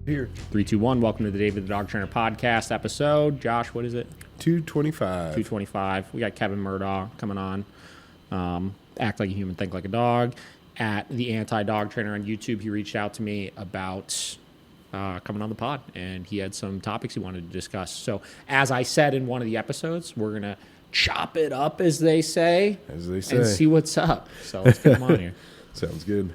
Here. 3, 2, 1. Welcome to the David the Dog Trainer podcast episode. Josh, what is it? 225. 225. We got Kevin Murdaugh coming on. Act like a human, think like a dog. At the Anti-Dog Trainer on YouTube, he reached out to me about coming on the pod, and he had some topics he wanted to discuss. So, as I said in one of the episodes, we're going to chop it up, as they say. And see what's up. So, let's get him on here. Sounds good.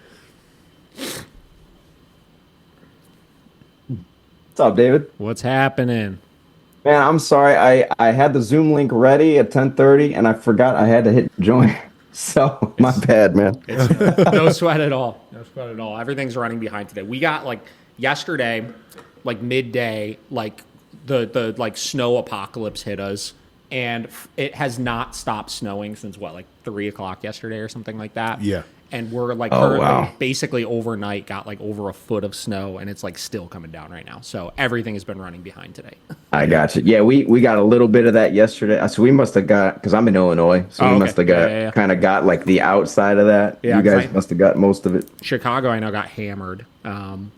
What's up, David? What's happening? Man, I'm sorry. I had the Zoom link ready at 10:30, and I forgot I had to hit join. So, my bad, man. No sweat at all. No sweat at all. Everything's running behind today. We got, yesterday, midday, the snow apocalypse hit us, and it has not stopped snowing since, 3 o'clock yesterday or something like that? Yeah. And we're, basically overnight got, over a foot of snow, and it's, still coming down right now. So everything has been running behind today. I got you. Yeah, we got a little bit of that yesterday. So we must have got, because I'm in Illinois, so we must have got kind of got, the outside of that. Yeah, you guys must have got most of it. Chicago, I know, got hammered.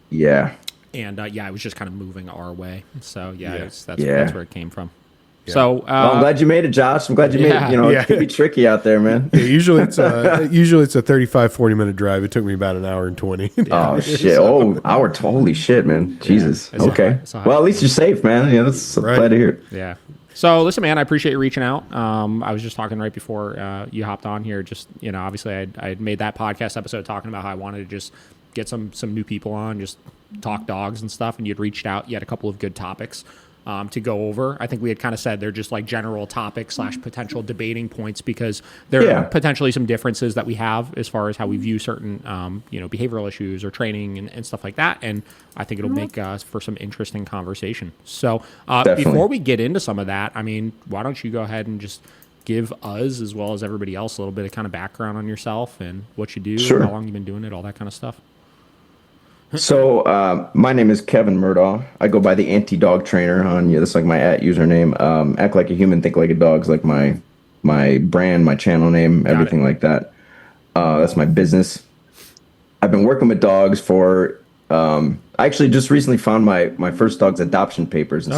Yeah. And, it was just kind of moving our way. So, that's where it came from. Yeah. So, well, I'm glad you made it, Josh. I'm glad you made it. It can be tricky out there, man. Yeah, usually it's a 35, 40-minute drive. It took me about an hour and 20. Oh, shit. Holy shit, man. Jesus. Okay. Well, at least you're safe, man. Yeah, that's glad to hear. Yeah. So, listen, man, I appreciate you reaching out. I was just talking right before you hopped on here. Just, obviously I had made that podcast episode talking about how I wanted to just get some new people on, just talk dogs and stuff. And you'd reached out. You had a couple of good topics to go over. I think we had kind of said they're just general topics / potential debating points, because there are potentially some differences that we have as far as how we view certain, behavioral issues or training and stuff like that. And I think it'll make for some interesting conversation. So before we get into some of that, why don't you go ahead and just give us, as well as everybody else, a little bit of kind of background on yourself and what you do, and how long you've been doing it, all that kind of stuff. So my name is Kevin Murdaugh. I go by the Anti-Dog Trainer on that's my @username. Act like a human, think like a dog is like my brand, my channel name, everything like that. That's my business. I've been working with dogs for. I actually just recently found my first dog's adoption papers, and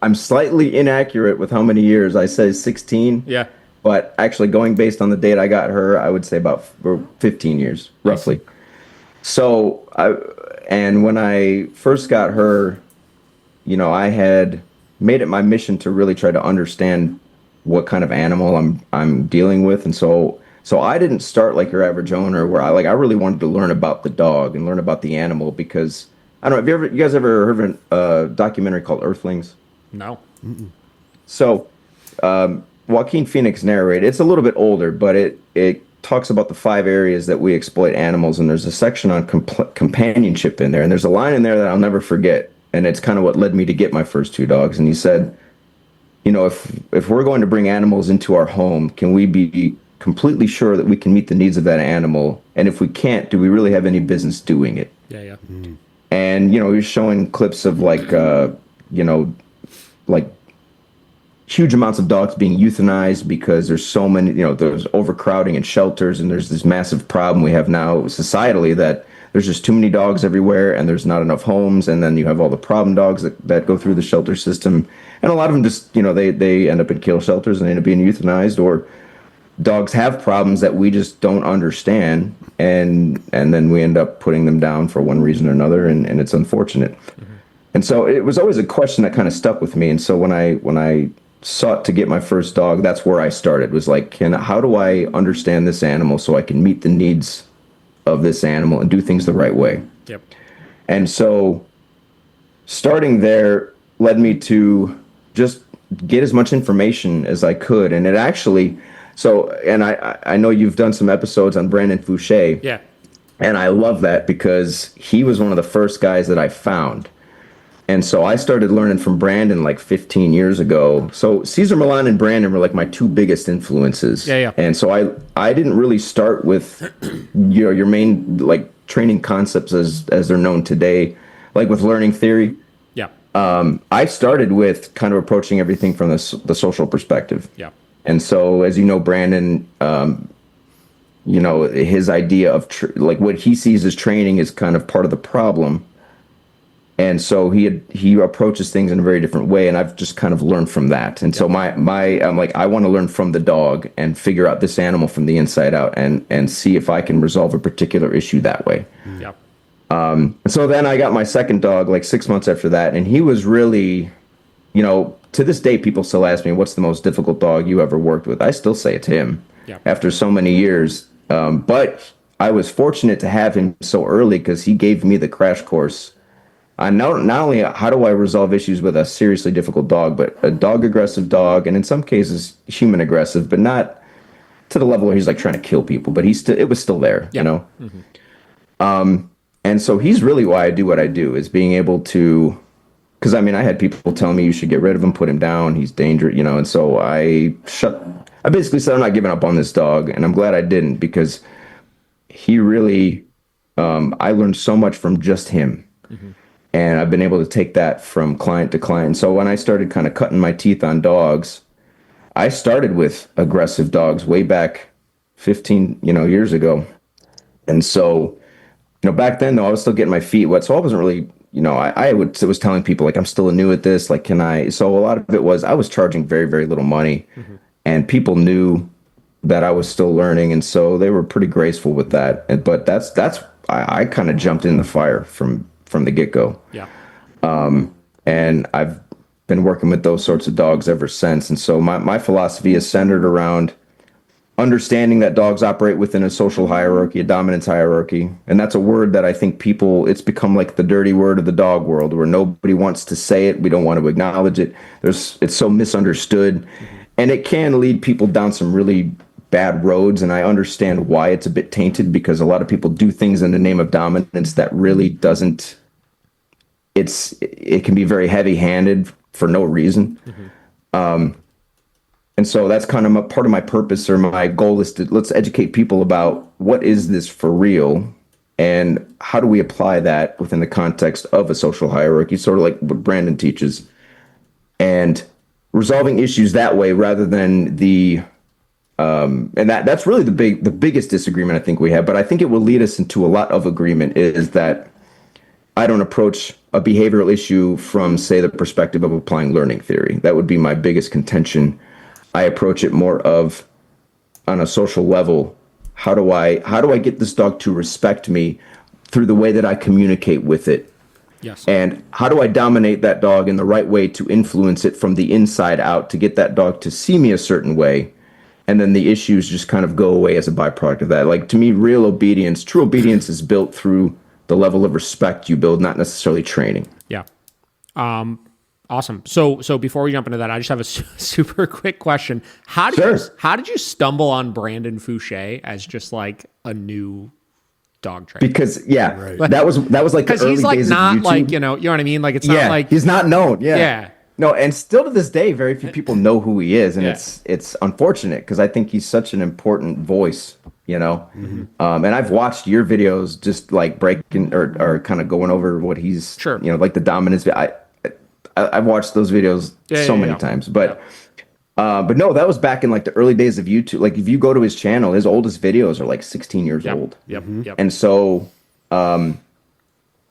I'm slightly inaccurate with how many years. I say 16. Yeah. But actually, going based on the date I got her, I would say about 15 years, roughly. So, when I first got her, I had made it my mission to really try to understand what kind of animal I'm dealing with, and so I didn't start like your average owner, where I really wanted to learn about the dog and learn about the animal, because I don't know, you guys ever heard of a documentary called Earthlings? No. Mm-mm. So, Joaquin Phoenix narrated. It's a little bit older, but it talks about the 5 areas that we exploit animals, and there's a section on companionship in there, and there's a line in there that I'll never forget, and it's kind of what led me to get my first 2 dogs. And he said, if we're going to bring animals into our home, can we be completely sure that we can meet the needs of that animal? And if we can't, do we really have any business doing it? Yeah. Mm. And he was showing clips of huge amounts of dogs being euthanized because there's so many, there's overcrowding in shelters, and there's this massive problem we have now societally that there's just too many dogs everywhere, and there's not enough homes, and then you have all the problem dogs that go through the shelter system, and a lot of them just, they end up in kill shelters and they end up being euthanized, or dogs have problems that we just don't understand, and then we end up putting them down for one reason or another, and it's unfortunate. Mm-hmm. And so it was always a question that kind of stuck with me, and so when I sought to get my first dog, that's where I started, was how do I understand this animal so I can meet the needs of this animal and do things the right way? Yep. And so starting there led me to just get as much information as I could. And it actually, and I know you've done some episodes on Brandon Fouché. Yeah. And I love that because he was one of the first guys that I found. And so I started learning from Brandon 15 years ago. So Cesar Millan and Brandon were my 2 biggest influences. Yeah. And so I didn't really start with your main training concepts as they're known today, with learning theory. Yeah. I started with kind of approaching everything from the social perspective. Yeah. And so, as you know, Brandon, his idea of what he sees as training is kind of part of the problem. And so he approaches things in a very different way, and I've just kind of learned from that. And so I'm like, I want to learn from the dog and figure out this animal from the inside out, and see if I can resolve a particular issue that way. Yep. So then I got my second dog like 6 months after that, and he was really, to this day, people still ask me, what's the most difficult dog you ever worked with? I still say it's him after so many years. But I was fortunate to have him so early because he gave me the crash course. I not only how do I resolve issues with a seriously difficult dog, but a dog aggressive dog, and in some cases human aggressive, but not to the level where he's like trying to kill people, but it was still there, And so he's really why I do what I do, is being able to, because I had people tell me you should get rid of him, put him down, he's dangerous, and so I basically said I'm not giving up on this dog, and I'm glad I didn't, because he really, I learned so much from just him. And I've been able to take that from client to client. So when I started kind of cutting my teeth on dogs, I started with aggressive dogs way back 15, years ago. And so, back then though, I was still getting my feet wet. So I wasn't really, I was telling people like, I'm still new at this. Like, so a lot of it was, I was charging very, very little money, and people knew that I was still learning. And so they were pretty graceful with that. But I kind of jumped in the fire from the get-go. Yeah. And I've been working with those sorts of dogs ever since. And so my philosophy is centered around understanding that dogs operate within a social hierarchy, a dominance hierarchy. And that's a word that I think it's become like the dirty word of the dog world, where nobody wants to say it. We don't want to acknowledge it. It's so misunderstood. And it can lead people down some really bad roads, and I understand why it's a bit tainted, because a lot of people do things in the name of dominance that really doesn't. It can be very heavy-handed for no reason, and so that's kind of part of my purpose, or my goal, is to let's educate people about what is this for real, and how do we apply that within the context of a social hierarchy, sort of like what Brandon teaches, and resolving issues that way rather than the. And that's really the biggest disagreement I think we have, but I think it will lead us into a lot of agreement, is that I don't approach a behavioral issue from, say, the perspective of applying learning theory. That would be my biggest contention. I approach it more of, on a social level, how do I get this dog to respect me through the way that I communicate with it? Yes. And how do I dominate that dog in the right way to influence it from the inside out, to get that dog to see me a certain way? And then the issues just kind of go away as a byproduct of that. Like, to me, true obedience is built through the level of respect you build, not necessarily training. Yeah. Awesome. So before we jump into that, I just have a super quick question. How did you stumble on Brandon Fouché as just like a new dog trainer? Because that was like the early he's like days not of YouTube. like, you know what I mean? Like, it's not like he's not known. Yeah. No, and still to this day, very few people know who he is, and it's unfortunate, because I think he's such an important voice, And I've watched your videos, just like breaking or kind of going over what he's, like the dominance. I've watched those videos so many times, but no, that was back in like the early days of YouTube. Like, if you go to his channel, his oldest videos are like 16 years old. Yep. And so,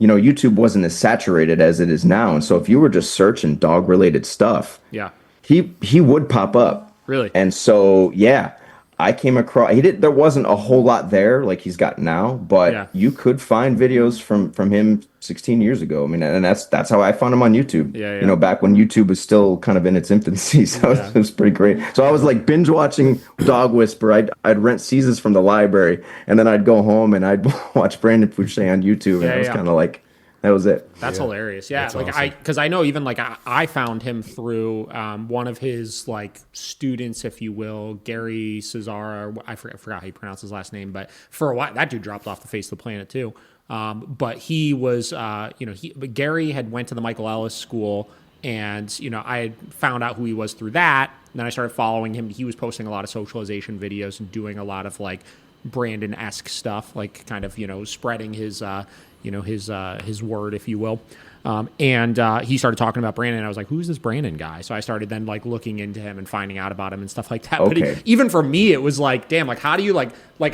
YouTube wasn't as saturated as it is now. And so if you were just searching dog related stuff, he would pop up. Really? And so, I came across, there wasn't a whole lot there like he's got now, but you could find videos from him 16 years ago. I mean, and that's how I found him on YouTube. Back when YouTube was still kind of in its infancy. So it was pretty great. So I was like binge watching Dog Whisper. I'd rent seasons from the library, and then I'd go home and I'd watch Brandon Fouché on YouTube. And it was kind of like, that was it. That's hilarious. Yeah. That's like awesome. because I know even like I found him through one of his like students, if you will, Gary Cesar. I forgot how you pronounce his last name, but for a while that dude dropped off the face of the planet too. But he was, Gary had went to the Michael Ellis school, and I had found out who he was through that. And then I started following him. He was posting a lot of socialization videos and doing a lot of like Brandon-esque stuff, like kind of, spreading his, his word, if you will. And he started talking about Brandon, and I was like, who's this Brandon guy? So I started then like looking into him and finding out about him and stuff like that. Okay. But even for me, it was like, damn, like how do you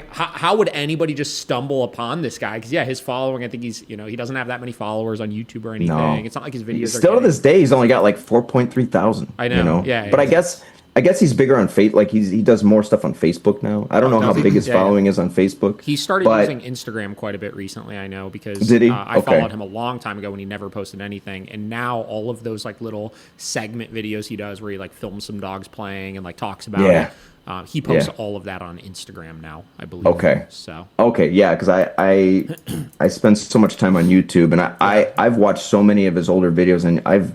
how would anybody just stumble upon this guy? Because his following, I think he's, he doesn't have that many followers on YouTube or anything. No. It's not like his videos still to this day, he's only got like 4.3 thousand. I know. Yeah. But I guess he's bigger on Facebook. Like he does more stuff on Facebook now. I don't know how big his following is on Facebook. He started using Instagram quite a bit recently, I know, because did he? I followed him a long time ago when he never posted anything. And now all of those like little segment videos he does where he like films some dogs playing and like talks about it. He posts all of that on Instagram now, I believe. Okay. So. Okay, yeah, because I spend so much time on YouTube, and I've watched so many of his older videos, and I've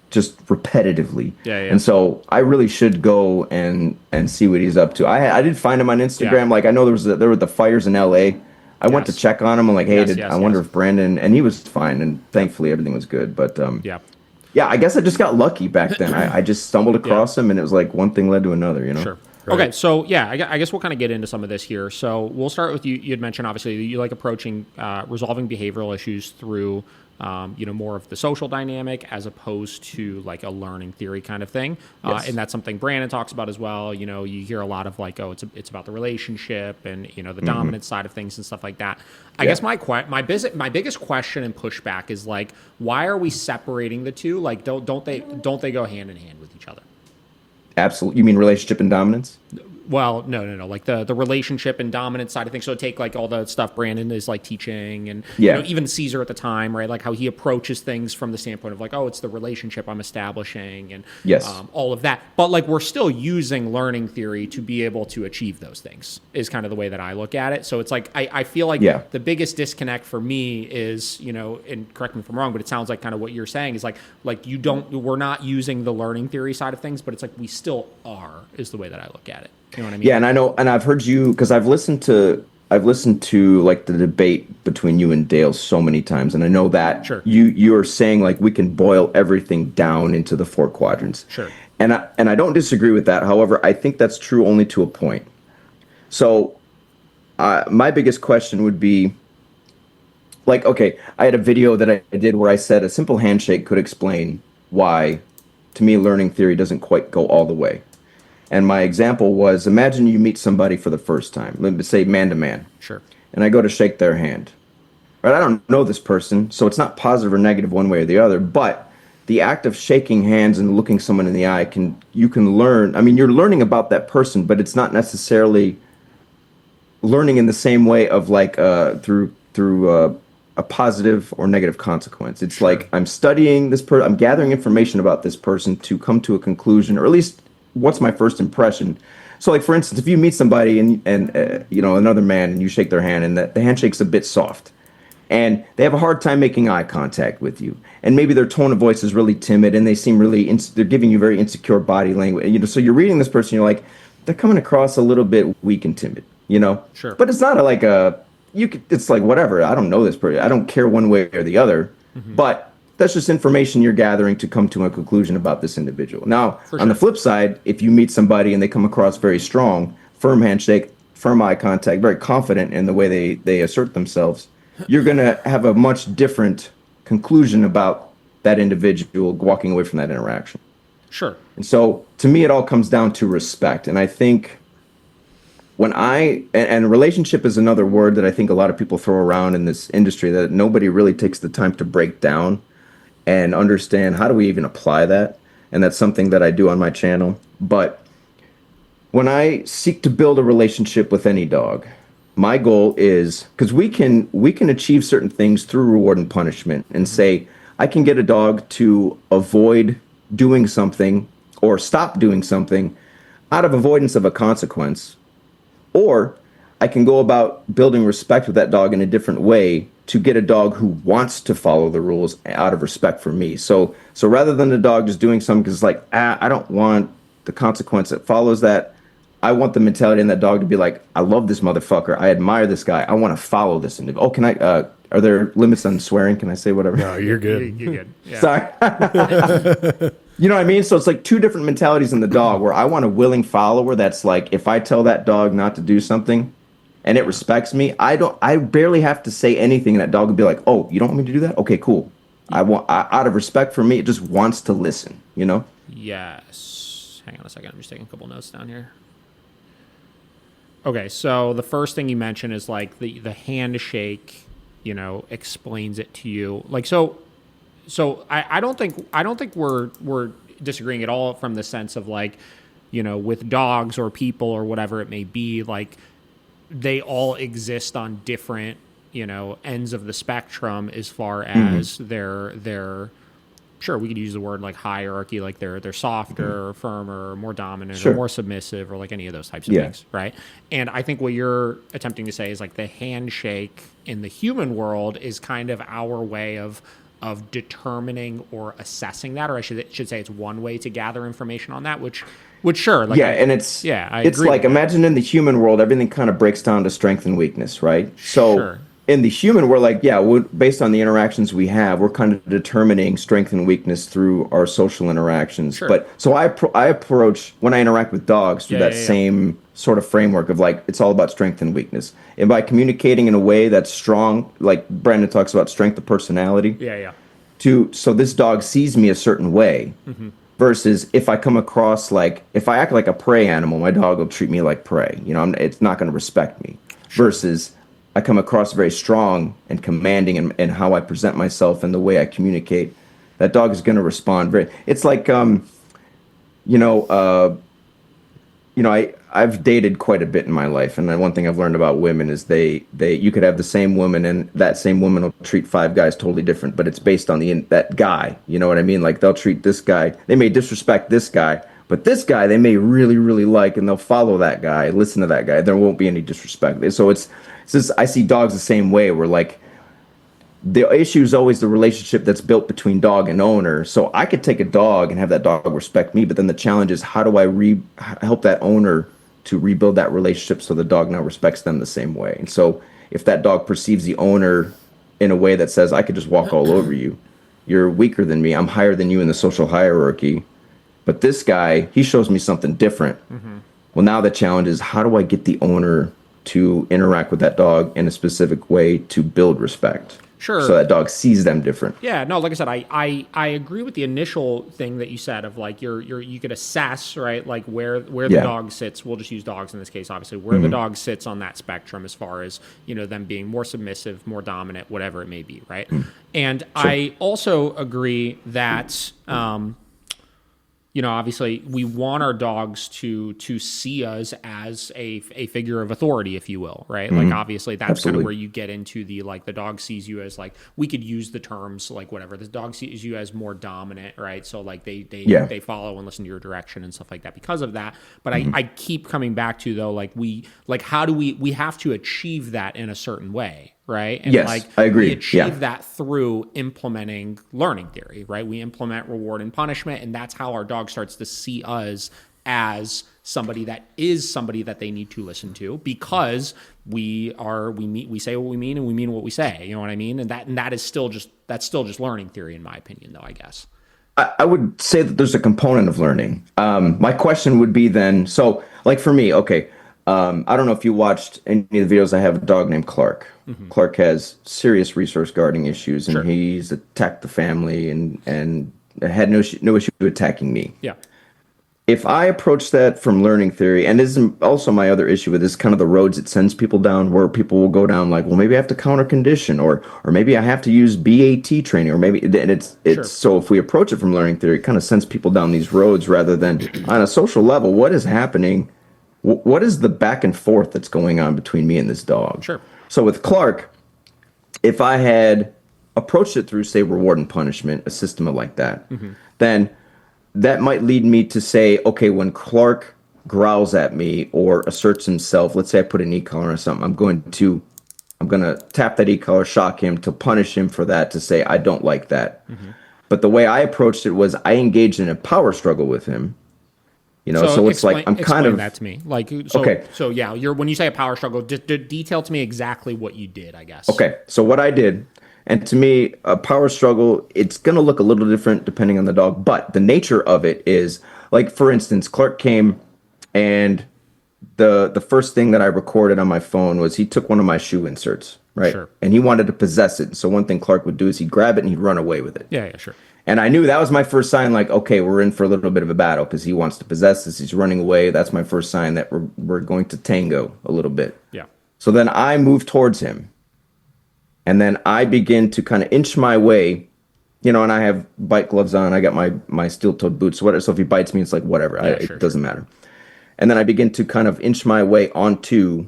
just repetitively. And so I really should go and see what he's up to. I did find him on Instagram. Like I know there were the fires in LA. I went to check on him. I'm like, hey, I wonder if Brandon, and he was fine, and thankfully everything was good. But yeah, I guess I just got lucky back then. I just stumbled across him, and it was like one thing led to another, Sure. Right. Okay, so I guess we'll kind of get into some of this here. So we'll start with you. You had mentioned obviously that you like approaching resolving behavioral issues through more of the social dynamic as opposed to like a learning theory kind of thing. And that's something Brandon talks about as well. You hear a lot of like, oh, it's about the relationship and, the dominant side of things and stuff like that. I guess my biggest question and pushback is like, why are we separating the two? Like, don't they go hand in hand with each other? Absolutely. You mean relationship and dominance? Well, no. Like the relationship and dominant side of things. So take like all the stuff Brandon is like teaching and even Caesar at the time, right? Like how he approaches things from the standpoint of like, oh, it's the relationship I'm establishing and all of that. But like we're still using learning theory to be able to achieve those things is kind of the way that I look at it. So it's like I feel like the biggest disconnect for me is, and correct me if I'm wrong, but it sounds like kind of what you're saying is like we're not using the learning theory side of things, but it's like we still are is the way that I look at it. You know what I mean? Yeah, and I know, and I've heard you because I've listened to like the debate between you and Dale so many times, and I know that you are saying like we can boil everything down into the 4 quadrants. Sure. And I don't disagree with that. However, I think that's true only to a point. So, my biggest question would be, like, okay, I had a video that I did where I said a simple handshake could explain why, to me, learning theory doesn't quite go all the way. And my example was, imagine you meet somebody for the first time, let me say man to man. Sure. And I go to shake their hand. Right? I don't know this person, so it's not positive or negative one way or the other, but the act of shaking hands and looking someone in the eye you can learn. I mean, you're learning about that person, but it's not necessarily learning in the same way of like through a positive or negative consequence. It's like I'm studying this person, I'm gathering information about this person to come to a conclusion, or at least what's my first impression. So like for instance, if you meet somebody and another man and you shake their hand and the handshake's a bit soft and they have a hard time making eye contact with you, and maybe their tone of voice is really timid and they seem really they're giving you very insecure body language, so you're reading this person, you're like, they're coming across a little bit weak and timid, Sure. But it's not it's like whatever, I don't know this person, I don't care one way or the other, but that's just information you're gathering to come to a conclusion about this individual. Now, on the flip side, if you meet somebody and they come across very strong, firm handshake, firm eye contact, very confident in the way they assert themselves, you're going to have a much different conclusion about that individual walking away from that interaction. Sure. And so, to me, it all comes down to respect. And I think and relationship is another word that I think a lot of people throw around in this industry that nobody really takes the time to break down and understand how do we even apply that. And that's something that I do on my channel. But when I seek to build a relationship with any dog, my goal is, because we can achieve certain things through reward and punishment and say, I can get a dog to avoid doing something or stop doing something out of avoidance of a consequence. Or I can go about building respect with that dog in a different way to get a dog who wants to follow the rules out of respect for me. So rather than the dog just doing something because it's like, I don't want the consequence that follows that, I want the mentality in that dog to be like, I love this motherfucker. I admire this guy. I want to follow this individual. Oh, can I, are there limits on swearing? Can I say whatever? No, you're good. You're good. Yeah. Sorry. You know what I mean? So it's like two different mentalities in the dog where I want a willing follower that's like, if I tell that dog not to do something, and it respects me, I barely have to say anything, and that dog will be like, "Oh, you don't want me to do that? Okay, cool." Out of respect for me, it just wants to listen, you know? Yes. Hang on a second. I'm just taking a couple notes down here. Okay, so the first thing you mentioned is like the handshake, explains it to you. Like so I don't think we're disagreeing at all from the sense of like, with dogs or people or whatever it may be, like they all exist on different, ends of the spectrum as far as their sure, we could use the word like hierarchy, like they're softer or firmer or more dominant or more submissive or like any of those types of things, right? And I think what you're attempting to say is like the handshake in the human world is kind of our way of determining or assessing that, or I should say it's one way to gather information on that, which sure, like it's agree like imagine in the human world everything kind of breaks down to strength and weakness, right? So in the human we're like, based on the interactions we have, we're kind of determining strength and weakness through our social interactions. But so I approach when I interact with dogs through that same sort of framework of like it's all about strength and weakness, and by communicating in a way that's strong, like Brandon talks about strength of personality, so this dog sees me a certain way. Versus if I come across like, if I act like a prey animal, my dog will treat me like prey. It's not going to respect me. Versus I come across very strong and commanding in how I present myself and the way I communicate, that dog is going to respond very. It's like, I've dated quite a bit in my life, and one thing I've learned about women is you could have the same woman, and that same woman will treat 5 guys totally different, but it's based on that guy. You know what I mean? Like they'll treat this guy, they may disrespect this guy, but this guy they may really, really like, and they'll follow that guy, listen to that guy. There won't be any disrespect. So it's just, I see dogs the same way. Where like the issue is always the relationship that's built between dog and owner. So I could take a dog and have that dog respect me, but then the challenge is how do I help that owner to rebuild that relationship so the dog now respects them the same way. And so if that dog perceives the owner in a way that says, I could just walk all over you, you're weaker than me, I'm higher than you in the social hierarchy, but this guy, he shows me something different. Well, now the challenge is how do I get the owner to interact with that dog in a specific way to build respect? Sure. So that dog sees them different. Yeah, no, like I said, I agree with the initial thing that you said of like you could assess, right, like where the dog sits. We'll just use dogs in this case, obviously, where the dog sits on that spectrum as far as, them being more submissive, more dominant, whatever it may be, right? And I also agree that obviously we want our dogs to see us as a figure of authority, if you will, right? Like obviously that's kind of where you get into the dog sees you as like, we could use the terms like whatever, the dog sees you as more dominant, right? So like they follow and listen to your direction and stuff like that because of that. But I keep coming back to though, like how do we have to achieve that in a certain way, right? And yes, I agree. We achieve that through implementing learning theory, right? We implement reward and punishment, and that's how our dog starts to see us as somebody that they need to listen to, because we say what we mean and we mean what we say. You know what I mean? And that is still just learning theory, in my opinion, though, I guess. I would say that there's a component of learning. My question would be then, so like for me, okay, I don't know if you watched any of the videos. I have a dog named Clark. Clark has serious resource guarding issues, and he's attacked the family and had no issue attacking me. Yeah. If I approach that from learning theory, and this is also my other issue with this, kind of the roads it sends people down, where people will go down like, well, maybe I have to counter condition, or maybe I have to use BAT training, or maybe, and it's so if we approach it from learning theory, it kind of sends people down these roads rather than on a social level, what is happening? What is the back and forth that's going on between me and this dog? Sure. So with Clark, if I had approached it through, say, reward and punishment, a system like that, then that might lead me to say, okay, when Clark growls at me or asserts himself, let's say I put an e-collar or something, I'm going to tap that e-collar, shock him, to punish him for that, to say, I don't like that. But the way I approached it was I engaged in a power struggle with him. So it's like I'm kind of that to me. Like okay. So yeah, when you say a power struggle, detail to me exactly what you did, I guess. Okay. So what I did, and to me, a power struggle, it's going to look a little different depending on the dog, but the nature of it is, like, for instance, Clark came and the first thing that I recorded on my phone was he took one of my shoe inserts, right? Sure. And he wanted to possess it. So one thing Clark would do is he'd grab it and he'd run away with it. Yeah, sure. And I knew that was my first sign, like, okay, we're in for a little bit of a battle because he wants to possess this. He's running away. That's my first sign that we're going to tango a little bit. Yeah. So then I move towards him. And then I begin to kind of inch my way, and I have bite gloves on. I got my steel-toed boots. Whatever. So if he bites me, it's like, whatever. It doesn't matter. And then I begin to kind of inch my way onto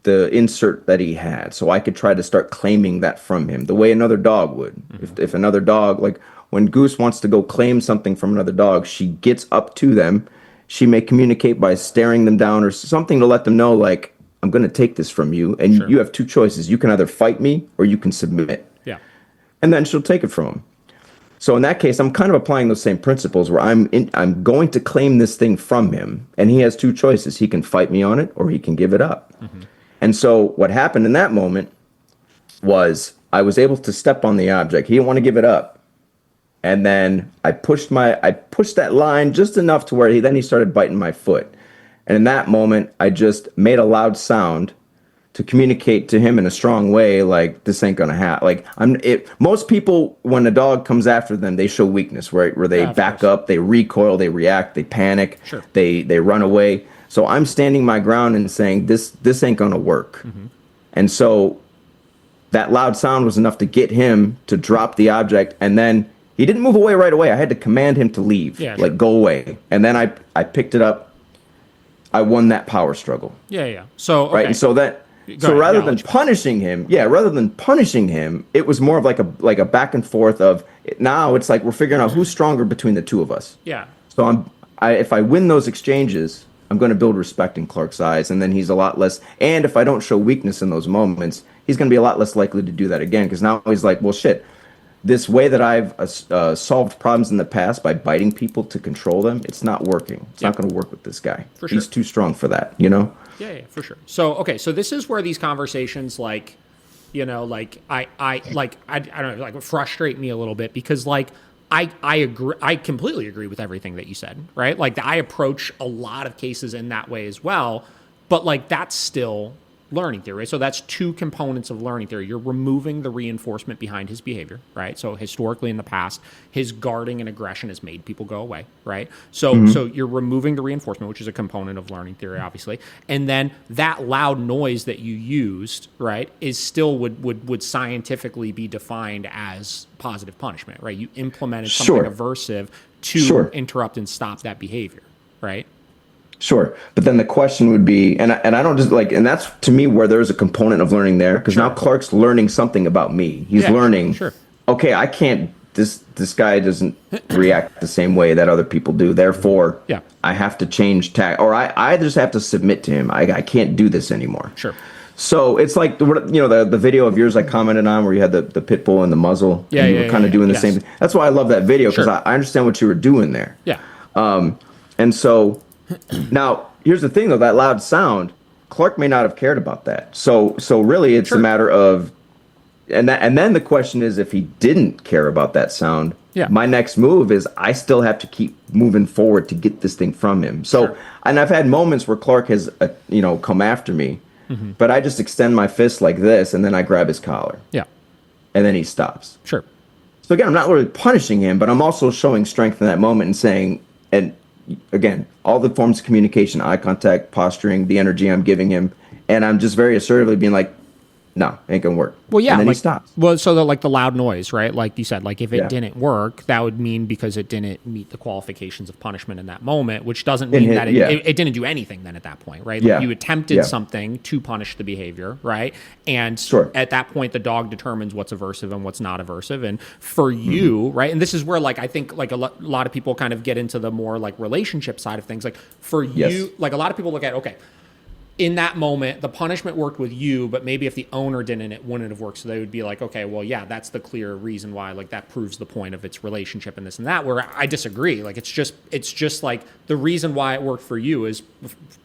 the insert that he had, so I could try to start claiming that from him the way another dog would. If another dog, like when Goose wants to go claim something from another dog, she gets up to them. She may communicate by staring them down or something to let them know, like, I'm going to take this from you, and you have two choices. You can either fight me or you can submit. Yeah. And then she'll take it from him. So in that case, I'm kind of applying those same principles where I'm going to claim this thing from him, and he has two choices. He can fight me on it or he can give it up. And so what happened in that moment was I was able to step on the object. He didn't want to give it up. And then I pushed that line just enough to where he started biting my foot. And in that moment, I just made a loud sound to communicate to him in a strong way, like, this ain't gonna happen. Like, most people, when a dog comes after them, they show weakness, right? Where they back up, they recoil, they react, they panic, they run away. So I'm standing my ground and saying, this ain't gonna work. And so that loud sound was enough to get him to drop the object, and then he didn't move away right away. I had to command him to leave, go away. And then I picked it up. I won that power struggle. Yeah. So okay. Right, and so rather than punishing him, it was more of like a back and forth of, now it's like we're figuring out who's stronger between the two of us. Yeah. So if I win those exchanges, I'm going to build respect in Clark's eyes, and then he's a lot less. And if I don't show weakness in those moments, he's going to be a lot less likely to do that again, because now he's like, well, shit, this way that I've solved problems in the past by biting people to control them, it's not working. It's not going to work with this guy. For sure. He's too strong for that, Yeah, for sure. So, okay, so this is where these conversations, like, I don't know, like, frustrate me a little bit, because, like, I agree. I completely agree with everything that you said, right? Like, I approach a lot of cases in that way as well, but, like, that's still learning theory, right? So that's two components of learning theory. You're removing the reinforcement behind his behavior, right? So historically in the past, his guarding and aggression has made people go away, right? So so you're removing the reinforcement, which is a component of learning theory, obviously. And then that loud noise that you used, right, is still would scientifically be defined as positive punishment, right? You implemented something aversive to interrupt and stop that behavior, right? Sure. But then the question would be, and I don't just like, and that's to me where there's a component of learning there, because now Clark's learning something about me. He's learning, okay, I can't, this guy doesn't react the same way that other people do. Therefore, I have to change tack, or I just have to submit to him. I can't do this anymore. Sure. So it's like, the video of yours I commented on where you had the pit bull and the muzzle. And you were kind of doing the same thing. That's why I love that video, because I understand what you were doing there. Yeah. And so now here's the thing, though, that loud sound, Clark may not have cared about that. So really it's a matter of, and then the question is, if he didn't care about that sound, my next move is I still have to keep moving forward to get this thing from him. So, and I've had moments where Clark has, come after me, but I just extend my fist like this, and then I grab his collar. Yeah. And then he stops. Sure. So again, I'm not really punishing him, but I'm also showing strength in that moment and saying, and again, all the forms of communication, eye contact, posturing, the energy I'm giving him, and I'm just very assertively being like, no, ain't gonna work. Well, yeah, and then like, he stops. Well, so the loud noise, right? Like you said, like if it didn't work, that would mean because it didn't meet the qualifications of punishment in that moment, which doesn't mean that it didn't do anything then at that point, right? Like you attempted something to punish the behavior, right? And at that point, the dog determines what's aversive and what's not aversive. And for you, right? And this is where, like, I think like a lot of people kind of get into the more like relationship side of things. Like for you, like a lot of people look at, okay, in that moment, the punishment worked with you, but maybe if the owner didn't, it wouldn't have worked. So they would be like, okay, well, yeah, that's the clear reason why, like that proves the point of its relationship and this and that, where I disagree. Like, it's just like the reason why it worked for you is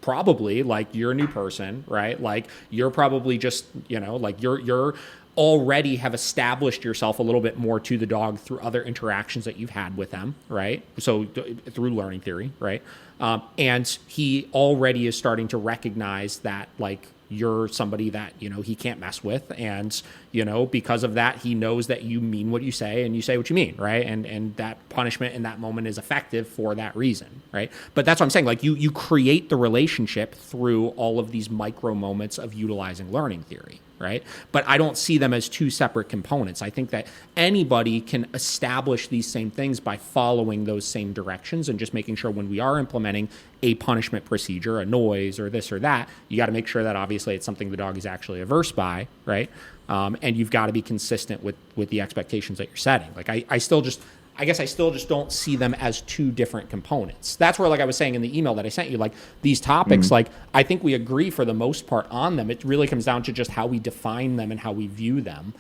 probably like you're a new person, right? Like you're probably just, like you're already have established yourself a little bit more to the dog through other interactions that you've had with them, right? So through learning theory, right? And he already is starting to recognize that, like, you're somebody that, you know, he can't mess with. And, you know, because of that, he knows that you mean what you say and you say what you mean, right? And that punishment in that moment is effective for that reason, right? But that's what I'm saying. Like, you create the relationship through all of these micro moments of utilizing learning theory, right? But I don't see them as two separate components. I think that anybody can establish these same things by following those same directions and just making sure when we are implementing a punishment procedure, a noise or this or that, you got to make sure that obviously it's something the dog is actually averse by, right? And you've got to be consistent with the expectations that you're setting. Like, I still just don't see them as two different components. That's where, like I was saying in the email that I sent you, like, these topics, like, I think we agree for the most part on them. It really comes down to just how we define them and how we view them,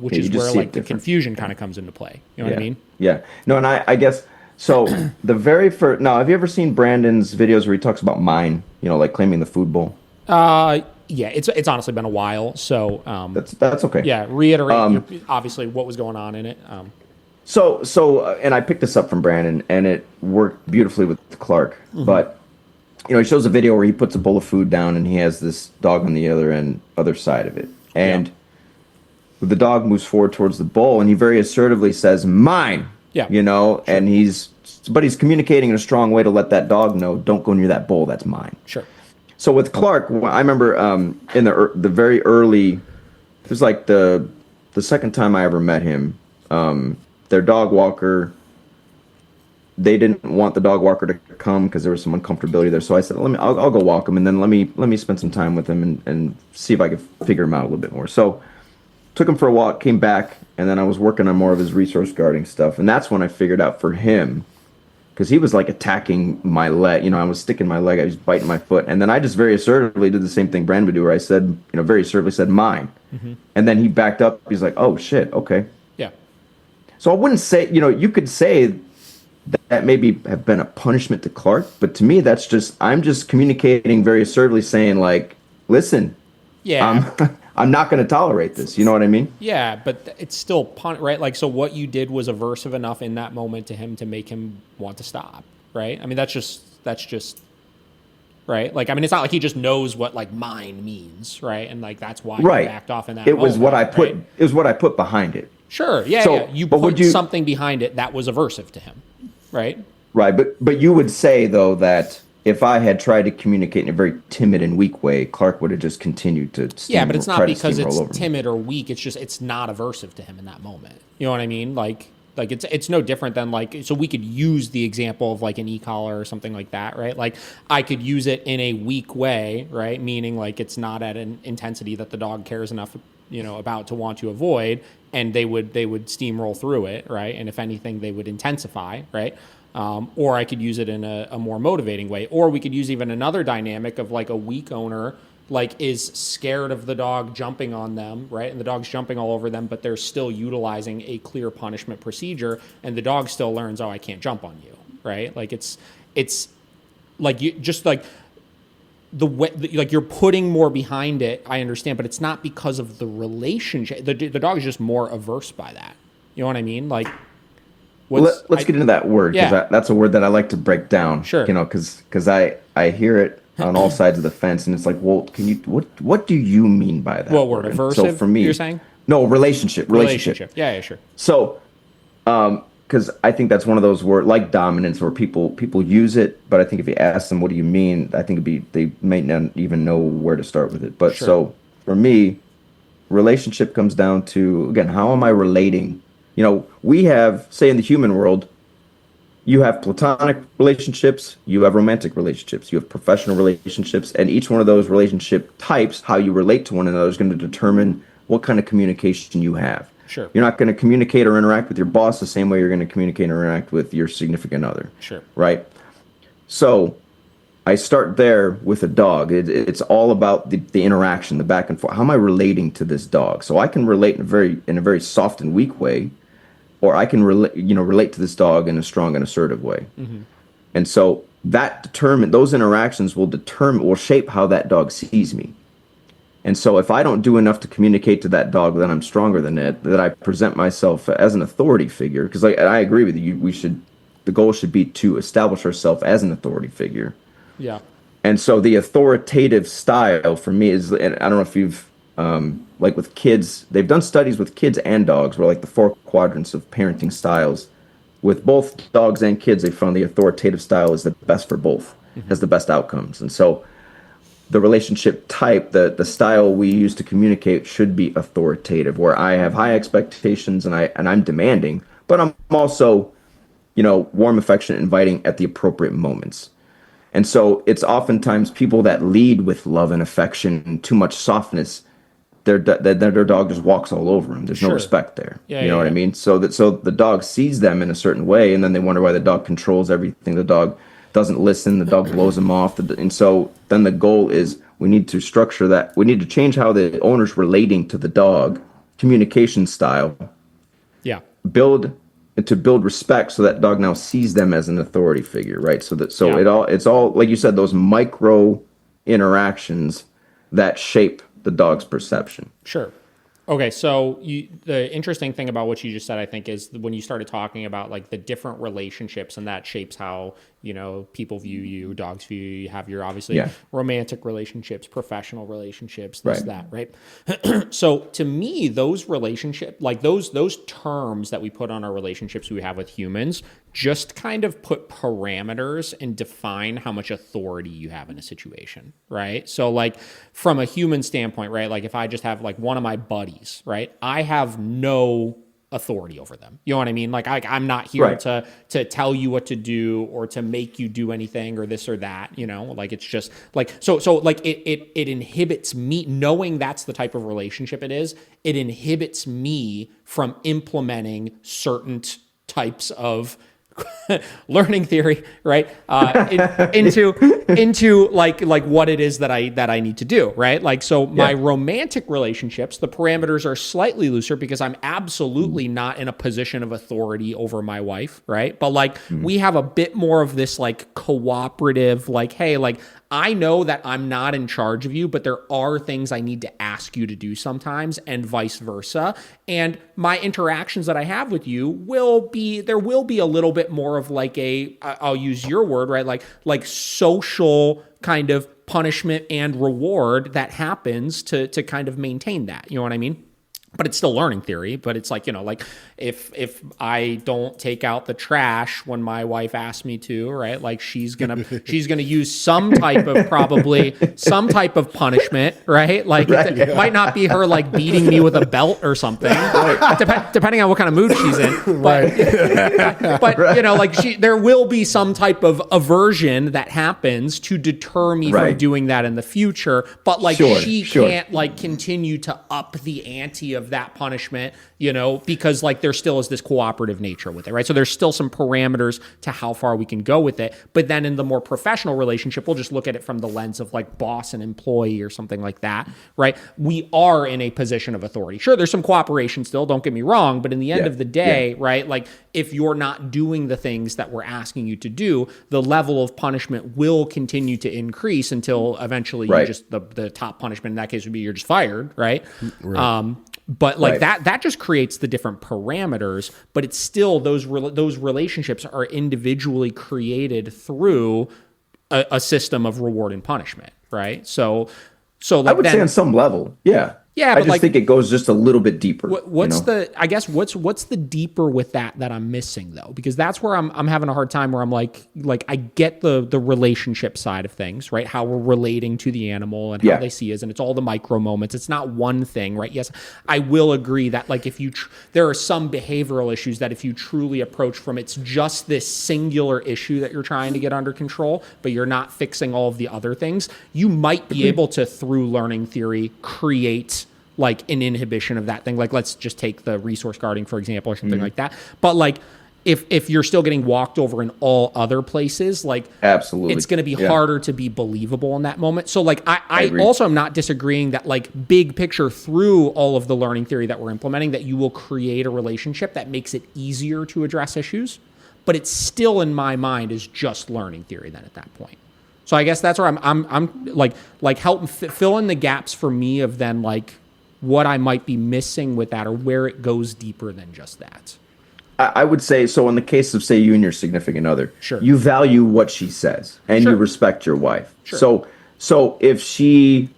which is where, like, the confusion kind of comes into play. You know what I mean? Yeah. No, and I guess, so the very first, now, have you ever seen Brandon's videos where he talks about mine, you know, like claiming the food bowl? Yeah, it's honestly been a while. So that's okay. Yeah, reiterate obviously what was going on in it. So, and I picked this up from Brandon, and it worked beautifully with Clark. But, you know, he shows a video where he puts a bowl of food down, and he has this dog on the other side of it, and the dog moves forward towards the bowl, and he very assertively says, "Mine." Yeah. You know, and he's communicating in a strong way to let that dog know, don't go near that bowl, that's mine. Sure. So with Clark, I remember in the very early, it was like the second time I ever met him. Their dog walker, they didn't want the dog walker to come because there was some uncomfortability there. So I said, I'll go walk him, and then let me spend some time with him and see if I could figure him out a little bit more. So took him for a walk, came back, and then I was working on more of his resource guarding stuff. And that's when I figured out for him, because he was like attacking my leg. You know, I was sticking my leg, I was biting my foot. And then I just very assertively did the same thing Brandon would do, where I said, you know, very assertively said, mine. And then he backed up. He's like, oh, shit, okay. Yeah. So I wouldn't say, you know, you could say that maybe have been a punishment to Clark, but to me, that's just, I'm just communicating very assertively saying, like, listen, I'm not going to tolerate this. You know what I mean? Yeah, but it's still right? Like, so what you did was aversive enough in that moment to him to make him want to stop, right? I mean, that's just right. Like, I mean, it's not like he just knows what, like, mine means, right? And, like, that's why he backed off in that moment. Was what I put. Right? It was what I put behind it. Sure. Yeah. So, yeah. You put something behind it that was aversive to him, right? Right. But you would say, though, that if I had tried to communicate in a very timid and weak way, Clark would have just continued to but it's not because it's timid or weak. It's just, it's not aversive to him in that moment. You know what I mean? Like it's no different than, like, so we could use the example of, like, an e-collar or something like that, right? Like, I could use it in a weak way, right? Meaning, like, it's not at an intensity that the dog cares enough, you know, about to want to avoid, and they would steamroll through it, right? And if anything, they would intensify, right? Or I could use it in a more motivating way. Or we could use even another dynamic of, like, a weak owner, like, is scared of the dog jumping on them, right? And the dog's jumping all over them, but they're still utilizing a clear punishment procedure, and the dog still learns, oh, I can't jump on you, right? Like, it's like, you just, like, the way, like, you're putting more behind it, I understand, but it's not because of the relationship. The dog is just more averse by that. You know what I mean? Like, let's get into that word, because that's a word that I like to break down. Sure. You know, because I hear it on all sides of the fence, and it's like, well, can you what do you mean by that? What word? Aversive? So for me, you're saying? No, relationship. Yeah, sure. So, because I think that's one of those words, like dominance, where people use it, but I think if you ask them, what do you mean? I think they may not even know where to start with it. But so for me, relationship comes down to, again, how am I relating? You know, we have, say, in the human world, you have platonic relationships, you have romantic relationships, you have professional relationships, and each one of those relationship types, how you relate to one another, is going to determine what kind of communication you have. Sure. You're not going to communicate or interact with your boss the same way you're going to communicate or interact with your significant other. Sure. Right? So I start there with a dog. It's all about the interaction, the back and forth. How am I relating to this dog? So I can relate in a very soft and weak way, or I can relate to this dog in a strong and assertive way. Mm-hmm. And so those interactions will shape how that dog sees me. And so if I don't do enough to communicate to that dog that I'm stronger than it, that I present myself as an authority figure, because I agree with you, the goal should be to establish ourselves as an authority figure. Yeah. And so the authoritative style for me is, and I don't know if you've, like with kids, they've done studies with kids and dogs where like the 4 quadrants of parenting styles. With both dogs and kids, they found the authoritative style is the best for both, has the best outcomes. And so the relationship type, the style we use to communicate should be authoritative, where I have high expectations and I'm demanding, but I'm also, warm, affectionate, inviting at the appropriate moments. And so it's oftentimes people that lead with love and affection and too much softness, their dog just walks all over them. There's no respect there. You know what I mean? So the dog sees them in a certain way, and then they wonder why the dog controls everything. The dog doesn't listen. The dog blows them off. And so then the goal is we need to structure that. We need to change how the owner's relating to the dog, communication style. Yeah. Build respect so that dog now sees them as an authority figure, right? It's all like you said, those micro interactions that shape the dog's perception. Sure. Okay, so the interesting thing about what you just said, I think, is when you started talking about like the different relationships, and that shapes how people view you, dogs view you. You have your obviously romantic relationships, professional relationships, that, right? So to me, those relationships, like those terms that we put on our relationships we have with humans, just kind of put parameters and define how much authority you have in a situation, right? So like from a human standpoint, right? Like if I just have like one of my buddies, right? I have no authority over them. You know what I mean? Like I'm not here to tell you what to do or to make you do anything or this or that, like it's just like, so like it inhibits me knowing that's the type of relationship it is. It inhibits me from implementing certain types of learning theory, right? Into like what it is that I need to do, right? Like, so my romantic relationships, the parameters are slightly looser because I'm absolutely not in a position of authority over my wife, right? But like, we have a bit more of this like cooperative, like, hey, like, I know that I'm not in charge of you, but there are things I need to ask you to do sometimes, and vice versa. And my interactions that I have with you will be a little bit more of like I'll use your word, right? Like social kind of punishment and reward that happens to kind of maintain that. You know what I mean? But it's still learning theory, but it's like, like if I don't take out the trash when my wife asks me to, right? Like she's going to use some type of punishment, right? Like it might not be her like beating me with a belt or something, depending on what kind of mood she's in. But, like there will be some type of aversion that happens to deter me from doing that in the future. But like she can't like continue to up the ante of that punishment, because like there still is this cooperative nature with it, right? So there's still some parameters to how far we can go with it. But then in the more professional relationship, we'll just look at it from the lens of like boss and employee or something like that, right? We are in a position of authority. Sure, there's some cooperation still, don't get me wrong, but in the end of the day, right? Like if you're not doing the things that we're asking you to do, the level of punishment will continue to increase until eventually you just, the top punishment in that case would be you're just fired, right? But like that just creates the different parameters, but it's still those relationships are individually created through a system of reward and punishment, right? So like I would say on some level, yeah. Yeah, but I just think it goes just a little bit deeper. What's the deeper with that I'm missing though? Because that's where I'm having a hard time where I'm like I get the relationship side of things, right? How we're relating to the animal and how they see us, and it's all the micro moments. It's not one thing, right? Yes, I will agree that like if you there are some behavioral issues that if you truly approach from it's just this singular issue that you're trying to get under control, but you're not fixing all of the other things, you might be able to through learning theory create like an inhibition of that thing. Like let's just take the resource guarding, for example, or something like that. But like if you're still getting walked over in all other places, like absolutely, it's going to be harder to be believable in that moment. So like I also am not disagreeing that like big picture through all of the learning theory that we're implementing, that you will create a relationship that makes it easier to address issues, but it's still in my mind is just learning theory then at that point. So I guess that's where I'm like help fill in the gaps for me of then like what I might be missing with that or where it goes deeper than just that. I would say, so in the case of, say, you and your significant other, Sure. you value what she says and Sure. you respect your wife. Sure. So if she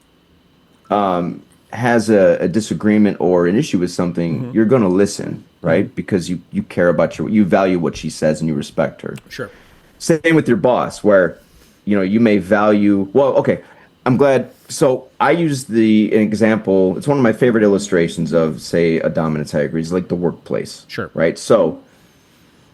has a disagreement or an issue with something, you're going to listen, right? Because you care about you value what she says and you respect her. Sure. Same with your boss, where you may value. Well, okay, I'm glad. So I use an example. It's one of my favorite illustrations of, say, a dominance hierarchy. It's like the workplace. Sure. Right. So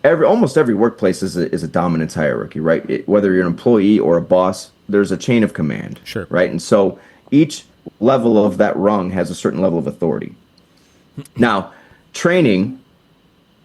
almost every workplace is a dominance hierarchy, right? Whether you're an employee or a boss, there's a chain of command. Sure. Right. And so each level of that rung has a certain level of authority. Now, training.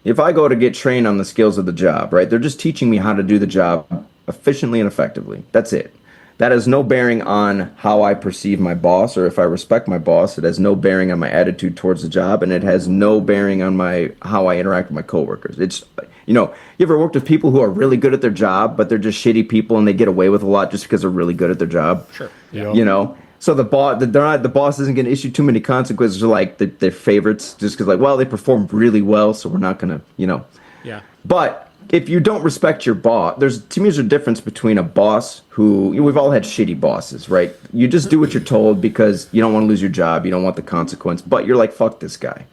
If I go to get trained on the skills of the job, right? They're just teaching me how to do the job efficiently and effectively. That's it. That has no bearing on how I perceive my boss or if I respect my boss. It has no bearing on my attitude towards the job, and it has no bearing on how I interact with my coworkers. It's you ever worked with people who are really good at their job, but they're just shitty people and they get away with a lot just because they're really good at their job? Sure. Yeah. So the boss isn't going to issue too many consequences, or like their favorites, just because they performed really well, so we're not going to, Yeah. But if you don't respect your boss, to me there's a difference between a boss who, we've all had shitty bosses, right? You just do what you're told because you don't want to lose your job, you don't want the consequence, but you're like, fuck this guy.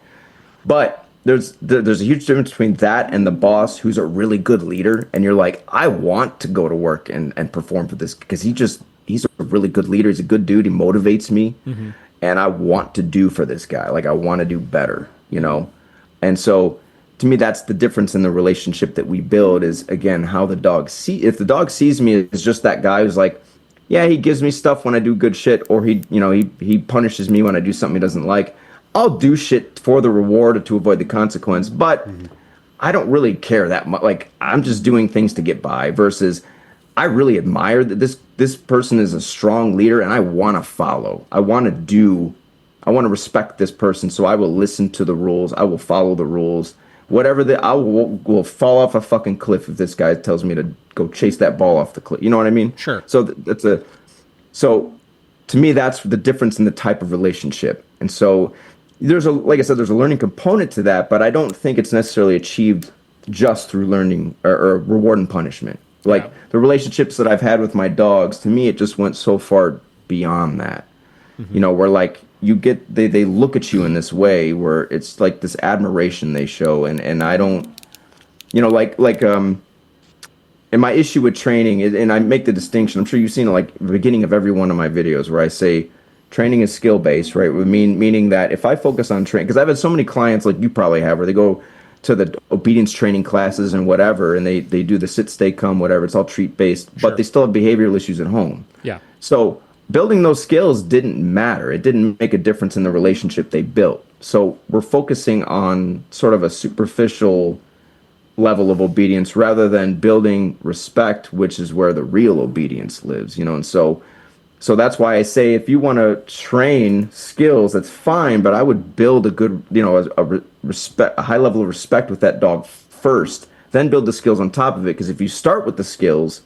But there's a huge difference between that and the boss who's a really good leader, and you're like, I want to go to work and perform for this because he's a really good leader, he's a good dude, he motivates me, and I want to do for this guy, like I want to do better, And so to me, that's the difference in the relationship that we build is, again, how the dog if the dog sees me as just that guy who's like, yeah, he gives me stuff when I do good shit, or he punishes me when I do something he doesn't like. I'll do shit for the reward or to avoid the consequence, but I don't really care that much. Like, I'm just doing things to get by versus I really admire that this person is a strong leader and I want to follow. I want to respect this person, so I will listen to the rules. I will follow the rules. I will fall off a fucking cliff if this guy tells me to go chase that ball off the cliff. You know what I mean? Sure. So so to me, that's the difference in the type of relationship. And so like I said, there's a learning component to that, but I don't think it's necessarily achieved just through learning or reward and punishment. Like the relationships that I've had with my dogs, to me, it just went so far beyond that. Where like they look at you in this way where it's like this admiration they show, and I don't, and my issue with training is, and I make the distinction, I'm sure you've seen it like the beginning of every one of my videos where I say training is skill based, right? Meaning that if I focus on training, because I've had so many clients like you probably have where they go to the obedience training classes and whatever, and they do the sit, stay, come, whatever. It's all treat based, but they still have behavioral issues at home. Yeah. So building those skills didn't matter. It didn't make a difference in the relationship they built. So we're focusing on sort of a superficial level of obedience rather than building respect, which is where the real obedience lives, And so that's why I say if you want to train skills, that's fine, but I would build a good, a high level of respect with that dog first, then build the skills on top of it. Because if you start with the skills,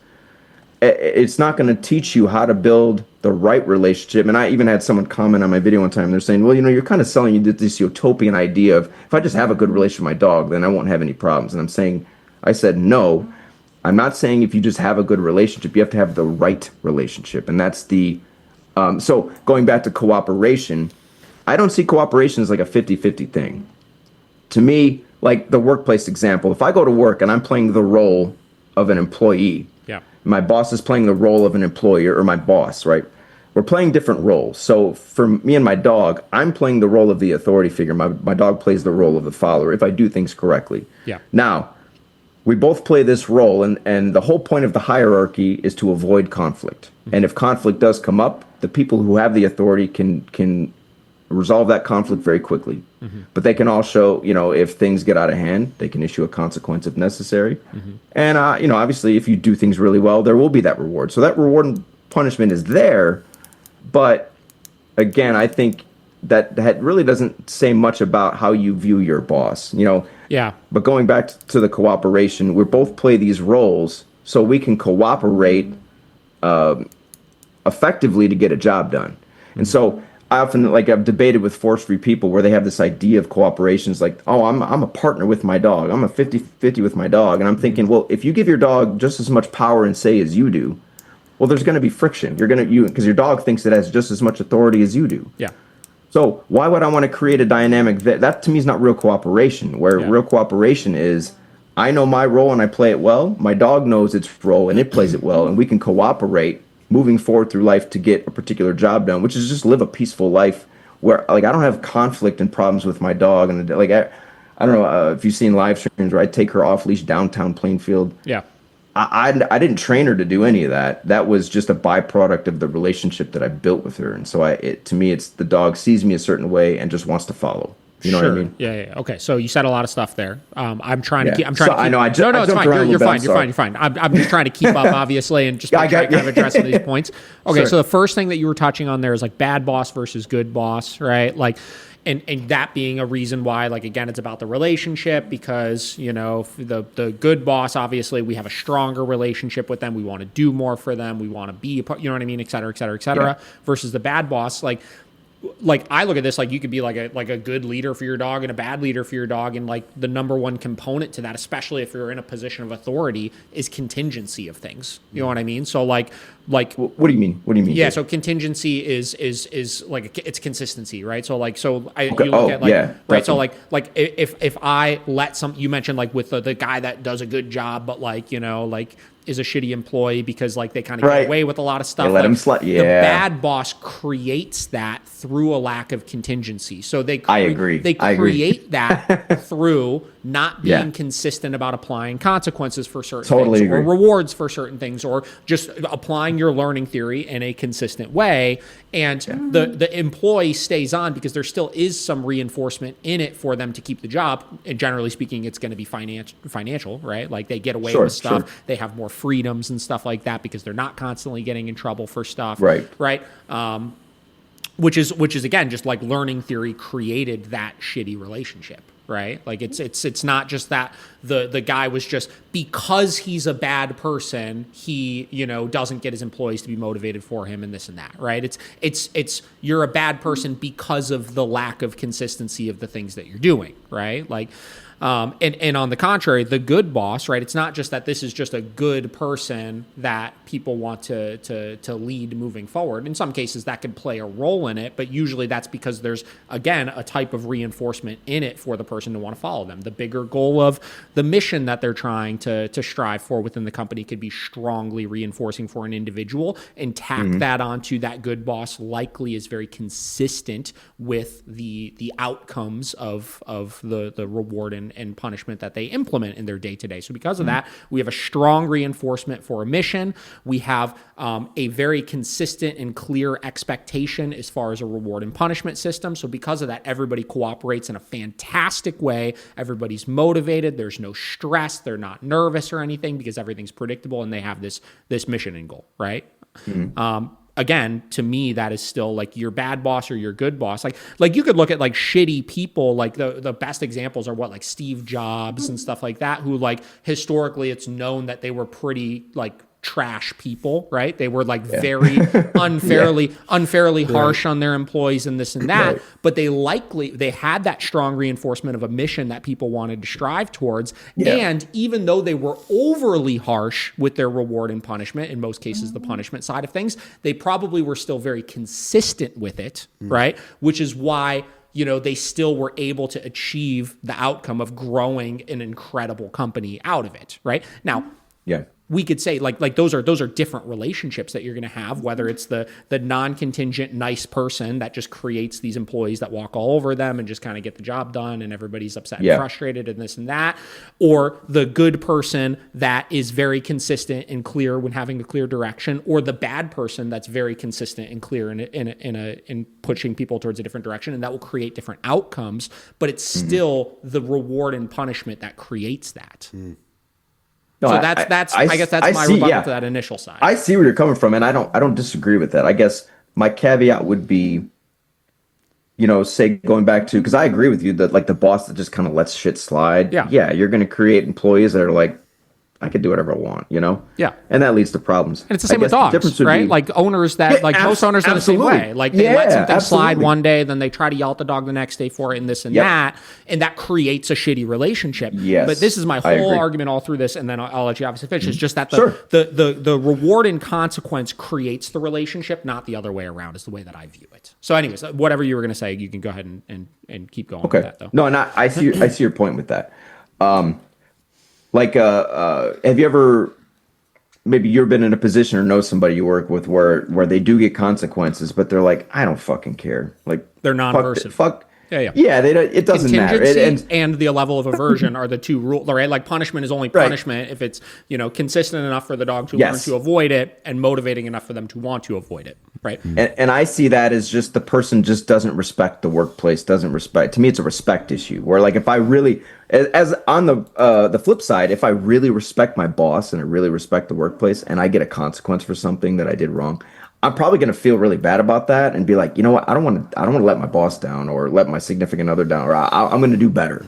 it's not going to teach you how to build the right relationship. And I even had someone comment on my video one time. They're saying, well, you're kind of selling you this utopian idea of if I just have a good relationship with my dog, then I won't have any problems. And I said, no, I'm not saying if you just have a good relationship, you have to have the right relationship. And that's so going back to cooperation, I don't see cooperation as like a 50-50 thing. To me, like the workplace example, if I go to work and I'm playing the role of an employee, my boss is playing the role of an employer, or my boss, right? We're playing different roles. So for me and my dog, I'm playing the role of the authority figure. My dog plays the role of the follower if I do things correctly. Yeah. Now, we both play this role, and the whole point of the hierarchy is to avoid conflict. And if conflict does come up, the people who have the authority can resolve that conflict very quickly. But they can also, if things get out of hand, they can issue a consequence if necessary. And, obviously, if you do things really well, there will be that reward. So that reward and punishment is there. But, again, I think that really doesn't say much about how you view your boss, Yeah. But going back to the cooperation, we both play these roles so we can cooperate effectively to get a job done. And so I often, like, I've debated with force-free people where they have this idea of cooperations like, oh, I'm a partner with my dog. I'm a 50-50 with my dog. And I'm thinking, well, if you give your dog just as much power and say as you do, well, there's going to be friction. Because your dog thinks it has just as much authority as you do. Yeah. So why would I want to create a dynamic that to me is not real cooperation, where real cooperation is I know my role and I play it well. My dog knows its role and it plays it well. And we can cooperate moving forward through life to get a particular job done, which is just live a peaceful life where, like, I don't have conflict and problems with my dog. And like, I don't know if you've seen live streams where I take her off leash downtown Plainfield. Yeah. I didn't train her to do any of that. That was just a byproduct of the relationship that I built with her. And so to me, it's the dog sees me a certain way and just wants to follow. You know what I mean? Yeah. Okay. So you said a lot of stuff there. I'm trying to keep. I know. No, it's fine. You're fine. You're fine. I'm just trying to keep up, obviously, and just kind of address some of these points. Okay. Sure. So the first thing that you were touching on there is like bad boss versus good boss, right? Like, and that being a reason why, like, again, it's about the relationship because, you know, the good boss, obviously, we have a stronger relationship with them. We want to do more for them. We want to be a part, you know what I mean? Et cetera, et cetera, et cetera. Yeah. Versus the bad boss, like I look at this, like you could be like a good leader for your dog and a bad leader for your dog. And like the number one component to that, especially if you're in a position of authority, is contingency of things. You know what I mean? So like, what do you mean? What do you mean? Yeah. So contingency is like, it's consistency, right? So like, you look at like, yeah, right. So like if I let you mentioned like with the guy that does a good job, but like, you know, like is a shitty employee because like they kind of get away with a lot of stuff. Let him slide. Yeah. The bad boss creates that through a lack of contingency. So I agree. They create that through not being consistent about applying consequences for certain things or rewards for certain things, or just applying your learning theory in a consistent way. And the employee stays on because there still is some reinforcement in it for them to keep the job. And generally speaking, it's going to be financial, right? Like they get away with stuff. Sure. They have more freedoms and stuff like that because they're not constantly getting in trouble for stuff. Right. Which is again, just like learning theory created that shitty relationship. Right? Like it's not just that the guy was just because he's a bad person, he, you know, doesn't get his employees to be motivated for him and this and that, right? It's you're a bad person because of the lack of consistency of the things that you're doing, right? Like and on the contrary, the good boss, right? It's not just that this is just a good person that people want to lead moving forward. In some cases, that could play a role in it, but usually that's because there's, again, a type of reinforcement in it for the person to want to follow them. The bigger goal of the mission that they're trying to strive for within the company could be strongly reinforcing for an individual, and tack that onto that good boss likely is very consistent with the outcomes of the reward and punishment that they implement in their day-to-day. So because of that, we have a strong reinforcement for a mission. We have a very consistent and clear expectation as far as a reward and punishment system. So because of that, everybody cooperates in a fantastic way. Everybody's motivated. There's no stress. They're not nervous or anything because everything's predictable and they have this mission and goal, right? Again, to me, that is still like your bad boss or your good boss. Like you could look at like shitty people, like the best examples are like Steve Jobs and stuff like that, who like historically it's known that they were pretty like trash people, right? They were like very unfairly harsh on their employees and this and that, but they had that strong reinforcement of a mission that people wanted to strive towards. And even though they were overly harsh with their reward and punishment, in most cases the punishment side of things, they probably were still very consistent with it, right? Which is why, you know, they still were able to achieve the outcome of growing an incredible company out of it, right? Now, we could say like those are different relationships that you're going to have, whether it's the non-contingent nice person that just creates these employees that walk all over them and just kind of get the job done and everybody's upset and frustrated and this and that, or the good person that is very consistent and clear when having a clear direction, or the bad person that's very consistent and clear in pushing people towards a different direction, and that will create different outcomes, but it's still the reward and punishment that creates that. No, so I guess that's my rebuttal to that initial side. I see where you're coming from, and I don't disagree with that. I guess my caveat would be, you know, say going back to, because I agree with you that like the boss that just kind of lets shit slide. Yeah, you're going to create employees that are like I could do whatever I want, you know? Yeah. And that leads to problems. And it's the same with dogs, right? Like owners that, most owners are the same way. Like they let something slide one day, then they try to yell at the dog the next day for it and this and that. And that creates a shitty relationship. Yes. But this is my whole argument all through this. And then I'll let you obviously finish. It's just that the reward and consequence creates the relationship, not the other way around is the way that I view it. So anyways, whatever you were going to say, you can go ahead and keep going with that though. No, I see your point with that. Have you ever, maybe you've been in a position or know somebody you work with where they do get consequences, but they're like, I don't fucking care. Like they're non-aversive. Fuck. Yeah. They don't, it doesn't matter. And the level of aversion are the two rules, right? Like punishment is only punishment if it's, consistent enough for the dog to learn to avoid it and motivating enough for them to want to avoid it, right? And I see that as just the person just doesn't respect the workplace, doesn't respect. To me, it's a respect issue. Where like if I really, as on the flip side, if I really respect my boss and I really respect the workplace, and I get a consequence for something that I did wrong, I'm probably going to feel really bad about that and be like, you know what? I don't want to let my boss down or let my significant other down, or I'm going to do better.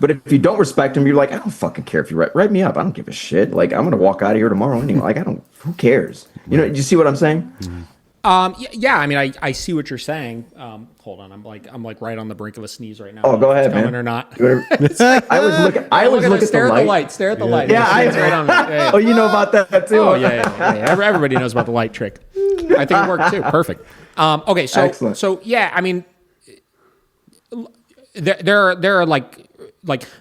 But if you don't respect him, you're like, I don't fucking care if you write me up. I don't give a shit. Like, I'm going to walk out of here tomorrow anyway. Like, who cares? You know, do you see what I'm saying? Yeah. I mean, I see what you're saying. Hold on. I'm like right on the brink of a sneeze right now. Oh, go ahead, man. Or not. I always look at stare the light. Stare at the light. Yeah, right on. Yeah. Oh, you know about that too. Oh, yeah. Everybody knows about the light trick. I think it worked too. Perfect. Okay, so excellent. So yeah, I mean, there are like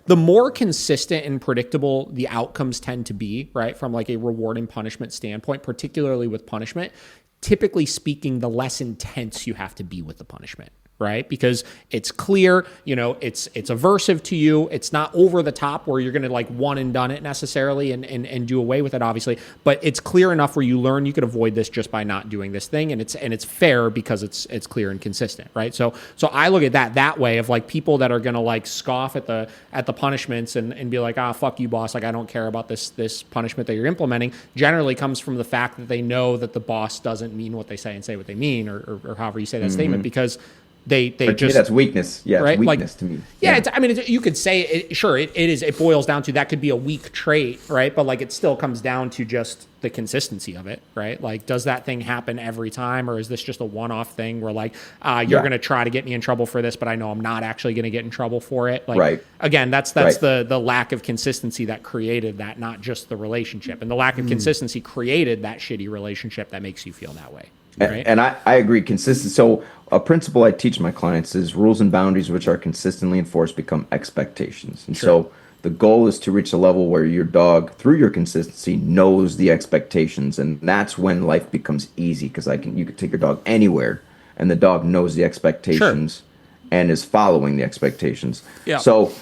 the more consistent and predictable the outcomes tend to be, right? From like a reward and punishment standpoint, particularly with punishment, typically speaking, the less intense you have to be with the punishment, right? Because it's clear, it's aversive to you. It's not over the top where you're going to like one and done it necessarily and do away with it, obviously. But it's clear enough where you learn you could avoid this just by not doing this thing, and it's fair because it's clear and consistent, right? So I look at that way of like people that are going to like scoff at the punishments and be like, fuck you, boss. Like I don't care about this punishment that you're implementing. Generally comes from the fact that they know that the boss doesn't mean what they say and say what they mean, or however you say that statement, because they just that's weakness. Yeah, right? It's weakness to me. Yeah, you could say it. Sure, it is. It boils down to that could be a weak trait, right? But like it still comes down to just the consistency of it, right? Like, does that thing happen every time, or is this just a one-off thing where like you're going to try to get me in trouble for this, but I know I'm not actually going to get in trouble for it? Like, again, that's the lack of consistency that created that, not just the relationship, and the lack of consistency created that shitty relationship that makes you feel that way. Right? And I agree. Consistency. So a principle I teach my clients is rules and boundaries which are consistently enforced become expectations. And so the goal is to reach a level where your dog, through your consistency, knows the expectations, and that's when life becomes easy, because you can take your dog anywhere, and the dog knows the expectations and is following the expectations. Yeah. So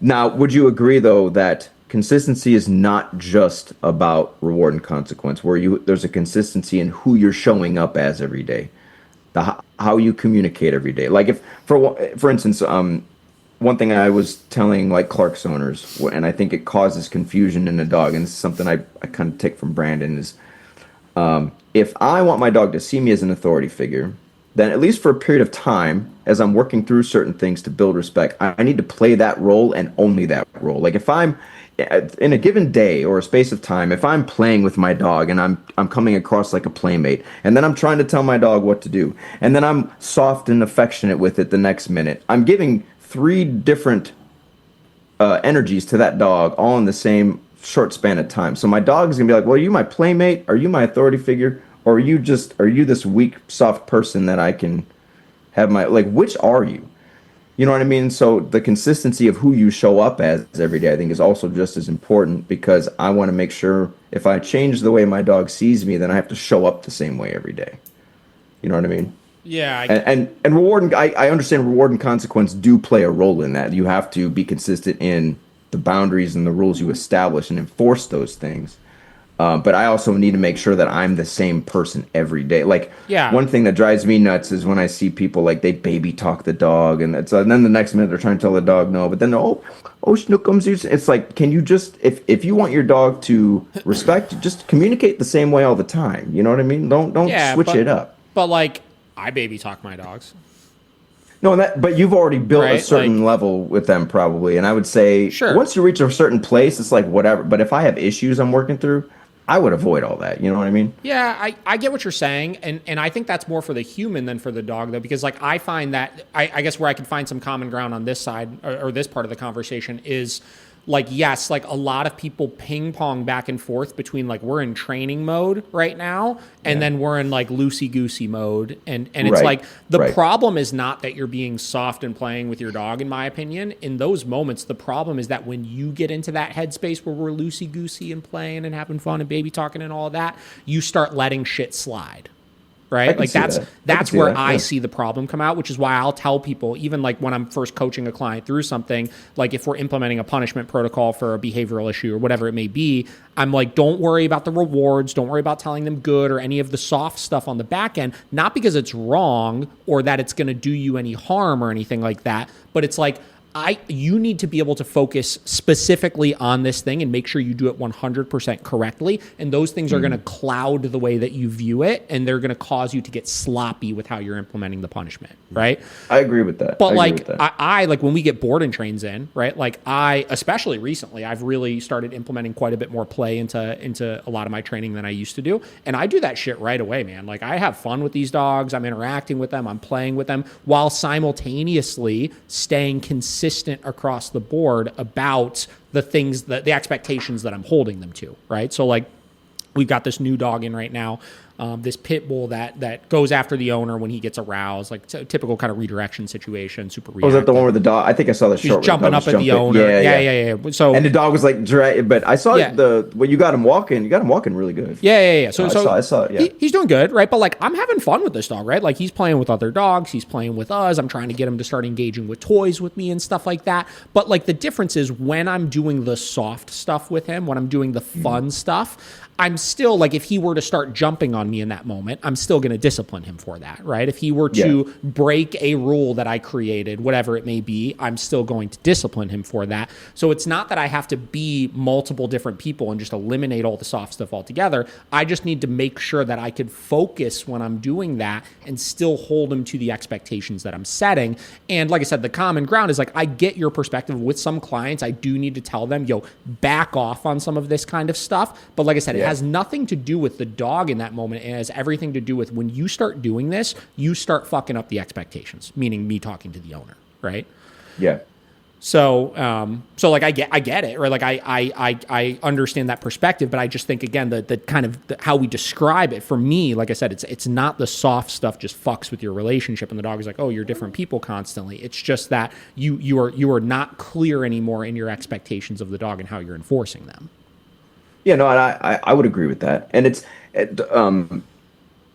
now, would you agree though that consistency is not just about reward and consequence, where there's a consistency in who you're showing up as every day, how you communicate every day? Like if, for instance, one thing I was telling like Clark's owners, and I think it causes confusion in a dog, and this is something I kind of take from Brandon, is if I want my dog to see me as an authority figure, then at least for a period of time, as I'm working through certain things to build respect, I need to play that role and only that role. Like if I'm in a given day or a space of time, if I'm playing with my dog and I'm coming across like a playmate, and then I'm trying to tell my dog what to do, and then I'm soft and affectionate with it the next minute, I'm giving 3 different energies to that dog all in the same short span of time. So my dog is gonna be like, well, are you my playmate? Are you my authority figure? Or are you this weak, soft person that I can have which are you? You know what I mean? So the consistency of who you show up as every day, I think, is also just as important, because I want to make sure if I change the way my dog sees me, then I have to show up the same way every day. You know what I mean? Yeah. And reward and I understand reward and consequence do play a role in that. You have to be consistent in the boundaries and the rules you establish and enforce those things. But I also need to make sure that I'm the same person every day. Like, one thing that drives me nuts is when I see people like they baby talk the dog, and then the next minute they're trying to tell the dog no, but then oh Snookums, it's like, can you just if you want your dog to respect, just communicate the same way all the time. You know what I mean? Don't switch it up. But like, I baby talk my dogs. No, but you've already built a Right? certain level with them probably. And I would say Sure. once you reach a certain place, it's like whatever. But if I have issues I'm working through, I would avoid all that. You know what I mean? Yeah, I get what you're saying, and I think that's more for the human than for the dog, though, because like I find that I guess where I can find some common ground on this side or this part of the conversation is like, yes, like a lot of people ping pong back and forth between like we're in training mode right now and then we're in like loosey goosey mode, and it's like the problem is not that you're being soft and playing with your dog, in my opinion. In those moments, the problem is that when you get into that headspace where we're loosey goosey and playing and having fun and baby talking and all of that, you start letting shit slide. Right? Like that's where I see the problem come out, which is why I'll tell people, even like when I'm first coaching a client through something, like if we're implementing a punishment protocol for a behavioral issue or whatever it may be, I'm like, don't worry about the rewards. Don't worry about telling them good or any of the soft stuff on the back end, not because it's wrong or that it's going to do you any harm or anything like that, but it's like, you need to be able to focus specifically on this thing and make sure you do it 100% correctly. And those things are going to cloud the way that you view it, and they're going to cause you to get sloppy with how you're implementing the punishment, right? I agree with that. But I like when we get board and trains in, right? Like especially recently, I've really started implementing quite a bit more play into a lot of my training than I used to do. And I do that shit right away, man. Like I have fun with these dogs. I'm interacting with them. I'm playing with them while simultaneously staying consistent across the board about the things that the expectations that I'm holding them to, right? So like we've got this new dog in right now, this pit bull that goes after the owner when he gets aroused, like typical kind of redirection situation, super reactive. Was that the one where the dog? I think I saw the short. He's jumping up at the owner. Yeah. So and the dog was like, but I saw when you got him walking. You got him walking really good. Yeah. So I saw it. Yeah, he's doing good, right? But like, I'm having fun with this dog, right? Like he's playing with other dogs. He's playing with us. I'm trying to get him to start engaging with toys with me and stuff like that. But like the difference is when I'm doing the soft stuff with him, when I'm doing the fun stuff, I'm still like, if he were to start jumping on me in that moment, I'm still going to discipline him for that, right? If he were to break a rule that I created, whatever it may be, I'm still going to discipline him for that. So it's not that I have to be multiple different people and just eliminate all the soft stuff altogether. I just need to make sure that I could focus when I'm doing that and still hold him to the expectations that I'm setting. And like I said, the common ground is like, I get your perspective. With some clients, I do need to tell them, back off on some of this kind of stuff. But like I said, it has nothing to do with the dog in that moment. It has everything to do with when you start doing this, you start fucking up the expectations, meaning me talking to the owner, right? Yeah. So like I get it, right? Like I understand that perspective, but I just think again the kind of how we describe it for me, like I said, it's not the soft stuff just fucks with your relationship, and the dog is like, oh, you're different people constantly. It's just that you are not clear anymore in your expectations of the dog and how you're enforcing them. Yeah, no, I would agree with that, and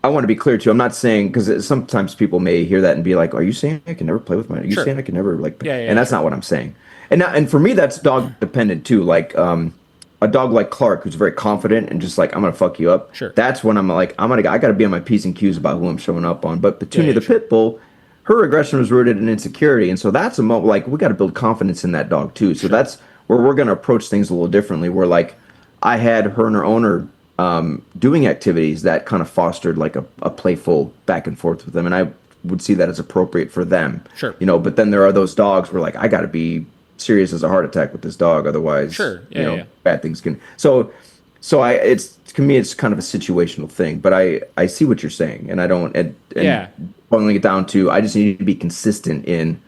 I want to be clear too. I'm not saying, because sometimes people may hear that and be like, "Are you saying I can never play with mine? Are you saying I can never like?" And that's not what I'm saying. And for me, that's dog dependent too. Like a dog like Clark, who's very confident and just like, I'm gonna fuck you up. Sure. That's when I'm like, I gotta be on my P's and Q's about who I'm showing up on. But Petunia the pit bull, her aggression was rooted in insecurity, and so that's a moment like we got to build confidence in that dog too. So that's where we're gonna approach things a little differently. Where like I had her and her owner doing activities that kind of fostered like a playful back and forth with them, and I would see that as appropriate for them. Sure. But then there are those dogs where like I got to be serious as a heart attack with this dog, otherwise, bad things can. So it's to me it's kind of a situational thing, but I see what you're saying, and I don't. Boiling it down to, I just need to be consistent in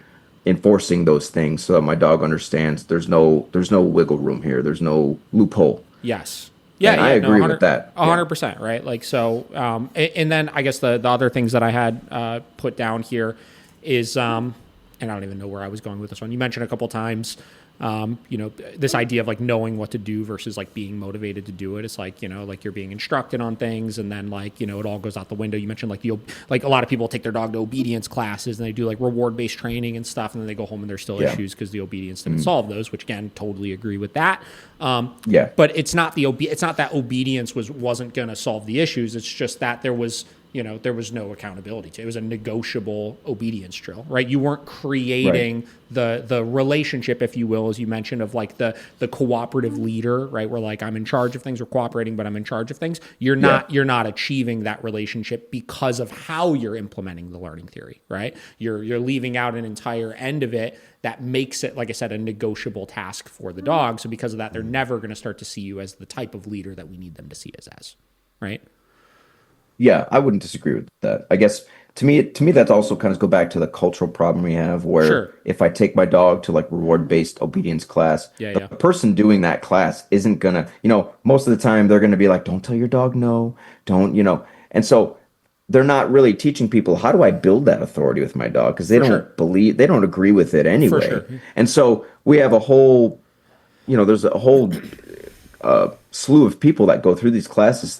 enforcing those things so that my dog understands there's no wiggle room here, there's no loophole. Yes. Yeah, I agree with that. 100%, right? Like, so, and then I guess the other things that I had put down here is, and I don't even know where I was going with this one. You mentioned a couple times, this idea of like knowing what to do versus like being motivated to do it. It's like, like you're being instructed on things, and then like, it all goes out the window. You mentioned like a lot of people take their dog to obedience classes and they do like reward-based training and stuff, and then they go home and there's still issues because the obedience didn't solve those, which again, totally agree with that. But it's not that obedience wasn't going to solve the issues. It's just that there was there was no accountability to it. It was a negotiable obedience drill, right? You weren't creating the relationship, if you will, as you mentioned, of like the cooperative leader, right? Where like I'm in charge of things, we're cooperating, but I'm in charge of things. You're not achieving that relationship because of how you're implementing the learning theory, right? You're leaving out an entire end of it that makes it, like I said, a negotiable task for the dog. So because of that, they're never going to start to see you as the type of leader that we need them to see us as, right? Yeah, I wouldn't disagree with that. I guess to me that's also kind of go back to the cultural problem we have where if I take my dog to like reward-based obedience class, the person doing that class isn't gonna, most of the time they're gonna be like, don't tell your dog no, don't, and so they're not really teaching people how do I build that authority with my dog because they don't agree with it anyway. And so we have a whole, there's a whole slew of people that go through these classes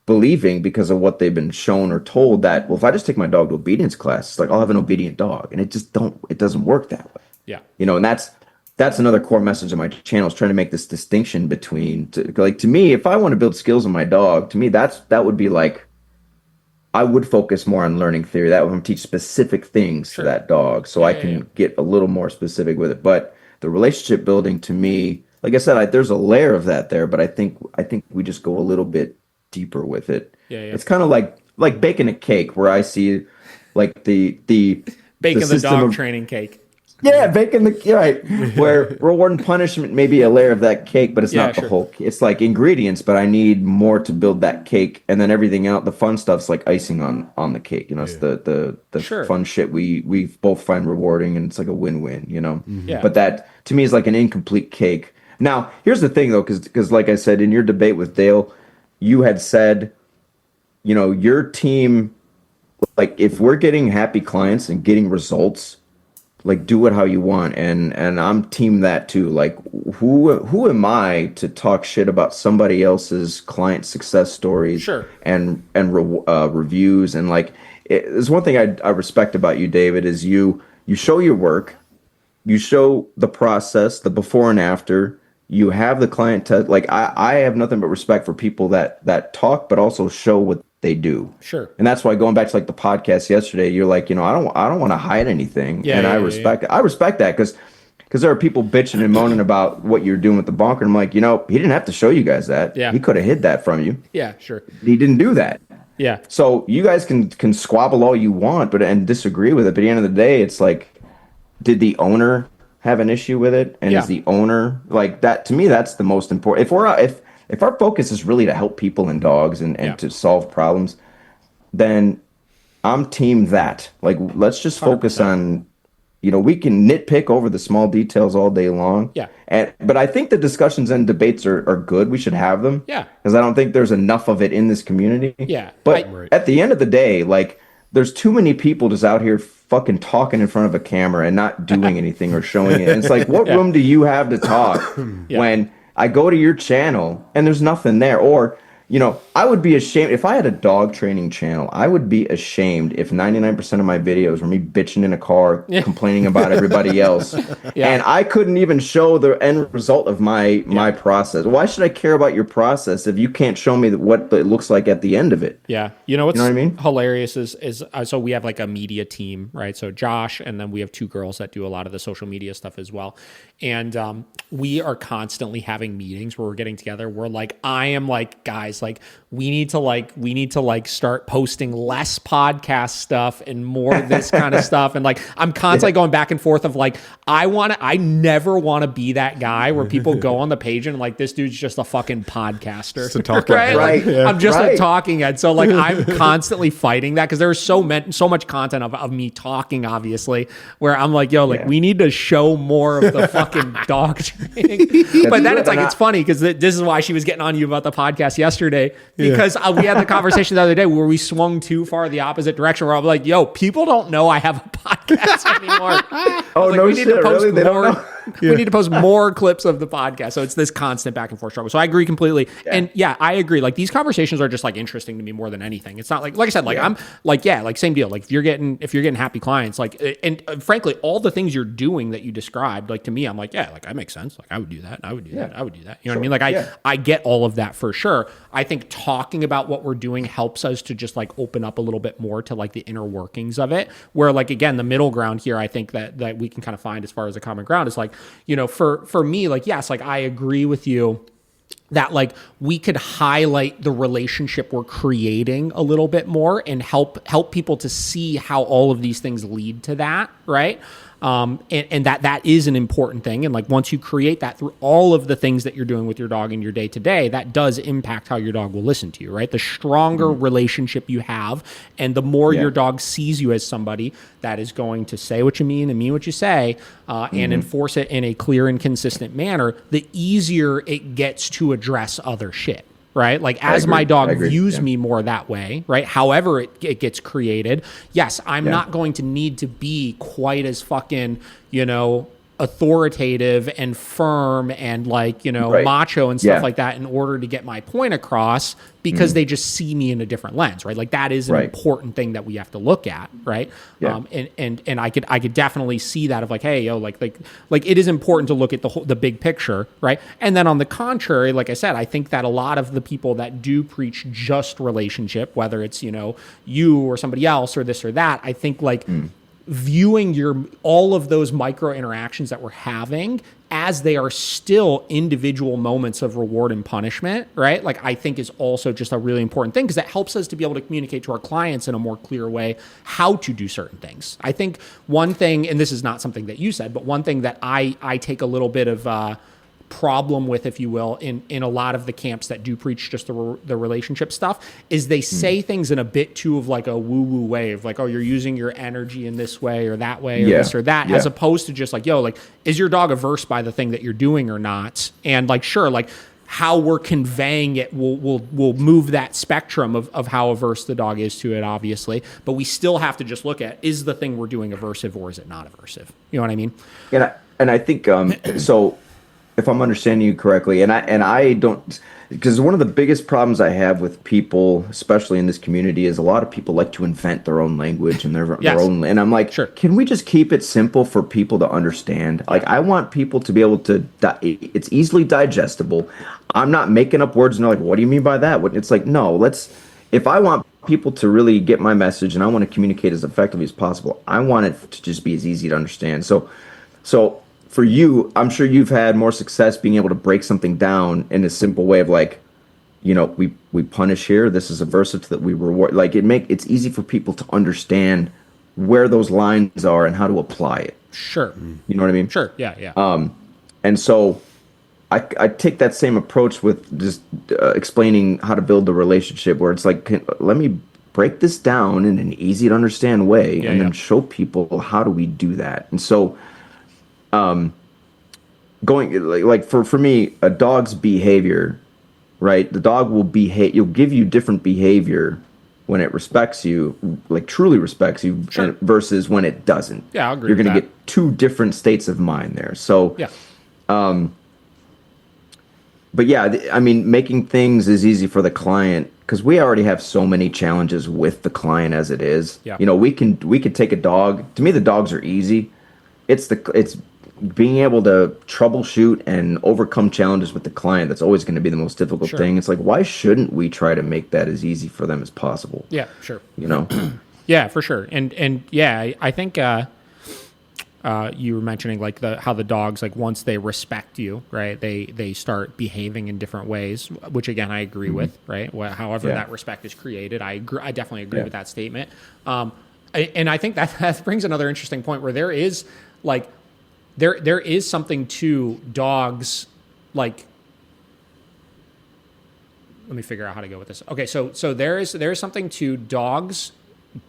believing because of what they've been shown or told that, well, if I just take my dog to obedience class, it's like I'll have an obedient dog. And it doesn't work that way. Yeah. And that's another core message of my channel is trying to make this distinction between, to me, if I want to build skills in my dog, to me, that would be like, I would focus more on learning theory. That would teach specific things to that dog so I can get a little more specific with it. But the relationship building to me, like I said, there's a layer of that there, but I think we just go a little bit deeper with it. It's kind of like baking a cake where I see like the baking the dog training cake. Yeah, baking where reward and punishment may be a layer of that cake, but it's not the whole. It's like ingredients, but I need more to build that cake, and then everything out. The fun stuff's like icing on the cake. It's the fun shit we both find rewarding, and it's like a win-win. But that to me is like an incomplete cake. Now, here's the thing though, because like I said in your debate with Dale, you had said, your team, like if we're getting happy clients and getting results, like do it how you want, and I'm team that too. Like who am I to talk shit about somebody else's client success stories and reviews, and like there's one thing I respect about you, David, is you show your work, you show the process, the before and after. You have the client test. Like I have nothing but respect for people that talk, but also show what they do. Sure. And that's why going back to like the podcast yesterday, you're like, I don't want to hide anything. Yeah, and I respect it. I respect that because there are people bitching and moaning about what you're doing with the bonker. And I'm like, he didn't have to show you guys that. Yeah. He could have hid that from you. Yeah, sure. He didn't do that. Yeah. So you guys can squabble all you want, and disagree with it. But at the end of the day, it's like, did the owner have an issue with it, and is the owner like that? To me, that's the most important. If our focus is really to help people and dogs and to solve problems, then I'm team that. Like, let's just focus 100%. On, we can nitpick over the small details all day long. Yeah. But I think the discussions and debates are good. We should have them. Yeah. Because I don't think there's enough of it in this community. Yeah. But at the end of the day, like, there's too many people just out here fucking talking in front of a camera and not doing anything or showing it. And it's like, what room do you have to talk when I go to your channel and there's nothing there? Or, I would be ashamed if I had a dog training channel. I would be ashamed if 99% of my videos were me bitching in a car, complaining about everybody else. And I couldn't even show the end result of my process. Why should I care about your process if you can't show me what it looks like at the end of it? Yeah. What's hilarious is so we have like a media team, right? So Josh, and then we have two girls that do a lot of the social media stuff as well. And we are constantly having meetings where we're getting together. We're like, I am like, guys, like we need to start posting less podcast stuff and more of this kind of stuff. And like, I'm constantly going back and forth of like, I never want to be that guy where people go on the page and like, this dude's just a fucking podcaster. Just a talking head. Right. Like, I'm just a talking head. So like, I'm constantly fighting that because there's so much content of me talking, obviously, where I'm like, we need to show more of the fucking dog training. But then it's like, it's funny because this is why she was getting on you about the podcast yesterday, because we had the conversation the other day where we swung too far the opposite direction where I'm like, people don't know I have a podcast anymore. Oh, no shit, really? They don't know? We need to post more clips of the podcast. So it's this constant back and forth struggle. So I agree completely. Yeah. And yeah, I agree. Like these conversations are just like interesting to me more than anything. It's not like I said, like I'm like, yeah, like same deal. Like if you're getting happy clients, like, and frankly, all the things you're doing that you described, like to me, I'm like, yeah, like that makes sense. Like I would do that. I would do that. I would do that. You know what I mean? Like I get all of that for sure. I think talking about what we're doing helps us to just like open up a little bit more to like the inner workings of it, where like, again, the middle ground here, I think that we can kind of find as far as a common ground is like, you know, for me, like, yes, like I agree with you that like we could highlight the relationship we're creating a little bit more and help people to see how all of these things lead to that, right? And that is an important thing. And like once you create that through all of the things that you're doing with your dog in your day to day, that does impact how your dog will listen to you, right? The stronger relationship you have, and the more your dog sees you as somebody that is going to say what you mean and mean what you say, and enforce it in a clear and consistent manner, the easier it gets to address other shit. Right? Like as my dog views me more that way, right? However it gets created, yes, I'm not going to need to be quite as fucking, you know, authoritative and firm and like, you know, macho and stuff like that in order to get my point across, because they just see me in a different lens, right? Like that is an important thing that we have to look at, right? And I could definitely see that of like, hey, yo, like it is important to look at the big picture, right? And then on the contrary, like I said, I think that a lot of the people that do preach just relationship, whether it's, you know, you or somebody else or this or that, I think like viewing all of those micro interactions that we're having as they are still individual moments of reward and punishment, right? Like I think is also just a really important thing, because that helps us to be able to communicate to our clients in a more clear way how to do certain things. I think one thing, and this is not something that you said, but one thing that I take a little bit of problem with, if you will, in a lot of the camps that do preach just the relationship stuff, is they say things in a bit too of like a woo-woo way of like, oh, you're using your energy in this way or that way or this or that, as opposed to just like, yo, like, is your dog averse by the thing that you're doing or not? And like, sure, like how we're conveying it will move that spectrum of how averse the dog is to it, obviously, but we still have to just look at, is the thing we're doing aversive or is it not aversive? You know what I mean? And I think so. If I'm understanding you correctly, and I don't, because one of the biggest problems I have with people, especially in this community, is a lot of people like to invent their own language and their own, and I'm like, can we just keep it simple for people to understand? Like, I want people to be able to, it's easily digestible. I'm not making up words and they're like, what do you mean by that? It's like, no, if I want people to really get my message and I want to communicate as effectively as possible, I want it to just be as easy to understand. So for you, I'm sure you've had more success being able to break something down in a simple way of like, you know, we punish here. This is aversive to that we reward. Like it's easy for people to understand where those lines are and how to apply it. Sure. You know what I mean? Sure. Yeah. And so I take that same approach with just explaining how to build the relationship, where it's like, let me break this down in an easy to understand way, and then show people how do we do that. And so, going like for me, a dog's behavior, right? The dog will behave. You'll give you different behavior when it respects you, like truly respects you, versus when it doesn't. Yeah, I agree. You're going to get two different states of mind there. So, but yeah, I mean, making things as easy for the client, because we already have so many challenges with the client as it is. Yeah. You know, we could take a dog. To me, the dogs are easy. It's being able to troubleshoot and overcome challenges with the client that's always going to be the most difficult thing. It's like, why shouldn't we try to make that as easy for them as possible? Yeah, sure. You know? Yeah, for sure. And yeah, I think you were mentioning like how the dogs, like once they respect you, right, they start behaving in different ways, which again I agree with, right? However that respect is created, I definitely agree with that statement. And I think that brings another interesting point where there is like there is something to dogs, like, let me figure out how to go with this. Okay, so there is something to dogs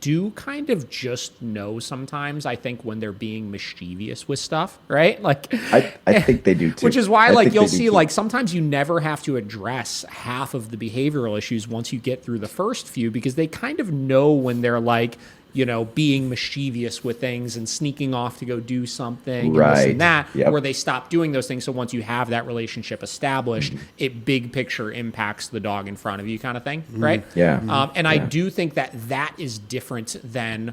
do kind of just know sometimes, I think, when they're being mischievous with stuff, right? Like I think they do too. Which is why like you'll see like sometimes you never have to address half of the behavioral issues once you get through the first few, because they kind of know when they're like you know, being mischievous with things and sneaking off to go do something and this Right. and that, Yep. where they stop doing those things. So once you have that relationship established, it big picture impacts the dog in front of you kind of thing, right? Yeah. And I do think that that is different than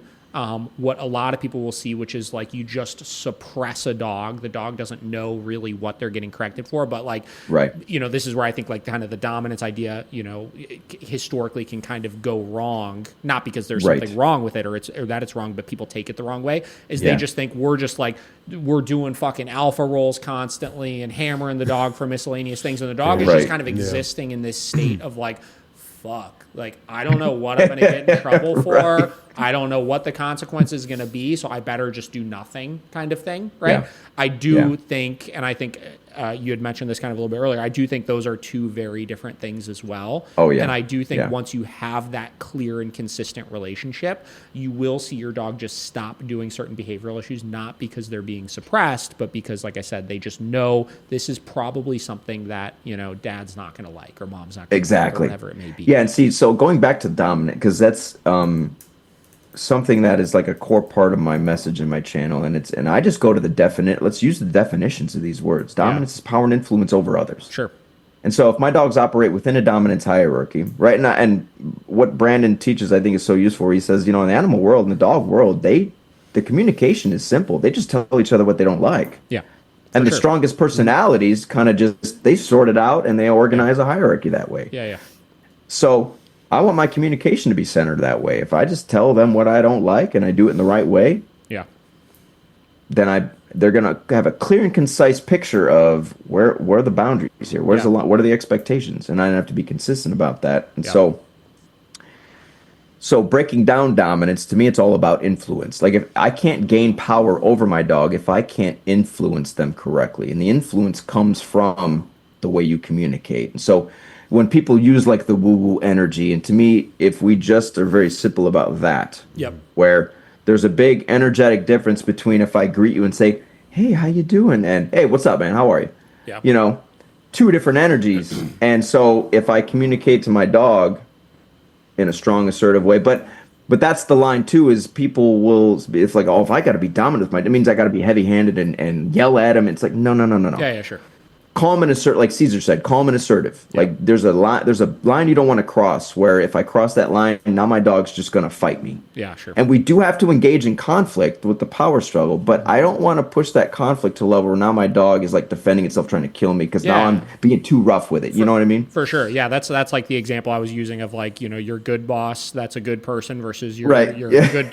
what a lot of people will see, which is like you just suppress a dog. The dog doesn't know really what they're getting corrected for, but like, Right. you know, this is where I think like kind of the dominance idea, you know, historically can kind of go wrong, not because there's Right. something wrong with it or that it's wrong, but people take it the wrong way. Is Yeah. they just think we're doing fucking alpha rolls constantly and hammering the dog for miscellaneous things, and the dog is Right. just kind of existing in this state of like, fuck, like I don't know what I'm gonna get in trouble for. Right. I don't know what the consequence is going to be, so I better just do nothing kind of thing, right? Yeah. I do think, and I think you had mentioned this kind of a little bit earlier, I do think those are two very different things as well. Oh, yeah. And I do think Yeah. once you have that clear and consistent relationship, you will see your dog just stop doing certain behavioral issues, not because they're being suppressed, but because, like I said, they just know this is probably something that, you know, dad's not going to like or mom's not going to Exactly. like or whatever it may be. Yeah, and see, so going back to dominant, because that's something that is like a core part of my message in my channel, and I just go to the definite. Let's use the definitions of these words. Dominance is power and influence over others. Sure. And so, if my dogs operate within a dominance hierarchy, right? And what Brandon teaches, I think, is so useful. He says, you know, in the animal world, in the dog world, the communication is simple. They just tell each other what they don't like. Yeah. And the sure. strongest personalities kind of just they sort it out and they organize a hierarchy that way. Yeah. So I want my communication to be centered that way. If I just tell them what I don't like and I do it in the right way, Yeah. then they're gonna have a clear and concise picture of where are the boundaries here, where's the what are the expectations, and I have to be consistent about that. And so breaking down dominance, to me, it's all about influence. Like if I can't gain power over my dog, if I can't influence them correctly, and the influence comes from the way you communicate. And so when people use like the woo-woo energy, and to me, if we just are very simple about that, Yep. where there's a big energetic difference between if I greet you and say, hey, how you doing? And hey, what's up, man? How are you? Yeah. You know, two different energies. And so if I communicate to my dog in a strong, assertive way, but that's the line too, is people will, it's like, oh, if I got to be dominant with it means I got to be heavy-handed and yell at him. It's like, no. Yeah, sure. Calm and assertive, like Caesar said, calm and assertive. Yeah. Like there's a line you don't want to cross, where if I cross that line, now my dog's just going to fight me. Yeah, sure. And we do have to engage in conflict with the power struggle, but I don't want to push that conflict to a level where now my dog is like defending itself, trying to kill me because now I'm being too rough with it. You know what I mean? For sure. Yeah, that's like the example I was using of like, you know, your good boss, that's a good person versus your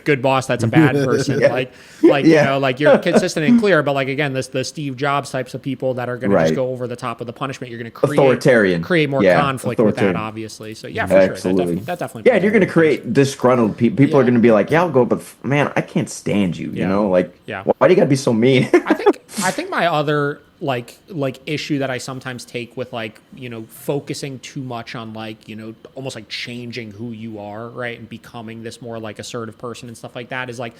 good boss, that's a bad person. Like you know, like you're consistent and clear, but like again, the Steve Jobs types of people that are going to just go over the top of the punishment, you're going to create more conflict with that, obviously. So yeah, for Absolutely. sure. That definitely. Yeah, you're going to create disgruntled people. People are going to be like, yeah, I'll go, but man, I can't stand you. You know, like, why do you got to be so mean? I think my other like issue that I sometimes take with like, you know, focusing too much on like, you know, almost like changing who you are, right, and becoming this more like assertive person and stuff like that is like,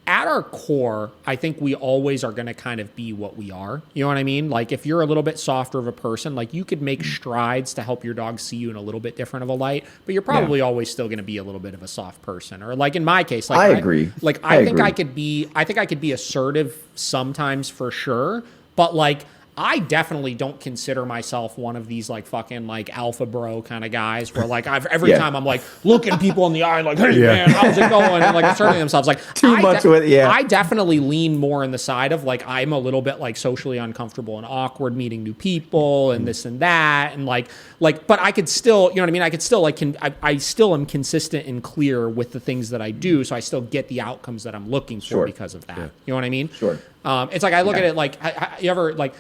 at our core, I think we always are going to kind of be what we are. You know what I mean? Like if you're a little bit softer of a person, like you could make strides to help your dog see you in a little bit different of a light, but you're probably always still going to be a little bit of a soft person. Or like in my case, like I agree. I think I could be assertive sometimes for sure, but like I definitely don't consider myself one of these like fucking like alpha bro kind of guys where like every time I'm like looking people in the eye like, hey man, how's it going? And like asserting themselves like I definitely lean more in the side of like I'm a little bit like socially uncomfortable and awkward meeting new people and this and that and like but I could still, you know what I mean? I could still like I still am consistent and clear with the things that I do, so I still get the outcomes that I'm looking for because of that. You know what I mean? Sure. It's like I look at it like you ever like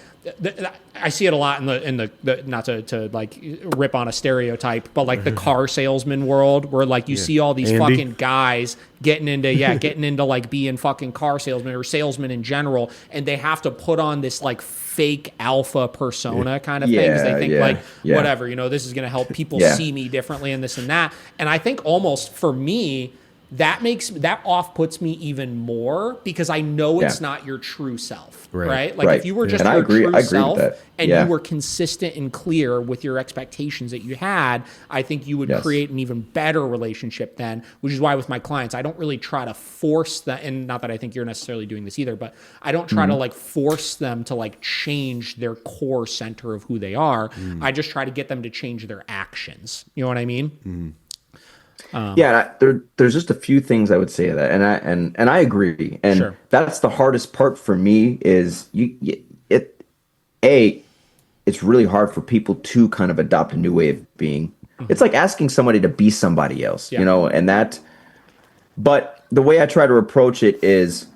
I see it a lot in the not to like rip on a stereotype, but like the car salesman world where like you see all these fucking guys getting into like being fucking car salesmen or salesmen in general, and they have to put on this like fake alpha persona kind of thing because they think whatever, you know, this is going to help people see me differently and this and that. And I think almost for me, that off puts me even more because I know it's not your true self, right? Like if you were just your true self and you were consistent and clear with your expectations that you had, I think you would create an even better relationship then, which is why with my clients, I don't really try to force them, and not that I think you're necessarily doing this either, but I don't try to like force them to like change their core center of who they are. I just try to get them to change their actions. You know what I mean? There's just a few things I would say to that, and I agree, and that's the hardest part for me is it's really hard for people to kind of adopt a new way of being. It's like asking somebody to be somebody else, you know, but the way I try to approach it is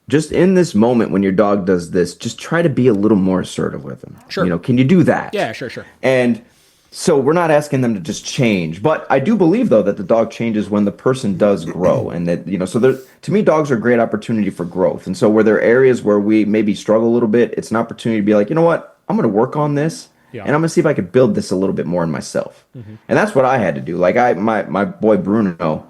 just in this moment when your dog does this, just try to be a little more assertive with them. You know, can you do that? Yeah, sure. And so we're not asking them to just change, but I do believe though that the dog changes when the person does grow, and that, you know, so to me, dogs are a great opportunity for growth. And so where there are areas where we maybe struggle a little bit, it's an opportunity to be like, you know what, I'm going to work on this, and I'm going to see if I could build this a little bit more in myself. And that's what I had to do. Like my boy Bruno,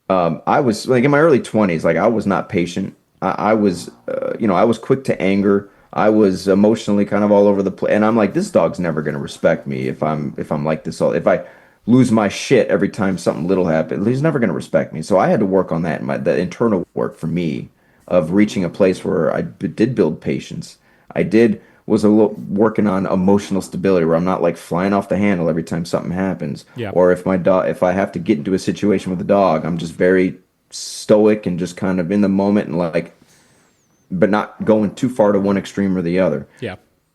I was like in my early 20s, like I was not patient. I was, I was quick to anger. I was emotionally kind of all over the place, and I'm like, this dog's never going to respect me if I'm like this. If I lose my shit every time something little happens, he's never going to respect me. So I had to work on that, the internal work for me of reaching a place where I did build patience. Was working on emotional stability where I'm not like flying off the handle every time something happens. Or if I have to get into a situation with a dog, I'm just very stoic and just kind of in the moment and like, but not going too far to one extreme or the other.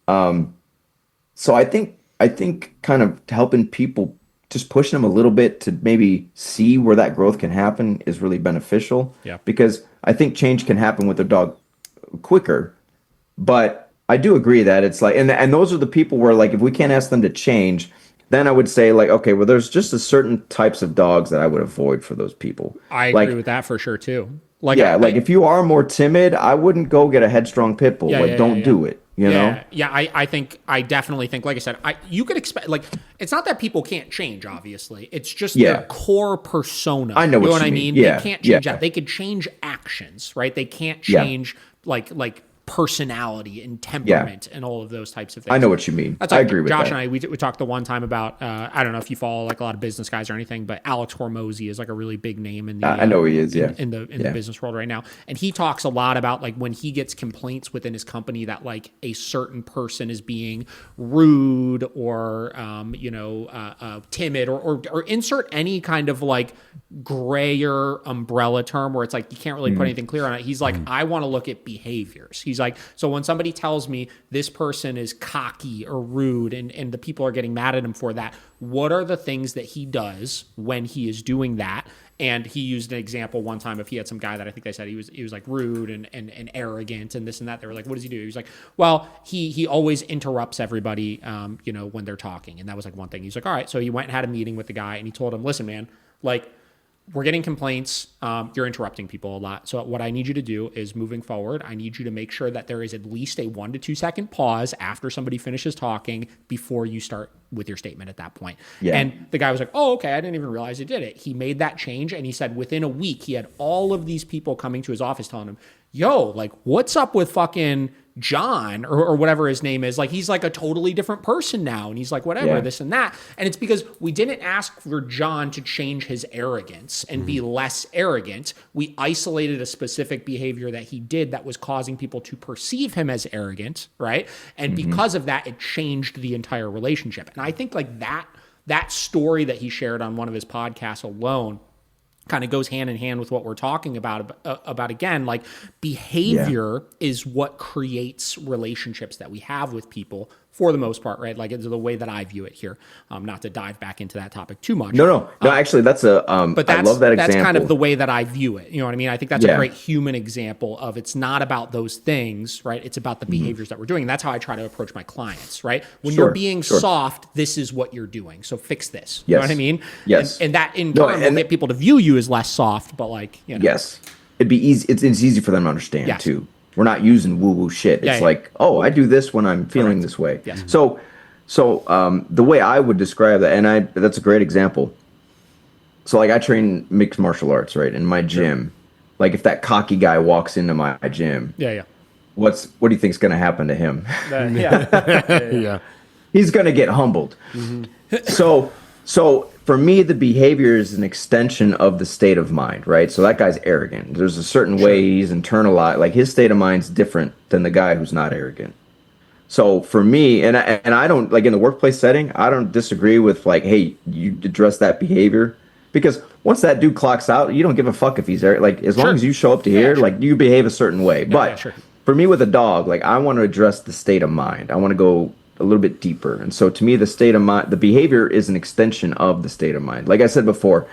So I think kind of helping people, just pushing them a little bit to maybe see where that growth can happen is really beneficial. Because I think change can happen with a dog quicker. But I do agree that it's like, and those are the people where like, if we can't ask them to change, then I would say like, okay, well, there's just a certain types of dogs that I would avoid for those people. I agree with that for sure too. Like, if you are more timid, I wouldn't go get a headstrong pit bull. Don't do it. You know? I definitely think, like I said, you could expect, like, it's not that people can't change, obviously. It's just their core persona. I know what I mean. They can't change that. They could change actions, right? They can't change like personality and temperament and all of those types of things. I know what you mean. That's I like agree with Josh that. and I, we talked the one time about, I don't know if you follow like a lot of business guys or anything, but Alex Hormozy is like a really big name in the, I know he is, in the business world right now. And he talks a lot about like when he gets complaints within his company that like a certain person is being rude or, timid or insert any kind of like grayer umbrella term where it's like, you can't really put anything clear on it. He's like, I want to look at behaviors. He's like, so when somebody tells me this person is cocky or rude and the people are getting mad at him for that, what are the things that he does when he is doing that? And he used an example one time if he had some guy that I think they said he was like rude and arrogant and this and that. They were like, what does he do? He was like, well, he always interrupts everybody, when they're talking. And that was like one thing. He's like, all right. So he went and had a meeting with the guy and he told him, listen, man, like, we're getting complaints. You're interrupting people a lot. So what I need you to do is moving forward, I need you to make sure that there is at least a 1 to 2 second pause after somebody finishes talking before you start with your statement at that point. And the guy was like, oh, okay. I didn't even realize he did it. He made that change. And he said within a week, he had all of these people coming to his office telling him, yo, like, what's up with fucking John or whatever his name is? Like, he's like a totally different person now. And he's like, whatever, this and that. And it's because we didn't ask for John to change his arrogance and be less arrogant. We isolated a specific behavior that he did that was causing people to perceive him as arrogant, right? And because of that, it changed the entire relationship. And I think like that story that he shared on one of his podcasts alone kind of goes hand in hand with what we're talking about again, like behavior is what creates relationships that we have with people for the most part, right? Like it's the way that I view it here. Not to dive back into that topic too much. No. Actually, that's I love that example. That's kind of the way that I view it. You know what I mean? I think that's a great human example of it's not about those things, right? It's about the behaviors that we're doing. And that's how I try to approach my clients, right? When you're being soft, this is what you're doing. So fix this. You know what I mean? Yes. And that in turn will get people to view you as less soft, but like, you know. Yes. It'd be easy. It's easy for them to understand too. We're not using woo-woo shit. It's like, oh, I do this when I'm feeling this way. Yes. So the way I would describe that, and that's a great example. So like I train mixed martial arts, right? In my gym, like if that cocky guy walks into my gym, Yeah, yeah. what do you think's going to happen to him? Yeah. He's going to get humbled. So for me, the behavior is an extension of the state of mind, right? So that guy's arrogant. There's a certain way he's internalized, like his state of mind's different than the guy who's not arrogant. So for me, and I don't like in the workplace setting, I don't disagree with like, hey, you address that behavior because once that dude clocks out, you don't give a fuck if he's like as long as you show up to here, like you behave a certain way. But for me with a dog, like I want to address the state of mind. I want to go a little bit deeper. And so to me, the state of mind, the behavior is an extension of the state of mind. Like I said before,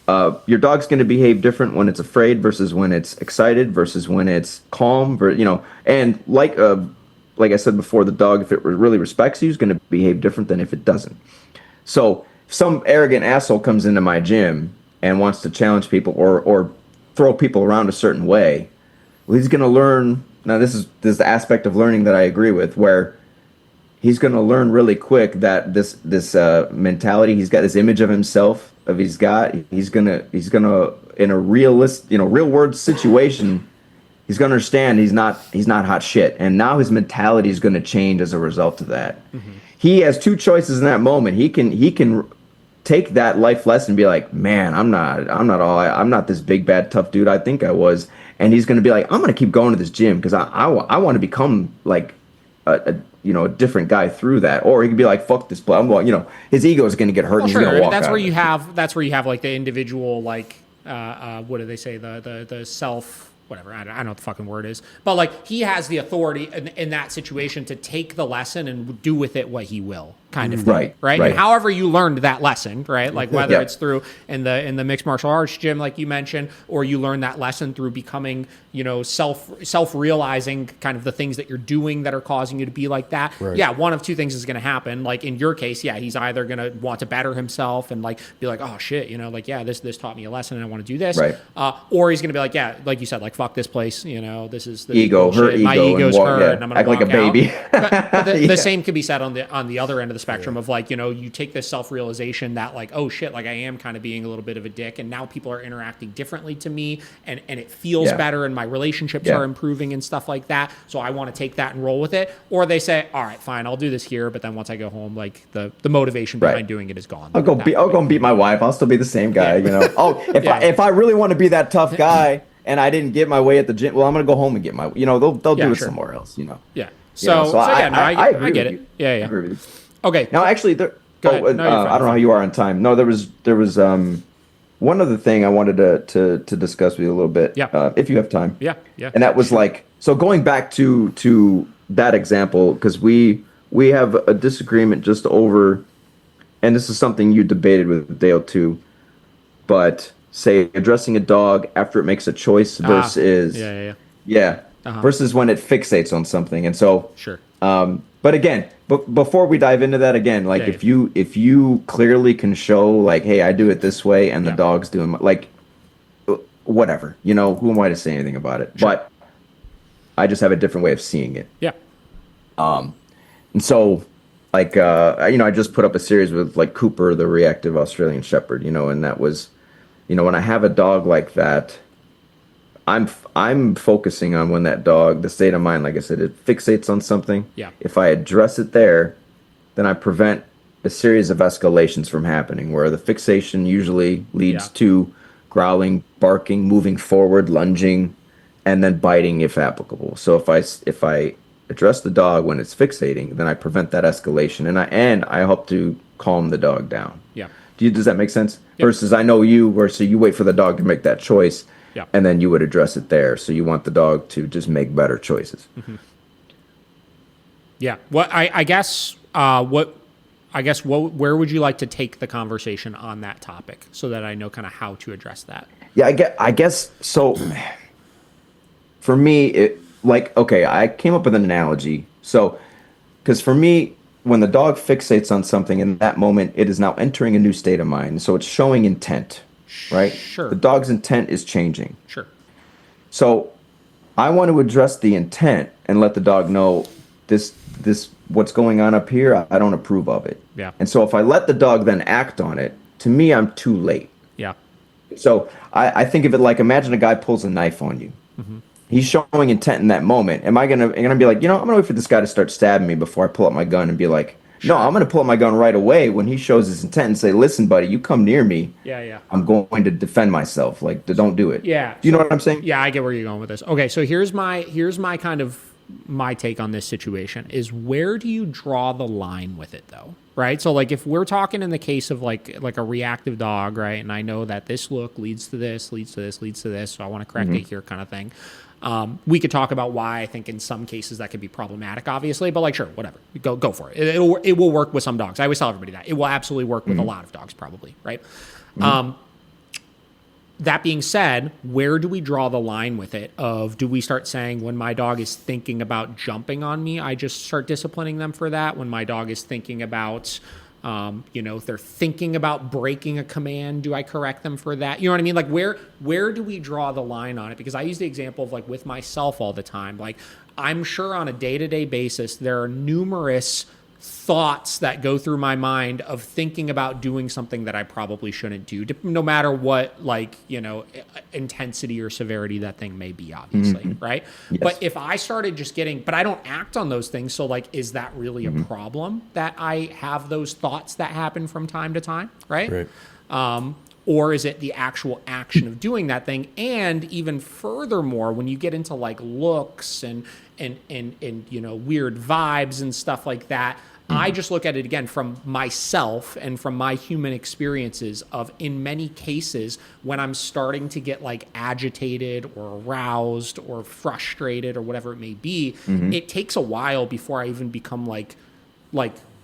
your dog's going to behave different when it's afraid versus when it's excited versus when it's calm, and like I said before, the dog, if it really respects you, is going to behave different than if it doesn't. So if some arrogant asshole comes into my gym and wants to challenge people or throw people around a certain way, well, he's going to learn. Now, this is the aspect of learning that I agree with, where he's going to learn really quick that this mentality, he's got this image of himself, he's gonna in a real world situation, he's gonna understand he's not hot shit, and now his mentality is gonna change as a result of that. Mm-hmm. He has two choices in that moment. He can take that life lesson and be like, man, I'm not this big bad tough dude I think I was, and he's gonna be like, I'm gonna keep going to this gym because I want to become like a different guy through that. Or he could be like, fuck this play. His ego is going to get hurt. Well, and sure. He's going to walk that's out. That's where you have like the individual, like, what do they say? The self, whatever. I don't know what the fucking word is, but like he has the authority in that situation to take the lesson and do with it what he will, kind of thing, right? And however you learned that lesson, right? Like whether it's through in the mixed martial arts gym, like you mentioned, or you learn that lesson through becoming, self realizing kind of the things that you're doing that are causing you to be like that. Right. Yeah, one of two things is going to happen. Like in your case, he's either going to want to better himself and like be like, oh shit, this taught me a lesson and I want to do this, right? Or he's going to be like, like you said, like fuck this place, this is ego, her ego, my ego's hurt, and I'm going to act like a baby. But the same could be said on the other end of the spectrum of like, you take this self-realization that like, oh shit, like I am kind of being a little bit of a dick, and now people are interacting differently to me, and it feels better, and my relationships are improving and stuff like that, so I want to take that and roll with it. Or they say, all right, fine, I'll do this here, but then once I go home, like the motivation behind doing it is gone. I'll go and beat my wife. I'll still be the same guy, if I really want to be that tough guy and I didn't get my way at the gym, well, I'm going to go home and get my, they'll do it somewhere else, Yeah. I get it. Yeah. I agree with you. Okay. Now, actually, I don't know how you are on time. No, there was one other thing I wanted to discuss with you a little bit. Yeah. If you have time. Yeah. And that was like, so going back to that example, because we have a disagreement just over, and this is something you debated with Dale too, but say addressing a dog after it makes a choice versus versus when it fixates on something. And so but again, before we dive into that again, like if you clearly can show like, hey, I do it this way and the dog's doing like whatever, who am I to say anything about it? But I just have a different way of seeing it. Yeah. And so like I just put up a series with like Cooper, the reactive Australian Shepherd, and that was, when I have a dog like that, I'm focusing on when that dog, the state of mind, like I said, it fixates on something. Yeah. If I address it there, then I prevent a series of escalations from happening where the fixation usually leads to growling, barking, moving forward, lunging, and then biting if applicable. So if I address the dog when it's fixating, then I prevent that escalation and I help to calm the dog down. Yeah. Does that make sense? Yep. Versus I know so you wait for the dog to make that choice. Yeah. And then you would address it there. So you want the dog to just make better choices. Mm-hmm. Yeah. Well, I guess where would you like to take the conversation on that topic so that I know kind of how to address that? Yeah, I guess so. For me, I came up with an analogy. So, because for me, when the dog fixates on something in that moment, it is now entering a new state of mind. So it's showing intent. Right? Sure. The dog's intent is changing. Sure. So I want to address the intent and let the dog know this what's going on up here, I don't approve of it. Yeah. And so if I let the dog then act on it, to me, I'm too late. Yeah. So I think of it like, imagine a guy pulls a knife on you. He's showing intent in that moment. Am I gonna be like, I'm gonna wait for this guy to start stabbing me before I pull up my gun and be like, no, I'm gonna pull up my gun right away when he shows his intent and say, listen, buddy, you come near me. Yeah. I'm going to defend myself. Like, don't do it. Yeah. Do you know what I'm saying? Yeah, I get where you're going with this. Okay, so here's my kind of my take on this situation is, where do you draw the line with it though? Right? So like, if we're talking in the case of like a reactive dog, right? And I know that this look leads to this, leads to this, leads to this, so I want to correct it here kind of thing. We could talk about why I think in some cases that could be problematic, obviously, but like, sure, whatever, go for it. It will work with some dogs. I always tell everybody that it will absolutely work with a lot of dogs, probably, right? That being said, where do we draw the line with it? Of, do we start saying when my dog is thinking about jumping on me, I just start disciplining them for that? When my dog is thinking about, if they're thinking about breaking a command, do I correct them for that? You know what I mean? Like, where do we draw the line on it? Because I use the example of like with myself all the time. Like, I'm sure on a day-to-day basis, there are numerous thoughts that go through my mind of thinking about doing something that I probably shouldn't do, no matter what, like, intensity or severity that thing may be, obviously, right? Yes. But if I started just but I don't act on those things, so like, is that really a problem that I have those thoughts that happen from time to time, right? Or is it the actual action of doing that thing? And even furthermore, when you get into like looks and weird vibes and stuff like that, I just look at it again from myself and from my human experiences of, in many cases, when I'm starting to get like agitated or aroused or frustrated or whatever it may be, it takes a while before I even become like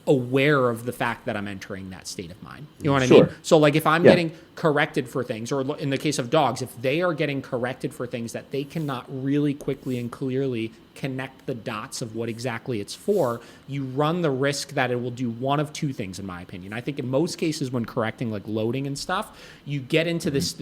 aware of the fact that I'm entering that state of mind. You know what I mean? So like, if I'm getting corrected for things, or in the case of dogs, if they are getting corrected for things that they cannot really quickly and clearly connect the dots of what exactly it's for, you run the risk that it will do one of two things, in my opinion. I think in most cases when correcting like loading and stuff, you get into this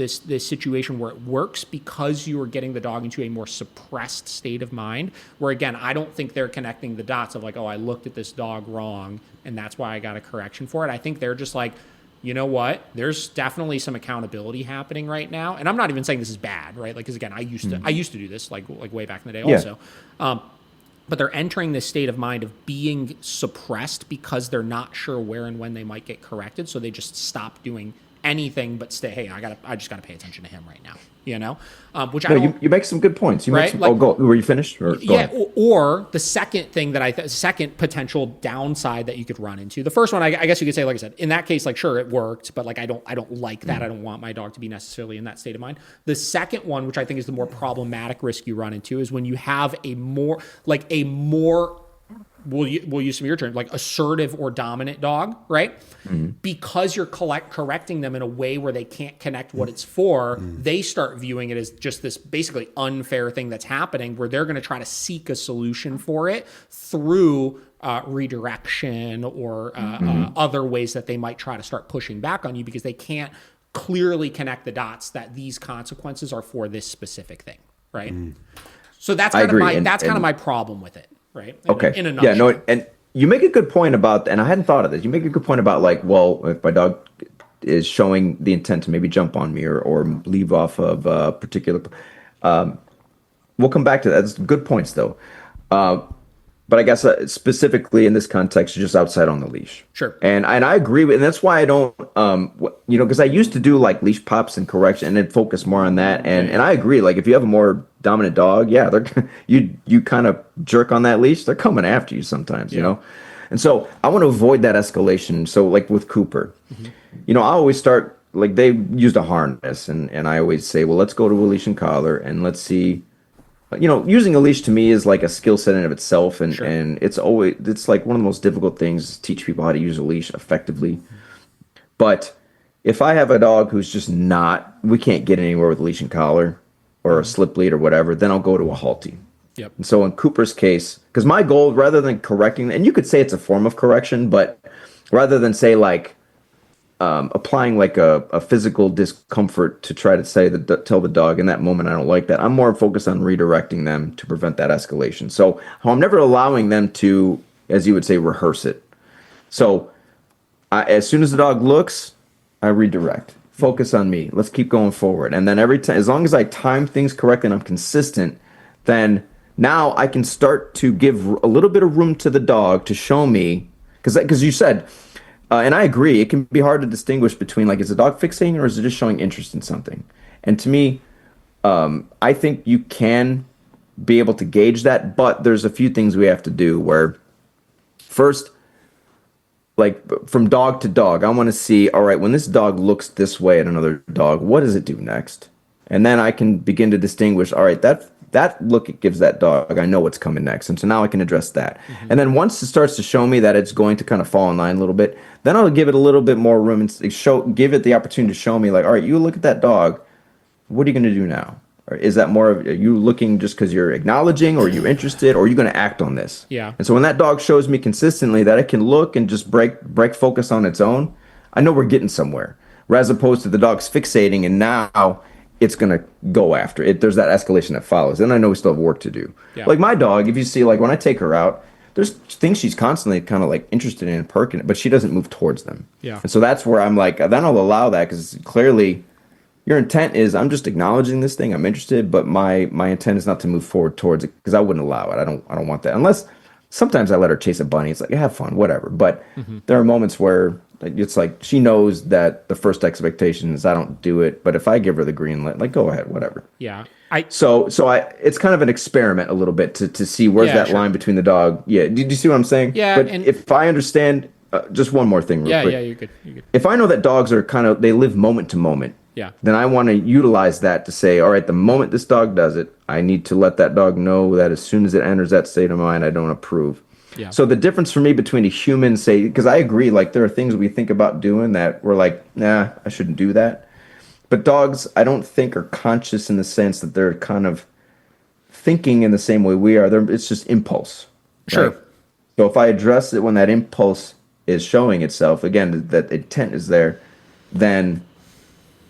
situation where it works because you are getting the dog into a more suppressed state of mind, where again, I don't think they're connecting the dots of like, oh, I looked at this dog wrong and that's why I got a correction for it. I think they're just like, you know what? There's definitely some accountability happening right now, and I'm not even saying this is bad, right? Like, because again, I used to do this like way back in the day, also. But they're entering this state of mind of being suppressed because they're not sure where and when they might get corrected, so they just stop doing anything but stay. Hey, I just gotta pay attention to him right now. Which you make some good points. Go. Were you finished? Or the second thing that second potential downside that you could run into. The first one, I guess you could say, like I said, in that case, like, sure, it worked, but like, I don't like that. I don't want my dog to be necessarily in that state of mind. The second one, which I think is the more problematic risk you run into, is when you have a more we'll use some of your terms, like assertive or dominant dog, right? Because you're correcting them in a way where they can't connect what it's for, they start viewing it as just this basically unfair thing that's happening, where they're going to try to seek a solution for it through redirection or other ways that they might try to start pushing back on you, because they can't clearly connect the dots that these consequences are for this specific thing, right? So that's kind of my problem with it. Right. In a nutshell. And you make a good point about, and I hadn't thought of this. You make a good point about like, well, if my dog is showing the intent to maybe jump on me or leave off of a particular, we'll come back to that. That's good points though. But I guess specifically in this context, just outside on the leash. Sure. And I agree with, and that's why I don't, because I used to do like leash pops and correction and then focus more on that. And I agree. Like, if you have a more dominant dog, you kind of jerk on that leash, they're coming after you sometimes, you know? And so I want to avoid that escalation. So like with Cooper, I always start, like, they used a harness and I always say, well, let's go to a leash and collar and let's see. Using a leash to me is like a skill set in of itself, and it's like one of the most difficult things to teach people how to use a leash effectively. But if I have a dog who's just we can't get anywhere with a leash and collar or a slip lead or whatever, then I'll go to a halty. Yep. And so in Cooper's case, because my goal, rather than correcting, and you could say it's a form of correction, but rather than say like applying like a physical discomfort to try to tell the dog in that moment I don't like that, I'm more focused on redirecting them to prevent that escalation. So I'm never allowing them to, as you would say, rehearse it. So as soon as the dog looks, I redirect. Focus on me. Let's keep going forward. And then every time, as long as I time things correctly and I'm consistent, then now I can start to give a little bit of room to the dog to show me, because you said, and I agree, it can be hard to distinguish between, like, is the dog fixating or is it just showing interest in something? And to me, I think you can be able to gauge that, but there's a few things we have to do where, first, like from dog to dog, I want to see, all right, when this dog looks this way at another dog, what does it do next? And then I can begin to distinguish, all right, that look it gives that dog, I know what's coming next. And so now I can address that. And then once it starts to show me that it's going to kind of fall in line a little bit, then I'll give it a little bit more room and give it the opportunity to show me, like, all right, you look at that dog, what are you going to do now? Or is that more of, are you looking just because you're acknowledging, or are you interested, or are you going to act on this? Yeah. And so when that dog shows me consistently that it can look and just break focus on its own, I know we're getting somewhere. As opposed to the dog's fixating and now it's going to go after it. There's that escalation that follows. And I know we still have work to do. Yeah. Like my dog, if you see, like when I take her out, there's things she's constantly kind of like interested in and perking it, but she doesn't move towards them. Yeah. And so that's where I'm like, then I'll allow that, because clearly your intent is, I'm just acknowledging this thing, I'm interested, but my intent is not to move forward towards it, because I wouldn't allow it. I don't want that. Unless sometimes I let her chase a bunny. It's like, have fun, whatever. But there are moments where it's like she knows that the first expectation is I don't do it, but if I give her the green light, like, go ahead, whatever. Yeah. So it's kind of an experiment a little bit to see where's that line between the dog. Yeah. Did you see what I'm saying? Yeah. But if I understand, just one more thing real quick. Yeah, you're good. If I know that dogs are they live moment to moment, Yeah. then I want to utilize that to say, all right, the moment this dog does it, I need to let that dog know that as soon as it enters that state of mind, I don't approve. Yeah. So the difference for me between a human, say, because I agree, like there are things we think about doing that we're like, nah, I shouldn't do that. But dogs, I don't think are conscious in the sense that they're kind of thinking in the same way we are. It's just impulse. Sure. Right? So if I address it when that impulse is showing itself, again, that intent is there, then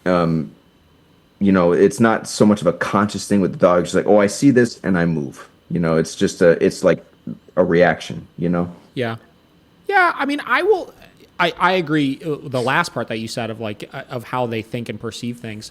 it's not so much of a conscious thing with the dog. It's just like, oh, I see this and I move. It's just it's like a reaction, Yeah. Yeah. I mean, I agree. The last part that you said of like, of how they think and perceive things.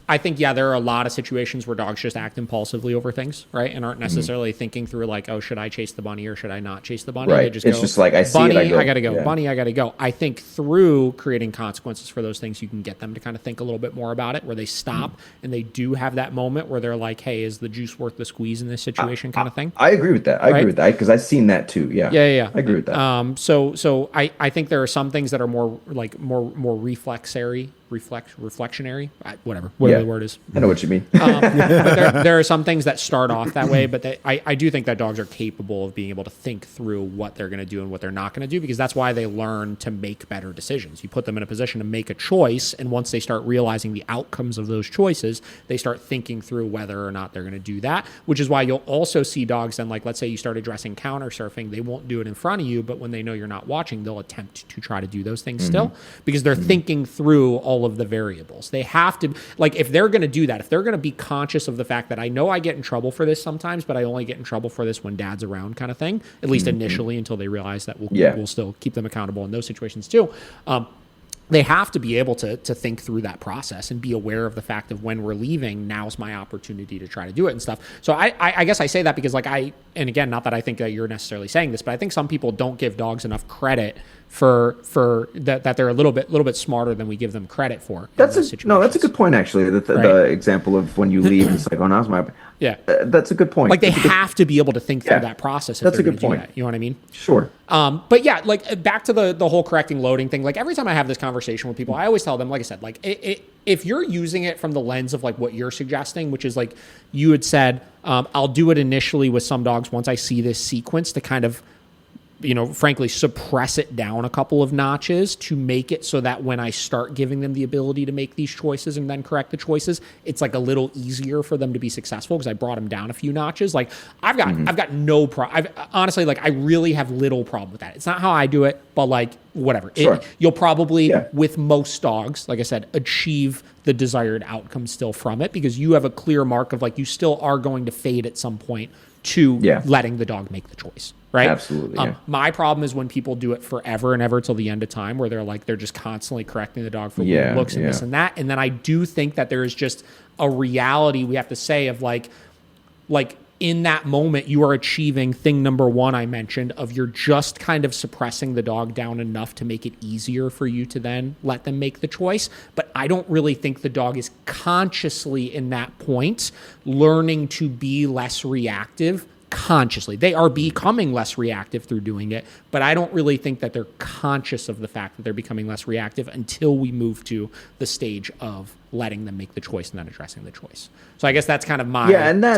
I think, yeah, there are a lot of situations where dogs just act impulsively over things, right? And aren't necessarily thinking through like, oh, should I chase the bunny or should I not chase the bunny? Right. They It's just like, I see bunny, it, I go. I gotta go. Yeah. Bunny, I gotta go. I think through creating consequences for those things, you can get them to kind of think a little bit more about it, where they stop and they do have that moment where they're like, hey, is the juice worth the squeeze in this situation kind of thing? I agree with that. I agree with that, because I've seen that too. Yeah. Yeah. I agree with that. So I think there are some things that are more reflectionary, whatever the word is. I know what you mean. But there are some things that start off that way, but I do think that dogs are capable of being able to think through what they're going to do and what they're not going to do, because that's why they learn to make better decisions. You put them in a position to make a choice, and once they start realizing the outcomes of those choices, they start thinking through whether or not they're going to do that, which is why you'll also see dogs then, like, let's say you start addressing counter surfing, they won't do it in front of you, but when they know you're not watching, they'll attempt to try to do those things still, because they're thinking through all of the variables. They have to, like, if they're going to do that, if they're going to be conscious of the fact that I know I get in trouble for this sometimes, but I only get in trouble for this when dad's around kind of thing, at least initially, until they realize that we'll still keep them accountable in those situations too. They have to be able to think through that process and be aware of the fact of when we're leaving, now's my opportunity to try to do it and stuff. So I guess I say that because, like, and again, not that I think that you're necessarily saying this, but I think some people don't give dogs enough credit for that they're a little bit smarter than we give them credit for. That's a good point, actually. The example of when you leave, it's like, oh, now's my that's a good point. Like, they have to be able to think through that process. If that's a good point. You know what I mean? Sure. But yeah, like, back to the whole correcting loading thing. Like, every time I have this conversation with people, I always tell them, like I said, like, if you're using it from the lens of like what you're suggesting, which is like you had said, I'll do it initially with some dogs once I see this sequence to kind of, frankly, suppress it down a couple of notches to make it so that when I start giving them the ability to make these choices and then correct the choices, it's like a little easier for them to be successful because I brought them down a few notches. Like, I've got no problem. Honestly, like, I really have little problem with that. It's not how I do it, but like, whatever. Sure. You'll probably, with most dogs, like I said, achieve the desired outcome still from it, because you have a clear mark of like, you still are going to fade at some point to letting the dog make the choice. right? Absolutely. Yeah. My problem is when people do it forever and ever till the end of time, where they're just constantly correcting the dog for weird looks and this and that. And then I do think that there is just a reality we have to say of like in that moment, you are achieving thing number one I mentioned of you're just kind of suppressing the dog down enough to make it easier for you to then let them make the choice. But I don't really think the dog is consciously in that point learning to be less reactive consciously. They are becoming less reactive through doing it, but I don't really think that they're conscious of the fact that they're becoming less reactive until we move to the stage of letting them make the choice and then addressing the choice. So I guess that's kind of my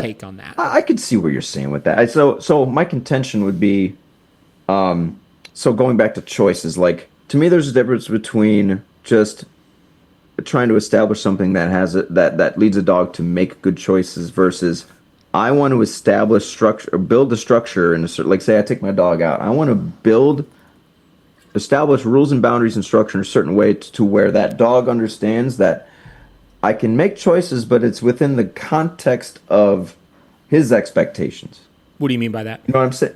take on that. I could see what you're saying with that. So my contention would be, so going back to choices, like to me, there's a difference between just trying to establish something that has that leads a dog to make good choices versus I want to establish structure or build a structure in a certain, like say I take my dog out. I want to establish rules and boundaries and structure in a certain way to where that dog understands that I can make choices, but it's within the context of his expectations. What do you mean by that? You know what I'm saying?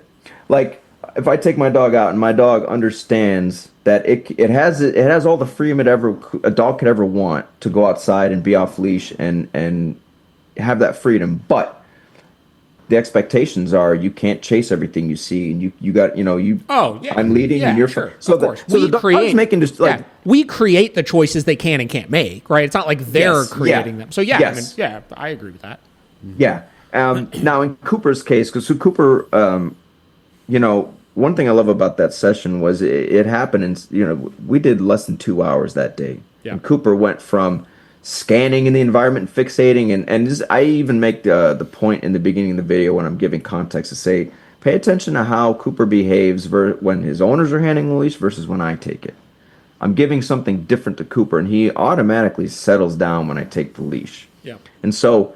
Like if I take my dog out and my dog understands that it has all the freedom a dog could ever want to go outside and be off leash and have that freedom, but the expectations are you can't chase everything you see, and you got I'm leading and you're sure. So of course. The dog's making just like we create the choices they can and can't make, right? It's not like they're creating them. So I agree with that. Yeah. Now in Cooper's case, because Cooper, one thing I love about that session was it happened in we did less than 2 hours that day, and Cooper went from scanning in the environment and fixating and I even make the point in the beginning of the video when I'm giving context to say pay attention to how Cooper behaves when his owners are handing the leash versus when I take it. I'm giving something different to Cooper and he automatically settles down when I take the leash. Yeah. And so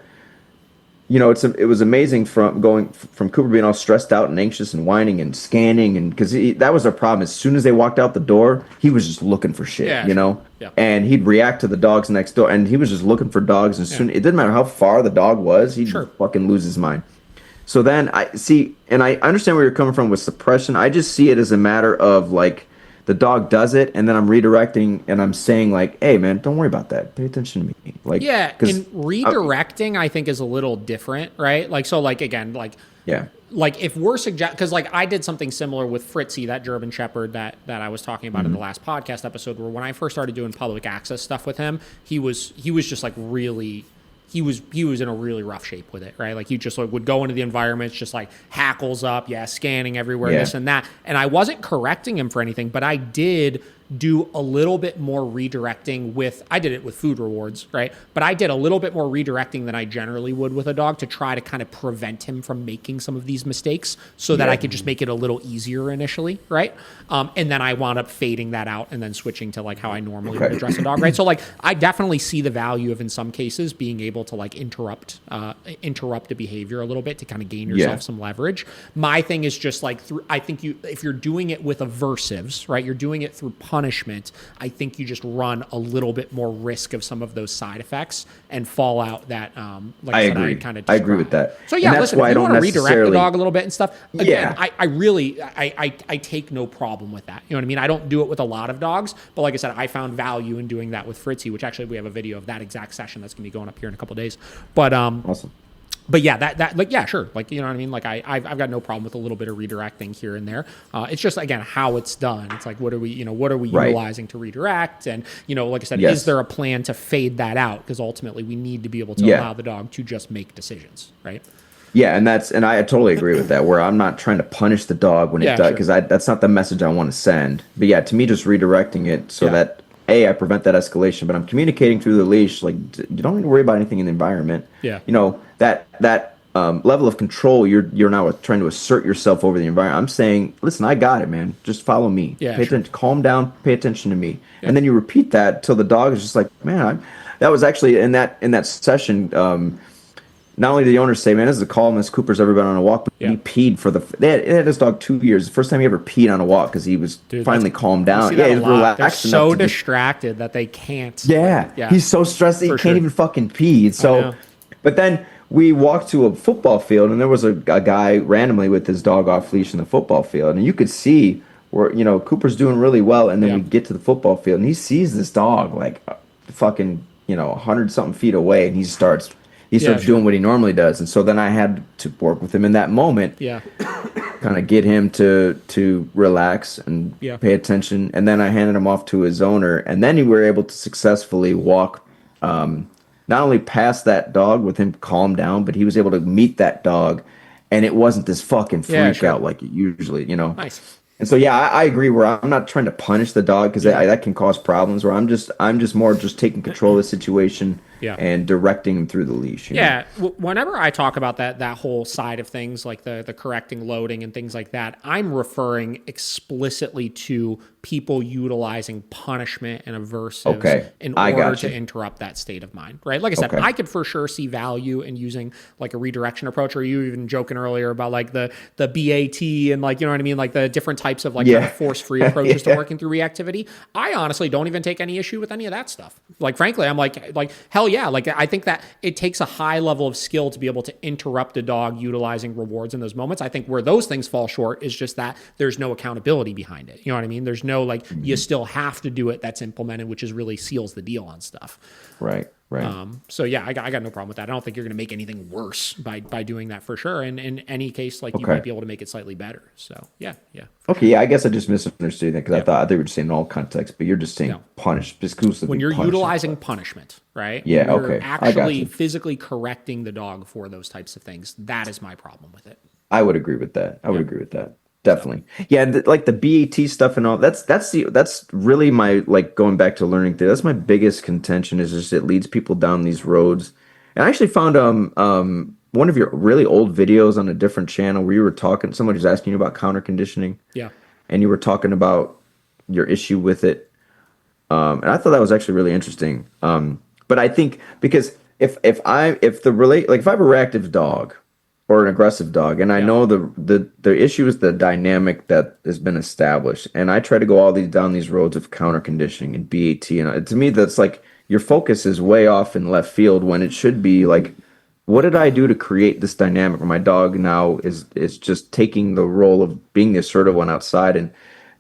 it was amazing from Cooper being all stressed out and anxious and whining and scanning, and because that was our problem. As soon as they walked out the door, he was just looking for shit, Yeah. And he'd react to the dogs next door, and he was just looking for dogs. And soon it didn't matter how far the dog was, he'd fucking lose his mind. So then I understand where you're coming from with suppression. I just see it as a matter of like the dog does it, and then I'm redirecting, and I'm saying like, "Hey, man, don't worry about that. Pay attention to me." Like, and redirecting, I think, is a little different, right? Like, so, like again, like, like if we're because like I did something similar with Fritzy, that German Shepherd that I was talking about in the last podcast episode, where when I first started doing public access stuff with him, he was just like really. He was in a really rough shape with it, right? Like he just like would go into the environments, just like hackles up, scanning everywhere, this and that. And I wasn't correcting him for anything, but I did do a little bit more redirecting I did it with food rewards, right? But I did a little bit more redirecting than I generally would with a dog to try to kind of prevent him from making some of these mistakes so that I could just make it a little easier initially, right? And then I wound up fading that out and then switching to like how I normally would address a dog, right? So like I definitely see the value of in some cases being able to like interrupt a behavior a little bit to kind of gain yourself some leverage. My thing is just like I think if you're doing it with aversives, right? You're doing it through punishment, I think you just run a little bit more risk of some of those side effects and fallout that, like I said, I kind of described. I agree with that. So yeah, listen, if you want to redirect the dog a little bit and stuff, again, I really take no problem with that. You know what I mean? I don't do it with a lot of dogs, but like I said, I found value in doing that with Fritzy, which actually we have a video of that exact session that's going to be going up here in a couple of days. But awesome. But yeah, that like, yeah, sure. Like, you know what I mean? Like I've got no problem with a little bit of redirecting here and there. It's just, again, how it's done. It's like, what are we utilizing to redirect? And, like I said, is there a plan to fade that out? Because ultimately we need to be able to allow the dog to just make decisions, right? Yeah, and I totally agree with that, where I'm not trying to punish the dog when it does, because that's not the message I want to send. But yeah, to me, just redirecting it so that I prevent that escalation, but I'm communicating through the leash. Like, you don't need to worry about anything in the environment. Yeah. That level of control, you're now trying to assert yourself over the environment. I'm saying, listen, I got it, man. Just follow me. Yeah, pay attention, calm down, pay attention to me. Yeah. And then you repeat that till the dog is just like, man, that was actually in that session. Not only did the owners say, man, this is the calmest Cooper's ever been on a walk, but he peed they had this dog 2 years. The first time he ever peed on a walk because he was finally calmed down. Yeah, he's relaxed. They're so distracted that they can't. Yeah, he's so stressed that he can't even fucking pee. So, but then we walked to a football field, and there was a guy randomly with his dog off leash in the football field, and you could see where Cooper's doing really well, and then Yeah. we get to the football field, and he sees this dog like fucking 100 something feet away, and he Yeah, starts sure. doing what he normally does, and so then I had to work with him in that moment, Yeah. kind of get him to relax and Yeah. pay attention, and then I handed him off to his owner, and then we were able to successfully walk. Not only past that dog with him calm down, but he was able to meet that dog, and it wasn't this fucking Yeah, freak sure. out like it usually. Nice. And so yeah, I agree. Where I'm not trying to punish the dog because Yeah. that can cause problems. Where I'm just more just taking control of the situation Yeah. and directing him through the leash. Yeah, whenever I talk about that whole side of things, like the correcting loading and things like that, I'm referring explicitly to people utilizing punishment and aversives Okay, in I order got to you. interrupt that state of mind, right? Like I said, Okay. I could for sure see value in using like a redirection approach, or you even joking earlier about like the BAT and like, you know what I mean? Like the different types of like Yeah. kind of force-free approaches to Yeah. working through reactivity. I honestly don't even take any issue with any of that stuff. Like, frankly, I'm like, hell yeah. Like, I think that it takes a high level of skill to be able to interrupt a dog utilizing rewards in those moments. I think where those things fall short is just that there's no accountability behind it. You know what I mean? There's no like, you still have to do it. That's implemented, which is really seals the deal on stuff. Right. So yeah, I got no problem with that. I don't think you're going to make anything worse by doing that for sure. And in any case, like you Okay. might be able to make it slightly better. So yeah. Okay, yeah, I guess I just misunderstood that because I thought they were just saying in all contexts, but you're just saying No. punish, exclusively When you're punishing. utilizing punishment, right? Yeah, When you're okay. I got actually you. physically correcting the dog for those types of things. That is my problem with it. I would agree with that. I would agree with that. Definitely. Yeah, like the BAT stuff and all that's really my like going back to learning thing. That's my biggest contention is just it leads people down these roads. And I actually found one of your really old videos on a different channel where you were talking somebody was asking you about counter conditioning Yeah. and you were talking about your issue with it. And I thought that was actually really interesting. But I think because if I have a reactive dog or an aggressive dog, and I know the issue is the dynamic that has been established, and I try to go down these roads of counter conditioning and BAT, and to me that's like your focus is way off in left field when it should be like, what did I do to create this dynamic where my dog now is just taking the role of being the assertive one outside and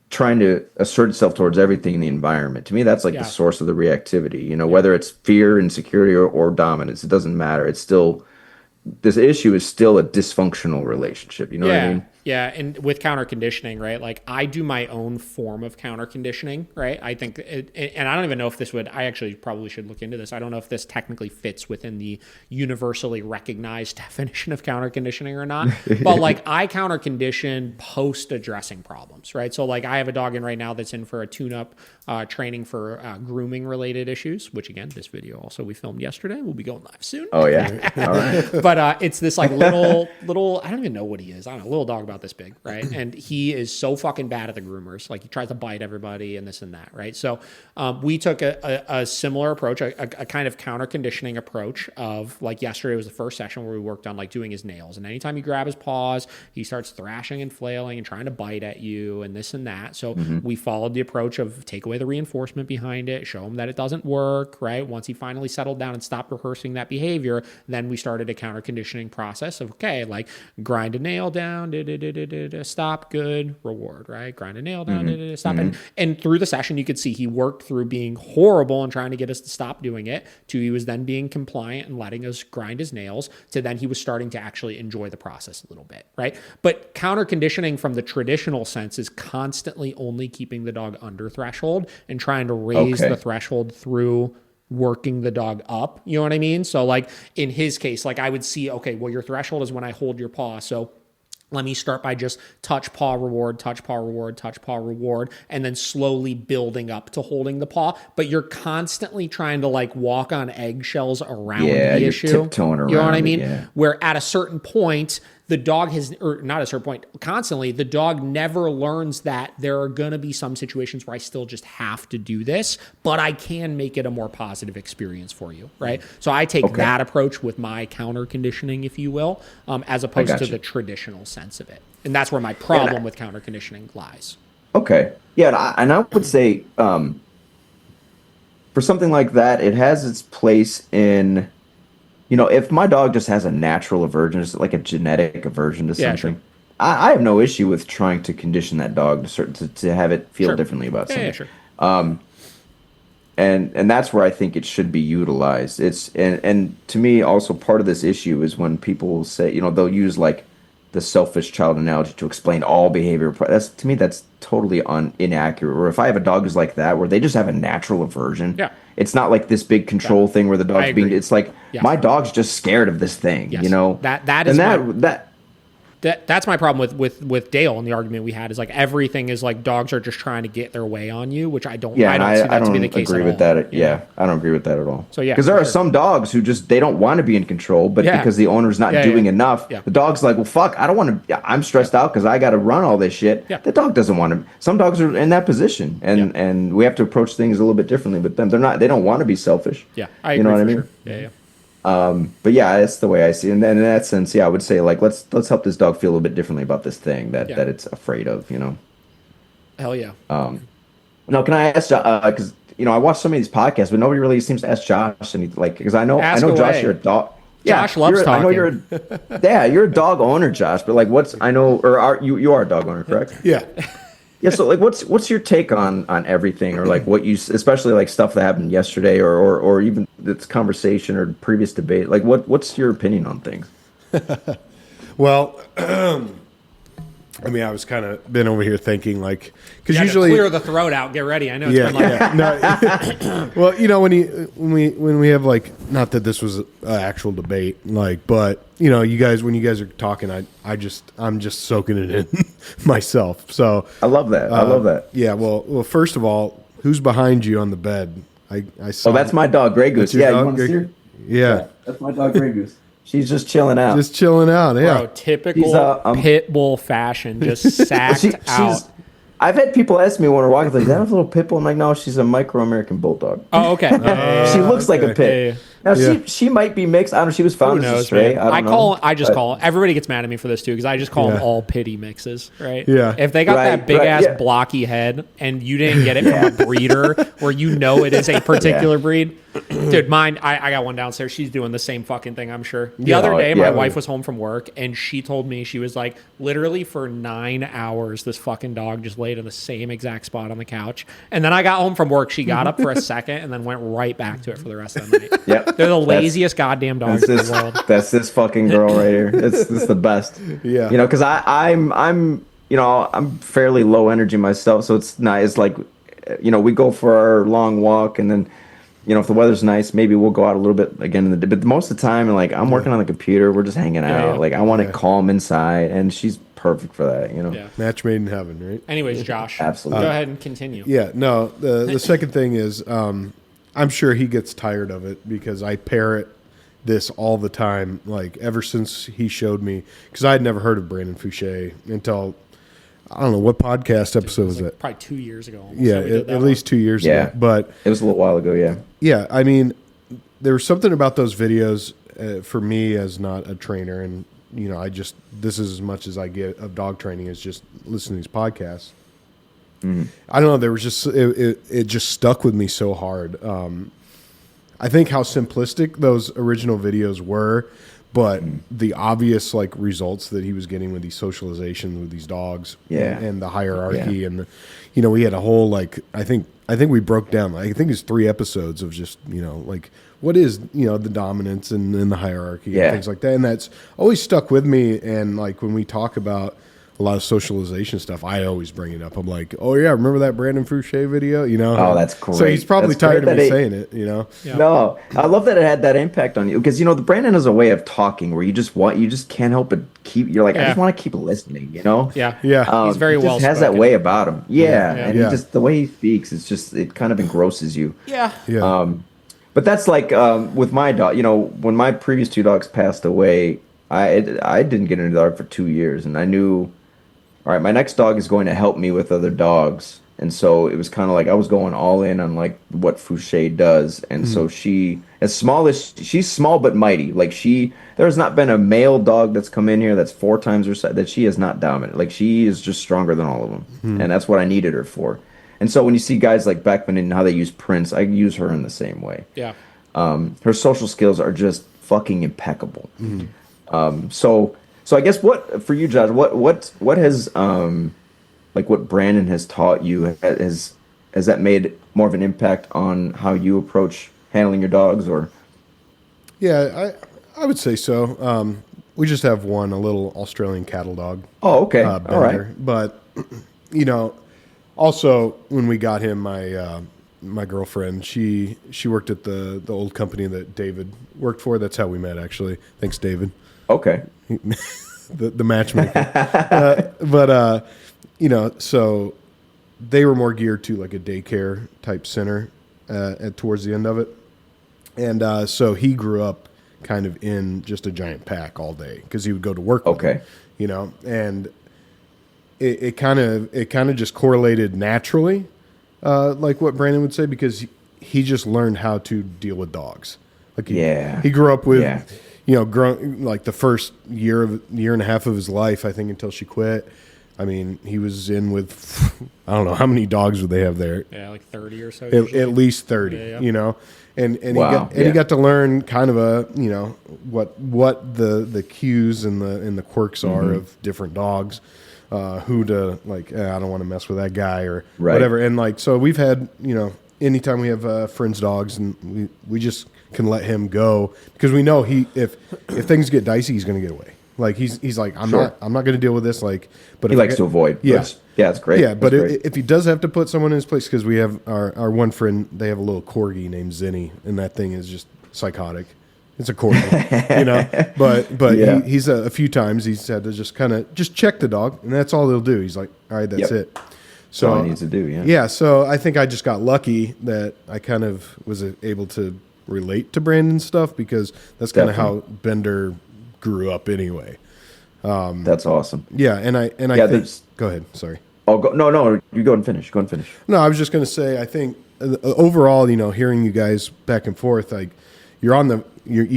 trying to assert itself towards everything in the environment. To me, that's like Yeah. the source of the reactivity. Whether it's fear, insecurity, or dominance, it doesn't matter. It's still this issue is still a dysfunctional relationship. You know what I mean? Yeah, and with counter conditioning, right? Like I do my own form of counter conditioning, right? I think, and I don't even know if this would. I actually probably should look into this. I don't know if this technically fits within the universally recognized definition of counter conditioning or not. But like I counter condition post addressing problems, right? So like I have a dog in right now that's in for a tune-up training for grooming related issues. Which again, this video also we filmed yesterday. We'll be going live soon. Oh yeah. All right. But it's this like little I don't even know what he is. I don't know, little dog about this big, right? And he is so fucking bad at the groomers. Like he tries to bite everybody and this and that, right? So we took a similar approach, a kind of counter conditioning approach of like yesterday was the first session where we worked on like doing his nails. And anytime you grab his paws, he starts thrashing and flailing and trying to bite at you and this and that. So we followed the approach of take away the reinforcement behind it, show him that it doesn't work, right? Once he finally settled down and stopped rehearsing that behavior, then we started a counter conditioning process of, okay, like grind a nail down, stop, good, reward, right? Grind a nail down, stop. And through the session, you could see he worked through being horrible and trying to get us to stop doing it, to he was then being compliant and letting us grind his nails, to then he was starting to actually enjoy the process a little bit, right? But counter conditioning from the traditional sense is constantly only keeping the dog under threshold and trying to raise the threshold through working the dog up. You know what I mean? So like in his case, like I would see, okay, well, your threshold is when I hold your paw. So let me start by just touch, paw, reward, touch, paw, reward, touch, paw, reward, and then slowly building up to holding the paw. But you're constantly trying to like walk on eggshells around the you're issue. tiptoeing around You know what I it, mean? yeah. Where at a certain point, the dog has, or not at a certain point, constantly, the dog never learns that there are going to be some situations where I still just have to do this, but I can make it a more positive experience for you, right? So I take that approach with my counter conditioning, if you will, as opposed to the traditional sense of it. And that's where my problem with counter conditioning lies. Okay. Yeah, and I would say for something like that, it has its place in if my dog just has a natural aversion, just like a genetic aversion to Yeah, something, sure. I have no issue with trying to condition that dog to have it feel Sure. differently about Yeah, something. sure. And that's where I think it should be utilized. And to me also part of this issue is when people will say, they'll use like the selfish child analogy to explain all behavior. That's to me that's totally inaccurate. Or if I have a dog who's like that, where they just have a natural aversion, Yeah. it's not like this big control thing where the dog's being. agree. It's like Yes. my dog's just scared of this thing. Yes. That is and my- that. That's my problem with Dale and the argument we had is like everything is like dogs are just trying to get their way on you, which I don't see that to be the case agree at with all. that. Yeah, I don't agree with that at all. So, yeah, because there for are sure. some dogs who just they don't want to be in control, but Yeah. because the owner's not Yeah, doing yeah. enough, Yeah. the dog's like, well, fuck, I don't want to. I'm stressed out because I got to run all this shit. Yeah. The dog doesn't want to. Some dogs are in that position, and we have to approach things a little bit differently with them. They're not. They don't want to be selfish. Yeah, I agree You know what I for mean? sure. Yeah, yeah. But yeah, that's the way I see it. And then in that sense, yeah, I would say like let's help this dog feel a little bit differently about this thing that it's afraid of. Hell yeah. Now, can I ask? Because I watch some of these podcasts, but nobody really seems to ask Josh. And because I know Ask Josh, away. you're a dog. Josh loves I know talking. you're a dog owner, Josh. But like, you are a dog owner, correct? Yeah. Yeah. So like, what's your take on everything, or like what you, especially like stuff that happened yesterday, or even this conversation or previous debate? Like, what's your opinion on things? Well, I mean, I was kind of been over here thinking like, because You had to usually, clear the throat out. Get ready. I know it's yeah, been like yeah. No, well, when we have like, not that this was an actual debate, like, but when you guys are talking, I'm just soaking it in myself. So I love that. I love that. Yeah. Well, first of all, who's behind you on the bed? I saw. Oh, that's my dog, Grey Goose. That's your Yeah, dog, you want to Grey- see her? Yeah. That's my dog, Grey Goose. She's just chilling out. Just chilling out. Yeah. bro, typical She's, pit bull fashion, just sacked out. I've had people ask me when we're walking, like, is that a little pit bull? I'm like, no, she's a micro American bulldog. Oh, okay. She looks like a pit. Yeah, yeah. Now Yeah. she might be mixed. I don't know. She was Who found as a knows, stray. man? I don't know. I just call everybody gets mad at me for this too because I just call them Yeah. all pity mixes, right? Yeah. If they got Right, that big right, ass yeah. blocky head and you didn't get it from a breeder where it is a particular breed, dude. Mine, I got one downstairs. She's doing the same fucking thing. I'm sure. The other day, my yeah. wife was home from work and she told me she was like, literally for 9 hours, this fucking dog just laid in the same exact spot on the couch. And then I got home from work. She got up for a second and then went right back to it for the rest of the night. Yep. They're the laziest goddamn dogs in the world. That's this fucking girl right here. It's the best. Yeah. Because I'm fairly low energy myself, so it's nice. It's like, we go for our long walk, and then, if the weather's nice, maybe we'll go out a little bit again in the day. But most of the time, like I'm working on the computer, we're just hanging out. Yeah. Like I want it calm inside, and she's perfect for that. Yeah. Match made in heaven, right? Anyways, Josh, Absolutely. go ahead and continue. Yeah, no. The second thing is, I'm sure he gets tired of it because I parrot this all the time. Like ever since he showed me, because I had never heard of Brandon Fouché until I don't know what podcast episode was it. Probably 2 years ago. Almost, Yeah, that we did at that least 2 years Yeah. ago. But It was a little while ago, yeah. yeah, I mean, there was something about those videos for me as not a trainer, and this is as much as I get of dog training is just listening to these podcasts. I don't know. There was just it just stuck with me so hard. I think how simplistic those original videos were, but the obvious like results that he was getting with these socializations with these dogs, Yeah. and the hierarchy, and we had a whole like I think we broke down. I think it's 3 episodes of just like what is the dominance and the hierarchy Yeah. and things like that, and that's always stuck with me. And like when we talk about a lot of socialization stuff, I always bring it up. I'm like, oh yeah, remember that Brandon Fouché video? Oh, that's So great. he's probably That's great tired of that me he- saying it, Yeah. No, I love that it had that impact on you because the Brandon has a way of talking where you just can't help but you're like I Yeah. just want to keep listening, Yeah. Yeah. He's very he just well has that spoken. way about him. Yeah, and Yeah. he just the way he speaks, it kind of engrosses you. Yeah. Yeah. But that's like with my dog. When my previous 2 dogs passed away, I didn't get into dog for 2 years, and I knew, all right, my next dog is going to help me with other dogs, and so it was kind of like I was going all in on like what Fouché does, and so she's small but mighty. Like there has not been a male dog that's come in here that's 4 times her size that she is not dominant. Like she is just stronger than all of them, and that's what I needed her for. And so when you see guys like Beckman and how they use Prince, I use her in the same way. Yeah. Her social skills are just fucking impeccable. So I guess what for you, Josh, what has like what Brandon has taught you has that made more of an impact on how you approach handling your dogs? Or Yeah, I would say so. We just have one, a little Australian cattle dog. oh, okay, all Bender. right, But also when we got him, my girlfriend, she worked at the old company that David worked for. That's how we met, actually. Thanks, David. okay, The matchmaker. So they were more geared to like a daycare type center towards the end of it. And so he grew up kind of in just a giant pack all day because he would go to work. Okay. With them, and it kind of just correlated naturally, like what Brandon would say, because he just learned how to deal with dogs. Like he grew up with, like the first year and a half of his life, I think, until she quit. I mean, he was in with, I don't know, how many dogs would they have there? Yeah, like 30 or so. At least 30, Yeah. And Wow. he got to learn kind of what the cues and the quirks are of different dogs, who to like, I don't want to mess with that guy or whatever. And like, so we've had, anytime we have friends' dogs, and we just can let him go because we know if things get dicey, he's going to get away. Like he's like, I'm not going to deal with this. Like, but he likes to avoid. Yeah, it's great. Yeah, but great. if he does have to put someone in his place, because we have our one friend, they have a little corgi named Zinni, and that thing is just psychotic. It's a corgi, But Yeah. he's a few times he's had to just check the dog, and that's all he'll do. He's like, all right, that's it. So all he needs to do. Yeah. Yeah. So I think I just got lucky that I kind of was able to relate to Brandon's stuff because that's kind of how Bender grew up anyway. That's awesome. Yeah, and I think, go ahead. Sorry. Oh, no, you go and finish. Go and finish. No, I was just going to say, I think overall, hearing you guys back and forth, like you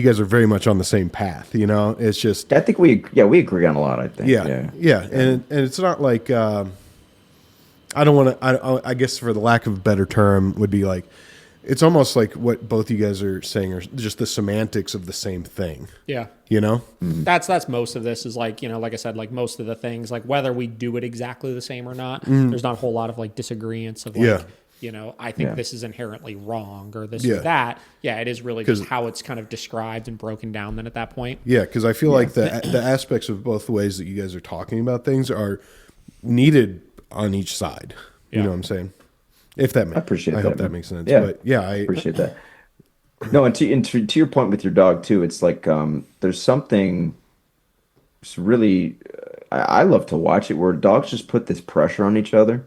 guys are very much on the same path. It's just, I think we agree on a lot. I think. Yeah. And it's not like I don't want to. I guess for the lack of a better term, would be like, it's almost like what both you guys are saying are just the semantics of the same thing. Yeah. That's most of this is like, like I said, like most of the things, like whether we do it exactly the same or not, there's not a whole lot of like disagreements of like, I think this is inherently wrong or this or that. Yeah, it is really just how it's kind of described and broken down then at that point. Yeah, because I feel like the aspects of both the ways that you guys are talking about things are needed on each side. You know what I'm saying? If that makes, I appreciate I that. hope that makes sense. Yeah, but yeah, I appreciate that. No, and to your point with your dog too, it's like there's something really I love to watch it where dogs just put this pressure on each other,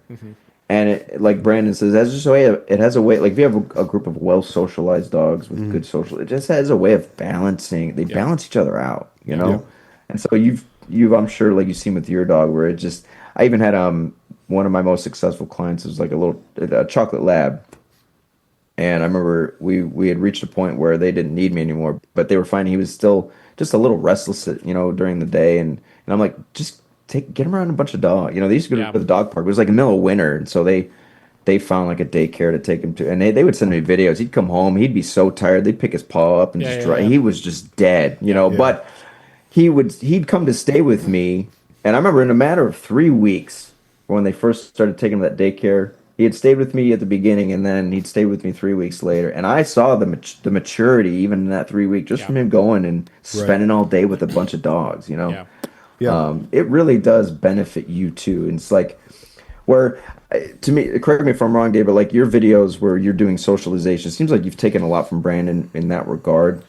and it, like Brandon says, it has a way. Like if you have a group of well socialized dogs with good social, it just has a way of balancing. They balance each other out, And so you've I'm sure like you've seen with your dog where it just. I even had one of my most successful clients was like a chocolate lab. And I remember we had reached a point where they didn't need me anymore, but they were finding he was still just a little restless, during the day. And I'm like, just get him around a bunch of dogs. They used to go to the dog park. It was like in the middle of winter. And so they found like a daycare to take him to. And they would send me videos. He'd come home. He'd be so tired. They'd pick his paw up and He was just dead, but he'd come to stay with me. And I remember in a matter of 3 weeks, when they first started taking him to that daycare, he had stayed with me at the beginning, and then he'd stay with me 3 weeks later. And I saw the maturity even in that 3 week, just from him going and spending all day with a bunch of dogs. It really does benefit you too. And it's like where, to me, correct me if I'm wrong, Dave, but like your videos where you're doing socialization, it seems like you've taken a lot from Brandon in that regard.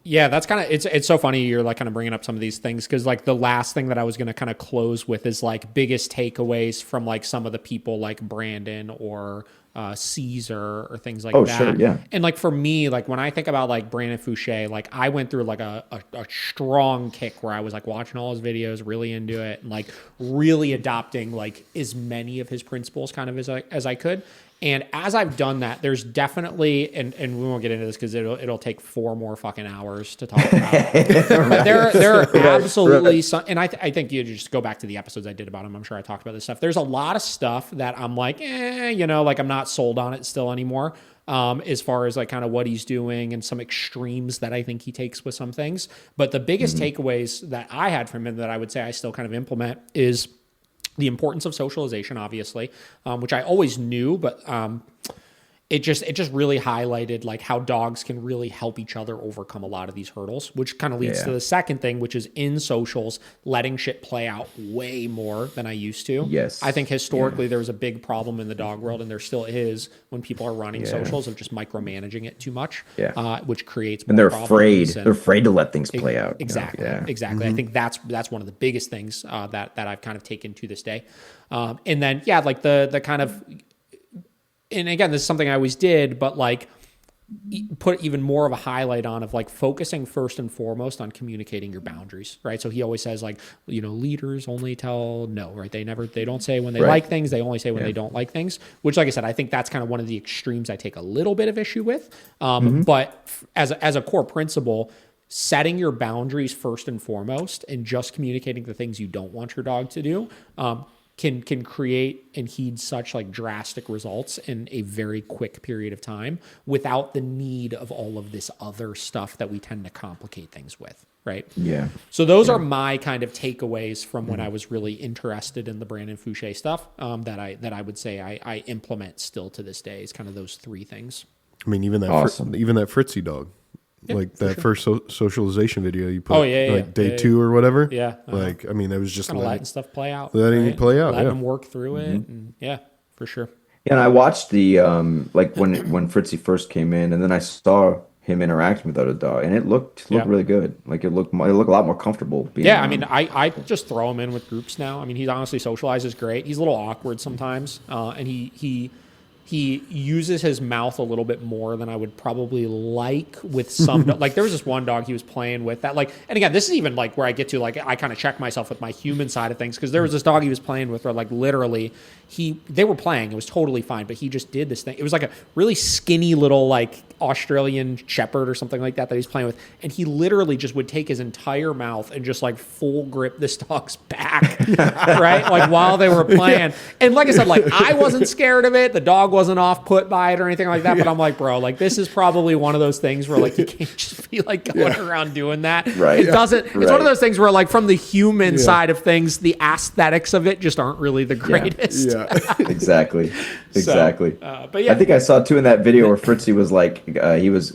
Yeah, that's kind of it's so funny you're like kind of bringing up some of these things because like the last thing that I was going to kind of close with is like biggest takeaways from like some of the people like Brandon or Caesar or things like that. Sure, yeah. And like for me, like when I think about like Brandon Fouché, like I went through like a strong kick where I was like watching all his videos, really into it, and like really adopting like as many of his principles kind of as I could. And as I've done that, there's definitely, and we won't get into this because it'll take 4 more fucking hours to talk about. But there are absolutely some, and I think you just go back to the episodes I did about him. I'm sure I talked about this stuff. There's a lot of stuff that I'm like, like I'm not sold on it still anymore. As far as like kind of what he's doing and some extremes that I think he takes with some things. But the biggest takeaways that I had from him that I would say I still kind of implement is the importance of socialization, obviously, which I always knew, but it just really highlighted like how dogs can really help each other overcome a lot of these hurdles, which kind of leads to the second thing, which is in socials, letting shit play out way more than I used to. Yes. I think historically there was a big problem in the dog world, and there still is when people are running socials of just micromanaging it too much, which creates more they're problems. afraid. They're afraid to let things play out. Exactly. Exactly. I think that's one of the biggest things that I've kind of taken to this day. And then, like the kind of, and again, this is something I always did, but like put even more of a highlight on of like focusing first and foremost on communicating your boundaries, right? So he always says like, leaders only tell no, right? They don't say when they like things, they only say when they don't like things, which like I said, I think that's kind of one of the extremes I take a little bit of issue with. But as a core principle, setting your boundaries first and foremost and just communicating the things you don't want your dog to do, can create and heed such like drastic results in a very quick period of time without the need of all of this other stuff that we tend to complicate things with, right? Yeah. So those are my kind of takeaways from when I was really interested in the Brandon Fouché stuff, that I would say I implement still to this day is kind of those three things. I mean, even that even that Fritzy dog. Yeah, like that sure. first socialization video you put, like day 2 or whatever. Yeah. Like, I mean, it was just kind of letting stuff play out. Letting it play out. Letting them work through it. And for sure. Yeah, and I watched the like when Fritzy first came in, and then I saw him interacting with other dog, and it looked really good. Like it looked a lot more comfortable. Being I mean, I just throw him in with groups now. I mean, he's honestly socializes great. He's a little awkward sometimes, and he uses his mouth a little bit more than I would probably like with some like there was this one dog he was playing with that like, and again, this is even like where I get to like I kind of check myself with my human side of things, because there was this dog he was playing with where like literally they were playing, it was totally fine, but he just did this thing. It was like a really skinny little like Australian shepherd or something like that he's playing with, and he literally just would take his entire mouth and just like full grip this dog's back right, like while they were playing. And like I said, like I wasn't scared of it, the dog wasn't off put by it or anything like that, but I'm like, bro, like this is probably one of those things where like you can't just be like going around doing that. Right. It doesn't. It's one of those things where like from the human side of things, the aesthetics of it just aren't really the greatest. Exactly. But yeah, I think I saw too in that video where Fritzy was like he was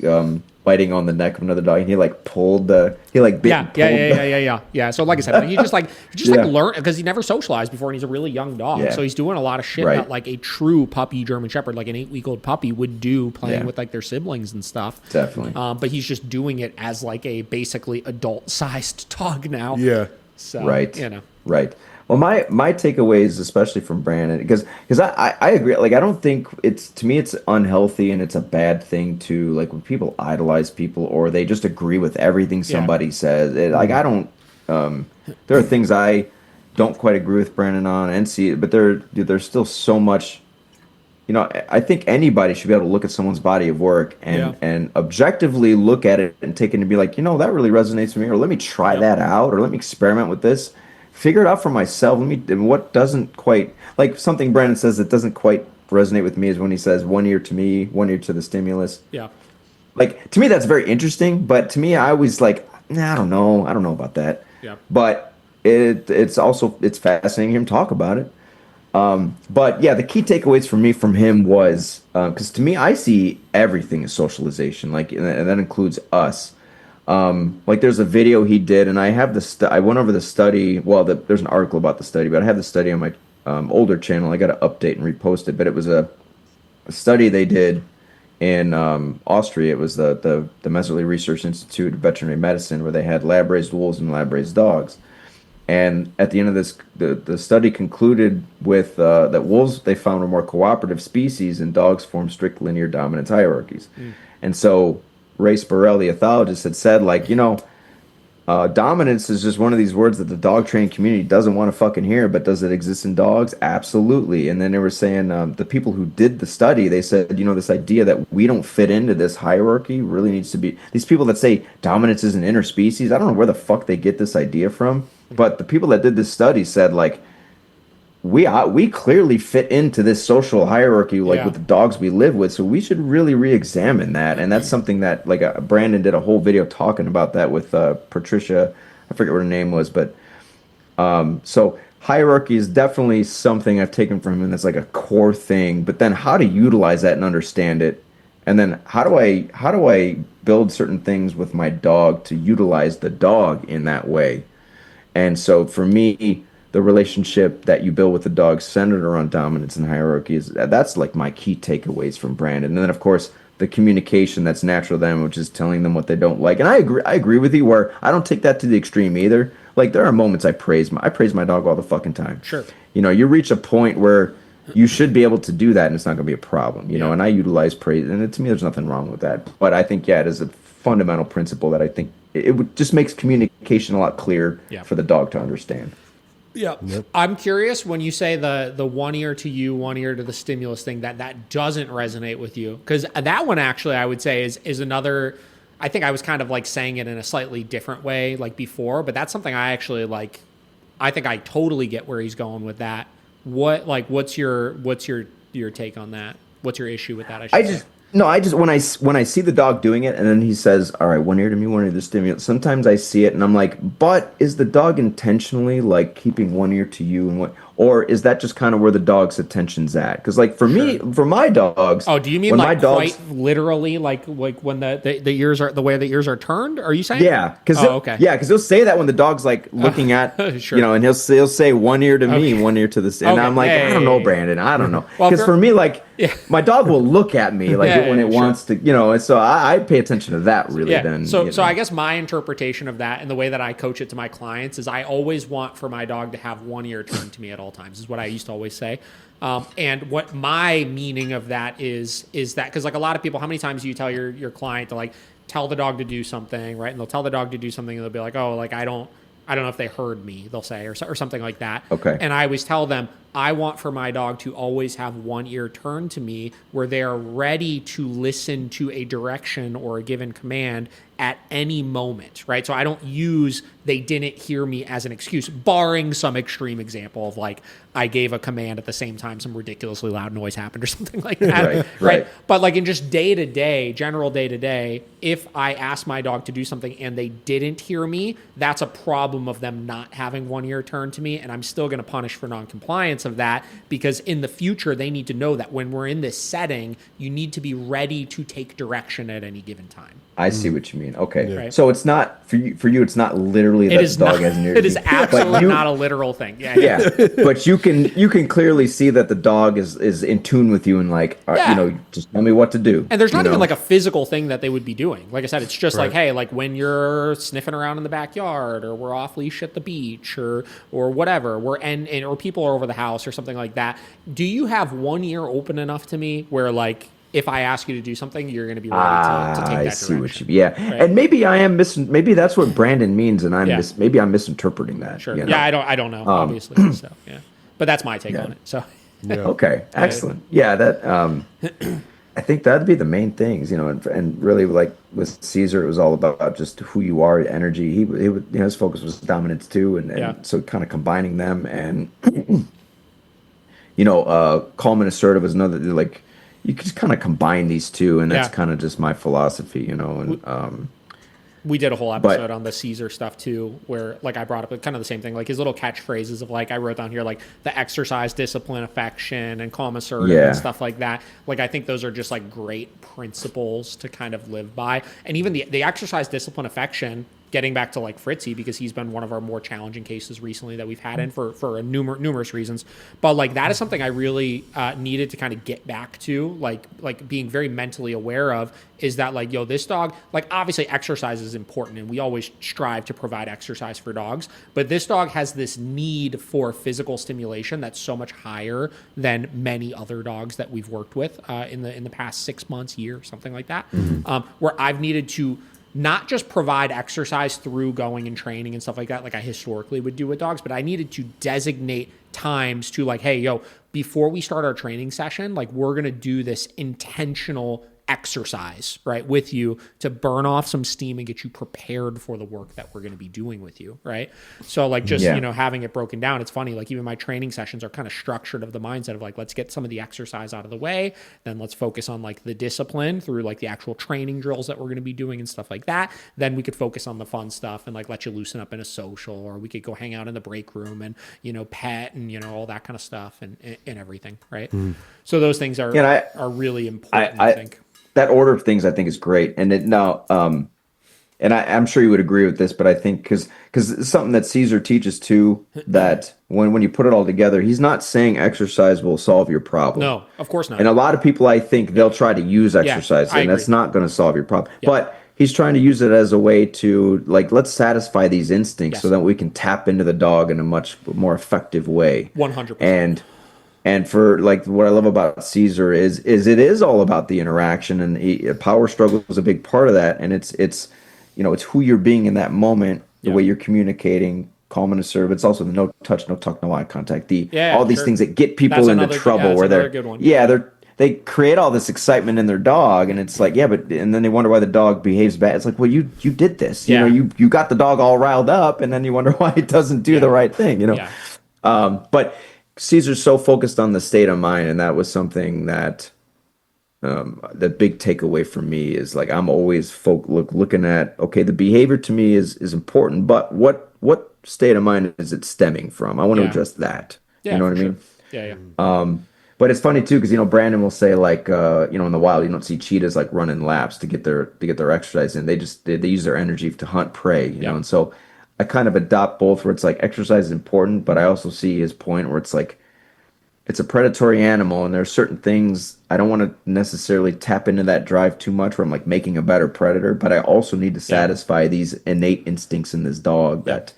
biting on the neck of another dog, and he like pulled the yeah. So like I said, he just like learned, because he never socialized before, and he's a really young dog, so he's doing a lot of shit that like a true puppy German Shepherd, like an 8-week-old puppy, would do, playing with like their siblings and stuff. Definitely. But he's just doing it as like a basically adult-sized dog now. Yeah. So Right. Well, my takeaways, especially from Brandon, because I agree. Like, I don't think to me it's unhealthy, and it's a bad thing to like when people idolize people or they just agree with everything somebody says. Like, I don't. There are things I don't quite agree with Brandon on and see, but there's still so much. I think anybody should be able to look at someone's body of work and objectively look at it and take it and be like, that really resonates with me, or let me try that out, or let me experiment with this. Figure it out for myself. What doesn't quite, like something Brandon says that doesn't quite resonate with me is when he says 1 ear to me, 1 ear to the stimulus. Yeah. Like, to me, that's very interesting, but to me, I always like, I don't know about that. Yeah. But it's fascinating him talk about it. But yeah, the key takeaways for me from him was, because to me, I see everything as socialization, like, and that includes us. Like there's a video he did, and I have I went over the study. Well, there's an article about the study, but I have the study on my older channel. I got to update and repost it. But it was a study they did in Austria. It was the Messerly Research Institute of Veterinary Medicine, where they had lab-raised wolves and lab-raised dogs. And at the end of this, the study concluded with that wolves they found were more cooperative species, and dogs formed strict linear dominance hierarchies. And so Ray Spurrell, the ethologist, had said, like, dominance is just one of these words that the dog training community doesn't want to fucking hear, but does it exist in dogs? Absolutely. And then they were saying, the people who did the study, they said, this idea that we don't fit into this hierarchy really needs to be, these people that say dominance is an interspecies, I don't know where the fuck they get this idea from, but the people that did this study said, like, we clearly fit into this social hierarchy, like Yeah. with the dogs we live with. So we should really re-examine that. And that's something that, like, Brandon did a whole video talking about that with Patricia. I forget what her name was, but so hierarchy is definitely something I've taken from him that's like a core thing. But then how to utilize that and understand it, and then how do I build certain things with my dog to utilize the dog in that way. And so for me, the relationship that you build with the dog centered around dominance and hierarchy is that's like my key takeaways from Brandon. And then of course the communication that's natural to them, which is telling them what they don't like. And I agree with you where I don't take that to the extreme either. Like there are moments I praise my dog all the fucking time. Sure. You know, you reach a point where you should be able to do that and it's not going to be a problem, you know, and I utilize praise, and to me there's nothing wrong with that. But I think it is a fundamental principle that I think it would just makes communication a lot clearer for the dog to understand. Yeah. Yep. I'm curious when you say the one ear to you, one ear to the stimulus thing, that doesn't resonate with you. Because that one actually I would say is another, I think I was kind of like saying it in a slightly different way like before, but that's something I actually like. I think I totally get where he's going with that. What's your take on that? What's your issue with that? I just when I see the dog doing it and then he says, "All right, one ear to me, one ear to the stimulus." Sometimes I see it and I'm like, "But is the dog intentionally like keeping one ear to you and what, or is that just kind of where the dog's attention's at?" Because like for me, for my dogs, do you mean like quite literally like when the ears are the way the ears are turned? Are you saying? Yeah, because he'll say that when the dog's like looking at sure. you know, and he'll say one ear to me, one ear to the, and I'm like, I don't know, Brandon, I don't know, because for me, like my dog will look at me like when it wants to, you know, and so I pay attention to that really. Then so I guess my interpretation of that and the way that I coach it to my clients is I always want for my dog to have one ear turned to me at all times, is what I used to always say. And what my meaning of that is that, because like a lot of people, how many times do you tell your client to like tell the dog to do something, right? And they'll tell the dog to do something and they'll be like, oh, like I don't know if they heard me, they'll say, or something like that. Okay. And I always tell them, I want for my dog to always have one ear turned to me where they are ready to listen to a direction or a given command at any moment, right? So I don't use they didn't hear me as an excuse, barring some extreme example of like I gave a command at the same time some ridiculously loud noise happened or something like that. Right. But like in just general day to day, if I ask my dog to do something and they didn't hear me, that's a problem of them not having one ear turned to me, and I'm still going to punish for noncompliance of that, because in the future they need to know that when we're in this setting, you need to be ready to take direction at any given time. I see what you mean. Okay. Right. So it's not for you. It's not literally that the dog has an ear. It is absolutely not a literal thing. Yeah. But you can clearly see that the dog is in tune with you and like, you know, just tell me what to do. And there's not even like a physical thing that they would be doing. Like I said, it's just like, hey, like when you're sniffing around in the backyard, or we're off leash at the beach, or whatever, or people are over the house or something like that. Do you have one ear open enough to me where like, if I ask you to do something, you're going to be ready to take that direction. I see what you mean. Yeah. Right. And maybe I am missing. Maybe that's what Brandon means, and maybe I'm misinterpreting that. Sure. You know? Yeah, I don't know, obviously. So yeah, but that's my take on it. So. Okay. Excellent. Yeah. That. I think that'd be the main things, you know, and really like with Caesar, it was all about just who you are, energy. He would, you know, his focus was dominance too, and so kind of combining them, and you know, calm and assertive was another like. You can just kind of combine these two, and that's kind of just my philosophy, you know. And we did a whole episode on the Caesar stuff too, where like I brought up kind of the same thing, like his little catchphrases of like I wrote down here like the exercise, discipline, affection, and calm, assertive, and stuff like that. Like I think those are just like great principles to kind of live by, and even the exercise, discipline, affection. Getting back to like Fritzy, because he's been one of our more challenging cases recently that we've had in for numerous reasons. But like that is something I really needed to kind of get back to, like being very mentally aware of, is that like, yo, this dog, like obviously exercise is important and we always strive to provide exercise for dogs, but this dog has this need for physical stimulation that's so much higher than many other dogs that we've worked with in the past 6 months, year, something like that, where I've needed to not just provide exercise through going and training and stuff like that, like I historically would do with dogs, but I needed to designate times to like, hey, yo, before we start our training session, like we're going to do this intentional exercise, right, with you to burn off some steam and get you prepared for the work that we're going to be doing with you, right? So like just, having it broken down, it's funny, like even my training sessions are kind of structured of the mindset of like, let's get some of the exercise out of the way, then let's focus on like the discipline through like the actual training drills that we're going to be doing and stuff like that. Then we could focus on the fun stuff and like let you loosen up in a social, or we could go hang out in the break room and, pet and, all that kind of stuff and everything, right? So those things are really important, I think. That order of things I think is great. And and I'm sure you would agree with this, but I think because it's something that Caesar teaches too, that when you put it all together, he's not saying exercise will solve your problem. No, of course not. And a lot of people, I think, they'll try to use exercise, and that's not going to solve your problem. Yeah. But he's trying to use it as a way to, like, let's satisfy these instincts so that we can tap into the dog in a much more effective way. 100%. And for like what I love about Caesar is it is all about the interaction, and power struggle is a big part of that. And it's who you're being in that moment, the way you're communicating, calm and assertive. It's also the no touch, no talk, no eye contact. All these things that get people into trouble where they create all this excitement in their dog, and it's like, and then they wonder why the dog behaves bad. It's like, well, you did this, you got the dog all riled up, and then you wonder why it doesn't do the right thing, but Caesar's so focused on the state of mind, and that was something that the big takeaway for me is like I'm always looking at, okay, the behavior to me is important, but what state of mind is it stemming from? I want to address that. You know what I mean? Yeah. But it's funny too, because Brandon will say like in the wild you don't see cheetahs like running laps to get their exercise in. They use their energy to hunt prey, you know, and so I kind of adopt both, where it's like exercise is important, but I also see his point where it's like it's a predatory animal, and there are certain things I don't want to necessarily tap into that drive too much where I'm like making a better predator, but I also need to satisfy these innate instincts in this dog that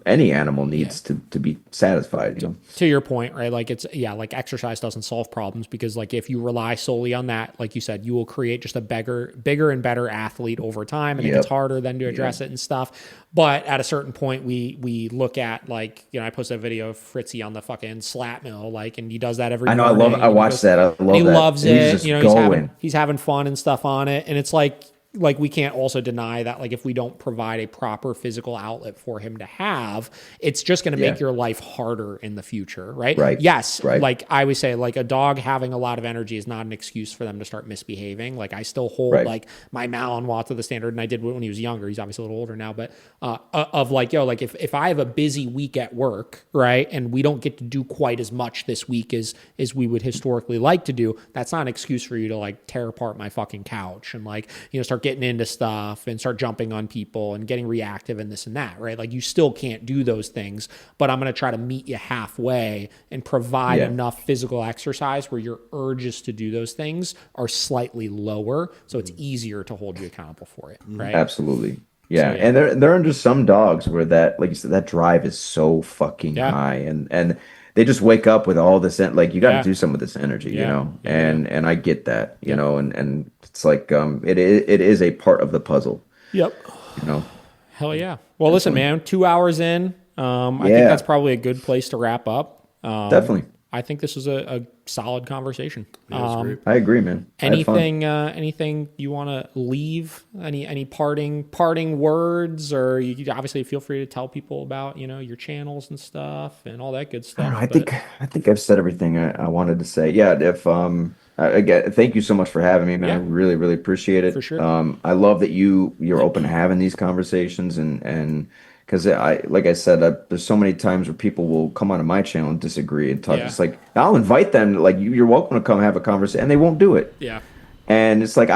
any animal needs to be satisfied. To your point, right? Like like exercise doesn't solve problems, because like if you rely solely on that, like you said, you will create just a bigger and better athlete over time, and it gets harder then to address it and stuff. But at a certain point, we look at like, I posted a video of Fritzy on the fucking slat mill, like, and he does that every morning. I love it. I watched that. I love that. He loves it. He's having fun and stuff on it, and it's like we can't also deny that, like, if we don't provide a proper physical outlet for him to have, it's just going to make your life harder in the future, right? Right. Yes. Right. Like I always say, like, a dog having a lot of energy is not an excuse for them to start misbehaving. Like, I still hold like my Malinois to the standard, and I did when he was younger. He's obviously a little older now, but of like, if I have a busy week at work, right, and we don't get to do quite as much this week as we would historically like to do, that's not an excuse for you to like tear apart my fucking couch and like, start getting into stuff and start jumping on people and getting reactive and this and that, right? Like, you still can't do those things, but I'm going to try to meet you halfway and provide enough physical exercise where your urges to do those things are slightly lower, so it's easier to hold you accountable for it, right? Absolutely. Yeah. So, and there are just some dogs where that, like you said, that drive is so fucking high, and they just wake up with all this, like, you got to do some of this energy, and I get that, you know, and it's like, it is a part of the puzzle. Yep. Hell yeah. Well, listen, man, 2 hours in, I think that's probably a good place to wrap up. Definitely. I think this was a solid conversation. I agree, man. Anything you want to leave? Any parting words, or you obviously feel free to tell people about your channels and stuff and all that good stuff. I think I've said everything I wanted to say. Yeah. If again, thank you so much for having me, man. I really, really appreciate it. For sure. I love that you're open to having these conversations, and because like I said, there's so many times where people will come onto my channel and disagree and talk. It's like, I'll invite them, like, you're welcome to come have a conversation, and they won't do it. Yeah. And it's like,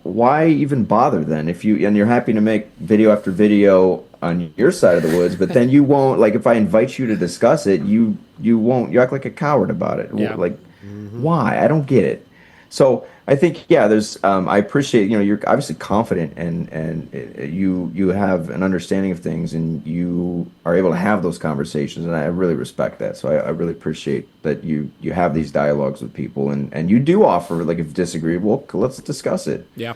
why even bother then? And you're happy to make video after video on your side of the woods, but then you won't, like, if I invite you to discuss it, you won't, you act like a coward about it. Yeah. Like, why? I don't get it. So I think, there's, I appreciate, you're obviously confident, and you have an understanding of things, and you are able to have those conversations, and I really respect that. So I really appreciate that you have these dialogues with people, and you do offer, like, if you disagree, well, let's discuss it. Yeah.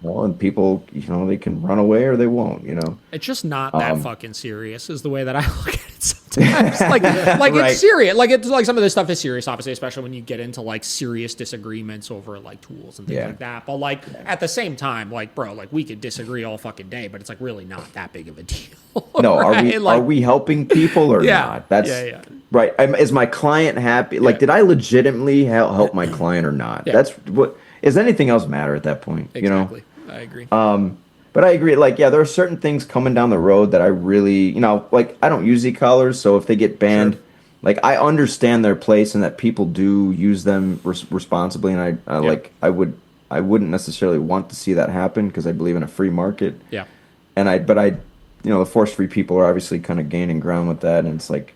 Well, and people, they can run away or they won't, It's just not that fucking serious is the way that I look at it sometimes. sometimes. Like Right. it's serious. Like it's like some of this stuff is serious, obviously, especially when you get into like serious disagreements over like tools and things Yeah. like that. But like at the same time, like bro, like we could disagree all fucking day, but it's like really not that big of a deal. No, right? are we helping people or Yeah. not? That's Yeah. right. Is my client happy? Like, Yeah. did I legitimately help my client or not? Yeah. That's what. Does anything else matter at that point? Exactly. I agree. But I agree. Like, yeah, there are certain things coming down the road that I really, like I don't use e-collars, so if they get banned, Sure. like I understand their place and that people do use them responsibly, and I wouldn't necessarily want to see that happen because I believe in a free market. Yeah. But the force-free people are obviously kind of gaining ground with that, and it's like,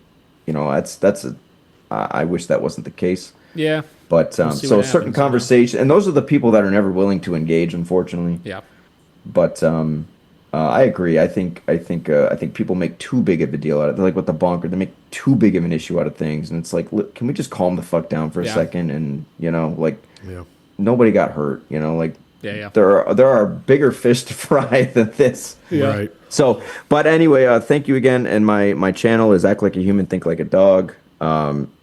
I wish that wasn't the case. Yeah. But We'll see so what certain happens, you know? conversation, and those are the people that are never willing to engage, unfortunately. Yeah. But I agree. I think people make too big of a deal out of it. Like with the bunker, they make too big of an issue out of things, and it's like, look, can we just calm the fuck down for a Yeah. second? And like Yeah. nobody got hurt. Like Yeah. there are bigger fish to fry than this. Yeah. Right. So, but anyway, thank you again. And my channel is Act Like a Human, Think Like a Dog.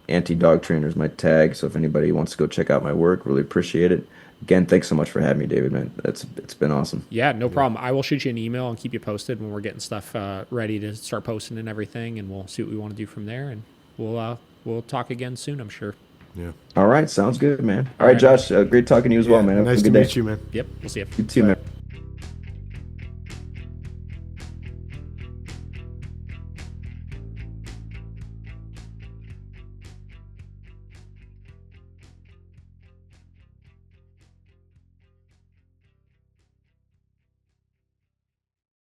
Anti-dog trainer is my tag. So if anybody wants to go check out my work, really appreciate it. Again, thanks so much for having me, David, man. It's been awesome. Yeah, no problem. I will shoot you an email and keep you posted when we're getting stuff ready to start posting and everything, and we'll see what we want to do from there. And we'll talk again soon, I'm sure. Yeah. All right, sounds good, man. All right, Josh, great talking to you as well, man. Have a Nice to good day. meet you, man. Yep, we'll see you. You too, Bye. man.